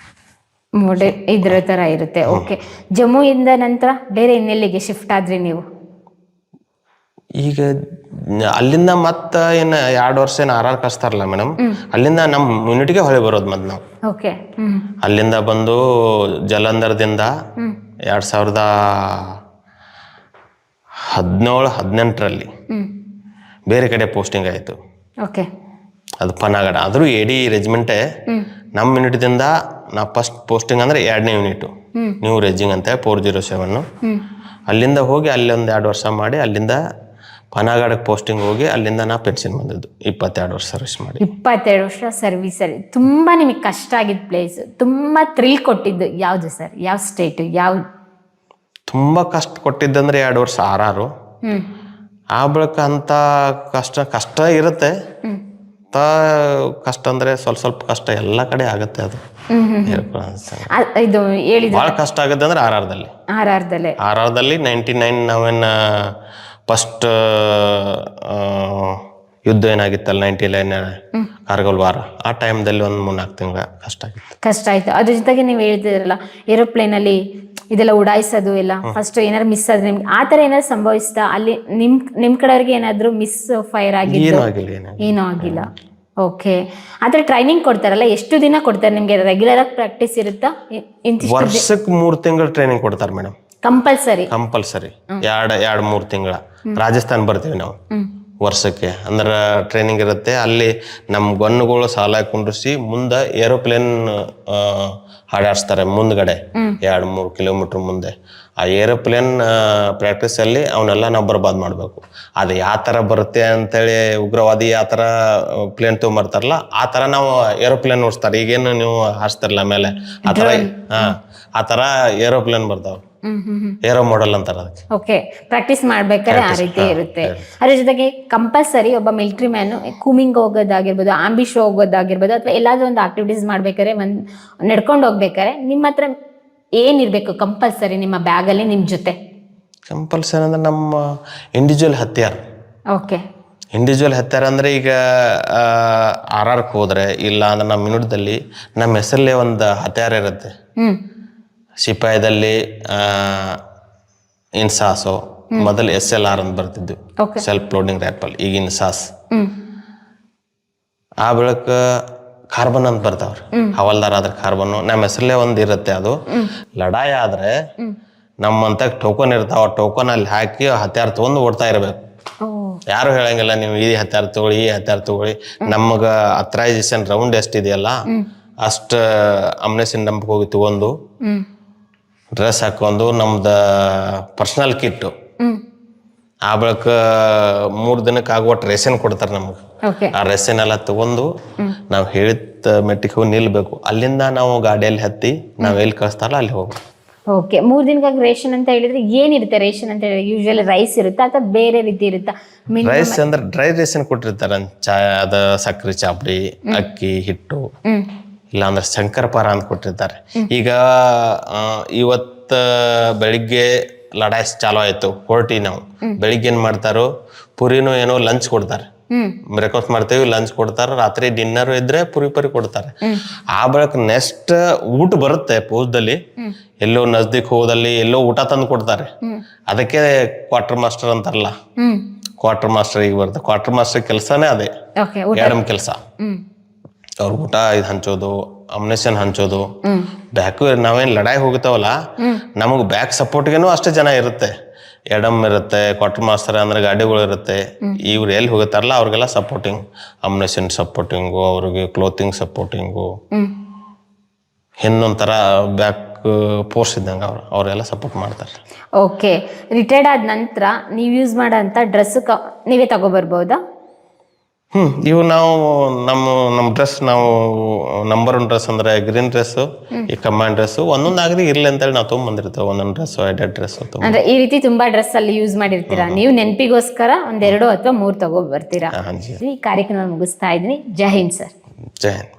ಇದ್ರ ತರ ಇರುತ್ತೆ. ಓಕೆ, ಜಮ್ಮುವಿಂದ ನಂತರ ಬೇರೆ ಇನ್ನೆಲ್ಲಿಗೆ ಶಿಫ್ಟ್ ಆದ್ರಿ ನೀವು? ಈಗ ಅಲ್ಲಿಂದ ಮತ್ತೆ ಏನು 2 ವರ್ಷ ಏನು RR ಕಳಿಸ್ತಾರಲ್ಲ ಮೇಡಮ್, ಅಲ್ಲಿಂದ ನಮ್ಮ ಯೂನಿಟ್ಗೆ ಹೊಳೆ ಬರೋದು ಮತ್ತೆ ನಾವು. ಓಕೆ, ಅಲ್ಲಿಂದ ಬಂದು ಜಲಂಧರದಿಂದ 2017-18ರಲ್ಲಿ ಬೇರೆ ಕಡೆ ಪೋಸ್ಟಿಂಗ್ ಆಯಿತು. ಓಕೆ, ಅದು ಪನಾಗಡ, ಆದರೂ AD ರೆಜಿಮೆಂಟೇ. ನಮ್ಮ ಯೂನಿಟ್ದಿಂದ ನಾ ಫಸ್ಟ್ ಪೋಸ್ಟಿಂಗ್ ಅಂದರೆ 2ನೇ ಯೂನಿಟು, ನ್ಯೂ ರೆಜಿಂಗ್ ಅಂತ 407. ಅಲ್ಲಿಂದ ಹೋಗಿ ಅಲ್ಲಿ ಒಂದು 2 ವರ್ಷ ಮಾಡಿ, ಅಲ್ಲಿಂದ ಪನಾಗಡಕ್ಕೆ ಪೋಸ್ಟಿಂಗ್ ಹೋಗಿ, ಅಲ್ಲಿಂದ ನಾ ಪೆನ್ಷನ್ ಬಂದಿದ್ದು. 22 ವರ್ಷ ಸರ್ವಿಸ್ ಮಾಡಿ. 22 ವರ್ಷ ಸರ್ವಿಸಲ್ಲಿ ತುಂಬಾ ನಿಮಗೆ ಕಷ್ಟ ಆಗಿದ್ದ ಪ್ಲೇಸ್, ತುಂಬಾ ಥ್ರಿಲ್ ಕೊಟ್ಟಿದ್ದು ಯಾವುದು ಸರ್? ಯಾವ ಸ್ಟೇಟ್? ಯಾವ್ದು ತುಂಬ ಕಷ್ಟ ಕೊಟ್ಟಿದ್ದಂದ್ರೆ 2 ವರ್ಷ RR. ಆ ಬಳಿಕ ಅಂತ ಕಷ್ಟ ಇರುತ್ತೆ. ಕಷ್ಟ ಅಂದ್ರೆ ಸ್ವಲ್ಪ ಕಷ್ಟ ಎಲ್ಲ ಕಡೆ ಆಗುತ್ತೆ. ಅದು ಇದು ಹೇಳಿದ ಭಾಳ ಕಷ್ಟ ಆಗುತ್ತೆ ಅಂದ್ರೆ RRದಲ್ಲಿ 99 ನಾವೇನು ಫಸ್ಟ್ ಯುದ್ಧ ಏನಾಗಿತ್ತಲ್ಲ 99 ಕಾರ್ಗಿಲ್ ವಾರ, ಆ ಟೈಮ್ದಲ್ಲಿ ಒಂದು 3-4 ತಿಂಗಳ ಕಷ್ಟ ಆಯ್ತು. ಅದ್ರ ಜೊತೆಗೆ ನೀವು ಹೇಳ್ತಿದ್ರಲ್ಲ ಏರೋಪ್ಲೇನ್ ಅಲ್ಲಿ ಇದೆಲ್ಲ ಉಡಾಯಿಸೋದು ಎಲ್ಲ, ಫಸ್ಟ್ ಏನಾದ್ರು ಮಿಸ್ ಆದ್ರೆ ನಿಮ್ಗೆ ಆ ಥರ ಏನಾದ್ರು ಸಂಭವಿಸ್ತಾ? ಅಲ್ಲಿ ನಿಮ್ ಕಡೆಯವ್ರಿಗೆ ಏನಾದ್ರು ಮಿಸ್ ಫೈರ್ ಆಗಿದ್ದು? ಏನೂ ಆಗಿಲ್ಲ. ಓಕೆ, ಆದ್ರೆ ಟ್ರೈನಿಂಗ್ ಕೊಡ್ತಾರಲ್ಲ, ಎಷ್ಟು ದಿನ ಕೊಡ್ತಾರೆ ನಿಮ್ಗೆ? ರೆಗ್ಯುಲರ್ ಆಗಿ ಪ್ರಾಕ್ಟೀಸ್ ಇರುತ್ತಾ? ವರ್ಷಕ್ಕೆ 3 ತಿಂಗಳು ಟ್ರೈನಿಂಗ್ ಕೊಡ್ತಾರೆ ಮೇಡಮ್. ಕಂಪಲ್ಸರಿ 2-3 ತಿಂಗಳ. ರಾಜಸ್ಥಾನ್ ಬರ್ತೀವಿ ನಾವು ವರ್ಷಕ್ಕೆ, ಅಂದ್ರೆ ಟ್ರೈನಿಂಗ್ ಇರುತ್ತೆ. ಅಲ್ಲಿ ನಮ್ಮ ಗನ್ನುಗಳು ಸಾಲ ಕುಂಡ್ರಿಸಿ ಮುಂದೆ ಏರೋಪ್ಲೇನ್ ಹಾಡಾಡಿಸ್ತಾರೆ ಮುಂದ್ಗಡೆ 2-3 ಕಿಲೋಮೀಟರ್ ಮುಂದೆ. ಆ ಏರೋಪ್ಲೇನ್ ಪ್ರಾಕ್ಟೀಸಲ್ಲಿ ಅವನ್ನೆಲ್ಲ ನಾವು ಬರ್ಬಾದ್ ಮಾಡಬೇಕು. ಅದು ಯಾವ ಥರ ಬರುತ್ತೆ ಅಂತೇಳಿ ಉಗ್ರವಾದಿ ಯಾವ ಥರ ಪ್ಲೇನ್ ತೊಗೊಂಬರ್ತಾರಲ್ಲ, ಆ ಥರ ನಾವು ಏರೋಪ್ಲೇನ್ ಓಡಿಸ್ತಾರೆ. ಈಗೇನು ನೀವು ಹಾರಿಸ್ತಾರಲ್ಲ ಮೇಲೆ, ಆ ಥರ ಏರೋಪ್ಲೇನ್ ಬರ್ತಾವೆ. ಏರೋ ಮಾಡೆಲ್ ಅಂತಾರೆ ಅದಕ್ಕೆ. ಓಕೆ, ಪ್ರಾಕ್ಟೀಸ್ ಮಾಡ್ಬೇಕಾದ್ರೆ ಆ ರೀತಿ ಇರುತ್ತೆ. ಅದ್ರ ಜೊತೆಗೆ ಕಂಪಲ್ಸರಿ ಒಬ್ಬ ಮಿಲಿಟರಿ ಮ್ಯಾನ್ ಕೂಮಿಂಗ್ ಹೋಗೋದಾಗಿರ್ಬೋದು, ಆಂಬಿಶ್ ಹೋಗೋದಾಗಿರ್ಬೋದು, ಅಥವಾ ಎಲ್ಲಾದ್ರೂ ಒಂದು ಆಕ್ಟಿವಿಟೀಸ್ ಮಾಡ್ಬೇಕಾದ್ರೆ, ನಡ್ಕೊಂಡು ಹೋಗ್ಬೇಕಾದ್ರೆ ನಿಮ್ಮ ಹತ್ರ ಏನಿರ್ಬೇಕು ಕಂಪಲ್ಸರಿ ನಿಮ್ಮ ಬ್ಯಾಗಲ್ಲಿ ನಿಮ್ಮ ಜೊತೆ? ಕಂಪಲ್ಸರಿ ಅಂದ್ರೆ ನಮ್ಮ ಇಂಡಿವಿಜುವಲ್ ಹತ್ಯಾರ. ಓಕೆ, ಇಂಡಿವಿಜುವಲ್ ಹತ್ಯಾರ ಅಂದರೆ ಈಗ RRಕ್ಕೆ ಹೋದ್ರೆ, ಇಲ್ಲ ಅಂದ್ರೆ ನಮ್ಮ ಯೂನಿಟ್ದಲ್ಲಿ ನಮ್ಮ ಹೆಸರಲ್ಲೇ ಒಂದು ಹತ್ಯಾರ ಇರುತ್ತೆ. ಸಿಪಾಯಿದಲ್ಲಿ ಇನ್ಸಾಸು, ಮೊದಲು SLR ಅಂತ ಬರ್ತಿದ್ವು, ಸೆಲ್ಫ್ ಲೋಡಿಂಗ್ ರೈಫಲ್, ಈಗ ಇನ್ಸಾಸ್. ಆ ಬಳಿಕ ಕಾರ್ಬನ್ ಅಂತ ಬರ್ತಾವ್ರಿ, ಹವಾಲ್ದಾರ್ ಆದ್ರೆ ಕಾರ್ಬನ್. ನಮ್ಮ ಹೆಸರಲ್ಲೇ ಒಂದು ಇರುತ್ತೆ. ಅದು ಲಡಾಯಿ ಆದ್ರೆ ನಮ್ಮಂತ ಟೋಕನ್ ಇರ್ತಾವ, ಟೋಕನ್ ಅಲ್ಲಿ ಹಾಕಿ ಹತ್ಯಾರ ತಗೊಂಡು ಓಡ್ತಾ ಇರ್ಬೇಕು. ಯಾರು ಹೇಳಂಗಿಲ್ಲ ನೀವು ಈ ಹತ್ಯಾರ ತಗೊಳ್ಳಿ, ಈ ಹತ್ಯಾರ ತಗೊಳ್ಳಿ. ನಮಗ ಅಥರೈಸೇಷನ್ ರೌಂಡ್ ಎಷ್ಟಿದೆಯಲ್ಲ ಅಷ್ಟು ಅಮ್ನೇಷನ್ ಡಂಪ್ಗೆ ಹೋಗಿ ತಗೊಂಡು ಡ್ರೆಸ್ ಹಾಕೊಂಡು ನಮ್ದು ಪರ್ಸನಲ್ ಕಿಟ್ಟು, ಆ ಬಳಿಕ 3 ದಿನಕ್ಕೆ ಆಗುವಟ್ಟು ರೇಷನ್ ಕೊಡ್ತಾರೆ ನಮ್ಗೆ. ಆ ರೇಷನ್ ಎಲ್ಲ ತಗೊಂಡು ನಾವು ಹೇಳಿದ ಮೆಟ್ಟಿಗೆ ಹೋಗಿ ನಿಲ್ಬೇಕು. ಅಲ್ಲಿಂದ ನಾವು ಗಾಡಿಯಲ್ಲಿ ಹತ್ತಿ ನಾವು ಎಲ್ಲಿ ಕಳಿಸ್ತಾರಲ್ಲ ಅಲ್ಲಿ ಹೋಗ್ಬೇಕು. ಓಕೆ, 3 ದಿನಕ್ಕಾಗಿ ರೇಷನ್ ಅಂತ ಹೇಳಿದ್ರೆ ಏನಿರುತ್ತೆ? ರೇಷನ್ ಅಂತ ಹೇಳಿದ್ರೆ ಯೂಶಲಿ ರೈಸ್ ಇರುತ್ತಾ ಅಥವಾ ಬೇರೆ ರೀತಿ ಇರುತ್ತಾ? ರೈಸ್ ಅಂದ್ರೆ ಡ್ರೈ ರೇಷನ್ ಕೊಟ್ಟಿರ್ತಾರೆ. ಅದ ಸಕ್ಕರೆ ಚಾಪಡಿ, ಅಕ್ಕಿ ಹಿಟ್ಟು, ಇಲ್ಲಾಂದ್ರೆ ಶಂಕರಪಾರ ಅಂತ ಕೊಟ್ಟಿರ್ತಾರೆ. ಈಗ ಇವತ್ತು ಬೆಳಿಗ್ಗೆ ಲಡಾಯಿ ಚಾಲು ಆಯ್ತು, ಹೊರಟಿ ನಾವು ಬೆಳಿಗ್ಗೆ ಏನ್ ಮಾಡ್ತಾರೋ ಪುರಿನೂ ಏನೋ ಲಂಚ್ ಕೊಡ್ತಾರೆ. ಬ್ರೇಕ್ಫಾಸ್ಟ್ ಮಾಡ್ತೇವಿ, ಲಂಚ್ ಕೊಡ್ತಾರೆ. ರಾತ್ರಿ ಡಿನ್ನರ್ ಇದ್ರೆ ಪುರಿ ಕೊಡ್ತಾರೆ. ಆ ಬಳಿಕ ನೆಕ್ಸ್ಟ್ ಊಟ ಬರುತ್ತೆ ಪೋಸ್ದಲ್ಲಿ, ಎಲ್ಲೋ ನಜ್ದೀಕ್ ಹೋದಲ್ಲಿ ಎಲ್ಲೋ ಊಟ ತಂದು ಕೊಡ್ತಾರೆ. ಅದಕ್ಕೆ ಕ್ವಾರ್ಟರ್ ಮಾಸ್ಟರ್ ಅಂತಾರಲ್ಲ, ಕ್ವಾರ್ಟರ್ ಮಾಸ್ಟರ್ ಈಗ ಬರುತ್ತೆ. ಕ್ವಾರ್ಟರ್ ಮಾಸ್ಟರ್ ಕೆಲಸನೇ ಅದೇ, ಮೇಡಮ್ ಕೆಲಸ. ಅವ್ರ ಊಟ ಇದು ಹಂಚೋದು, ಅಮ್ನೇಷನ್ ಹಂಚೋದು, ಬ್ಯಾಕ್ ನಾವೇನ್ ಲಡಾಯಿ ಹೋಗ್ತಾವಲ್ಲ, ನಮಗ್ ಬ್ಯಾಕ್ ಸಪೋರ್ಟ್ಗೆನೂ ಅಷ್ಟೇ ಜನ ಇರುತ್ತೆ. ಎಡಮ್ ಇರುತ್ತೆ, ಕ್ವಾರ್ಟರ್ ಮಾಸ್ಟರ್ ಅಂದ್ರೆ ಗಾಡಿಗಳು ಇರುತ್ತೆ. ಇವ್ರು ಎಲ್ಲಿ ಹೋಗುತ್ತಾರಲ್ಲ ಅವ್ರಿಗೆಲ್ಲ ಸಪೋರ್ಟಿಂಗ್, ಅಮ್ಯುನಿಷನ್ ಸಪೋರ್ಟಿಂಗು, ಅವ್ರಿಗೆ ಕ್ಲೋತಿಂಗ್ ಸಪೋರ್ಟಿಂಗು, ಇನ್ನೊಂಥರ ಬ್ಯಾಕ್ ಫೋರ್ಸ್ ಇದ್ದಂಗೆ ಅವರೆಲ್ಲ ಸಪೋರ್ಟ್ ಮಾಡ್ತಾರೆ. ಓಕೆ, ರಿಟೈರ್ಡ್ ಆದ ನಂತರ ನೀವು ಯೂಸ್ ಮಾಡೋಂಥ ಡ್ರೆಸ್ ನೀವೇ ತಗೊಬರ್ಬೋದಾ? ಇವು ನಾವು ನಮ್ಮ ಡ್ರೆಸ್, ನಾವು ನಂಬರ್ 1 ಡ್ರೆಸ್ ಅಂದ್ರೆ ಗ್ರೀನ್ ಡ್ರೆಸ್ಸು, ಈ ಕಮಾಂಡ್ ಡ್ರೆಸ್ಸು ಒಂದೊಂದು ಆಗಲಿ ಇರ್ಲಿ ಅಂತೇಳಿ ನಾವು ತೊಗೊಂಬಂದಿರ್ತೇವೆ. ಒಂದೊಂದು ಡ್ರೆಸ್ಸು, 2 ಡ್ರೆಸ್ಸು. ಅಂದ್ರೆ ಈ ರೀತಿ ತುಂಬಾ ಡ್ರೆಸ್ ಅಲ್ಲಿ ಯೂಸ್ ಮಾಡಿರ್ತೀರಾ, ನೀವು ನೆನಪಿಗೋಸ್ಕರ 1, 2 ಅಥವಾ 3 ತಗೊಬರ್ತೀರಾ. ಈ ಕಾರ್ಯಕ್ರಮ ಮುಗಿಸ್ತಾ ಇದ್ದೀನಿ. ಜೈ ಹಿಂದ್ ಸರ್. ಜೈ ಹಿಂದ್.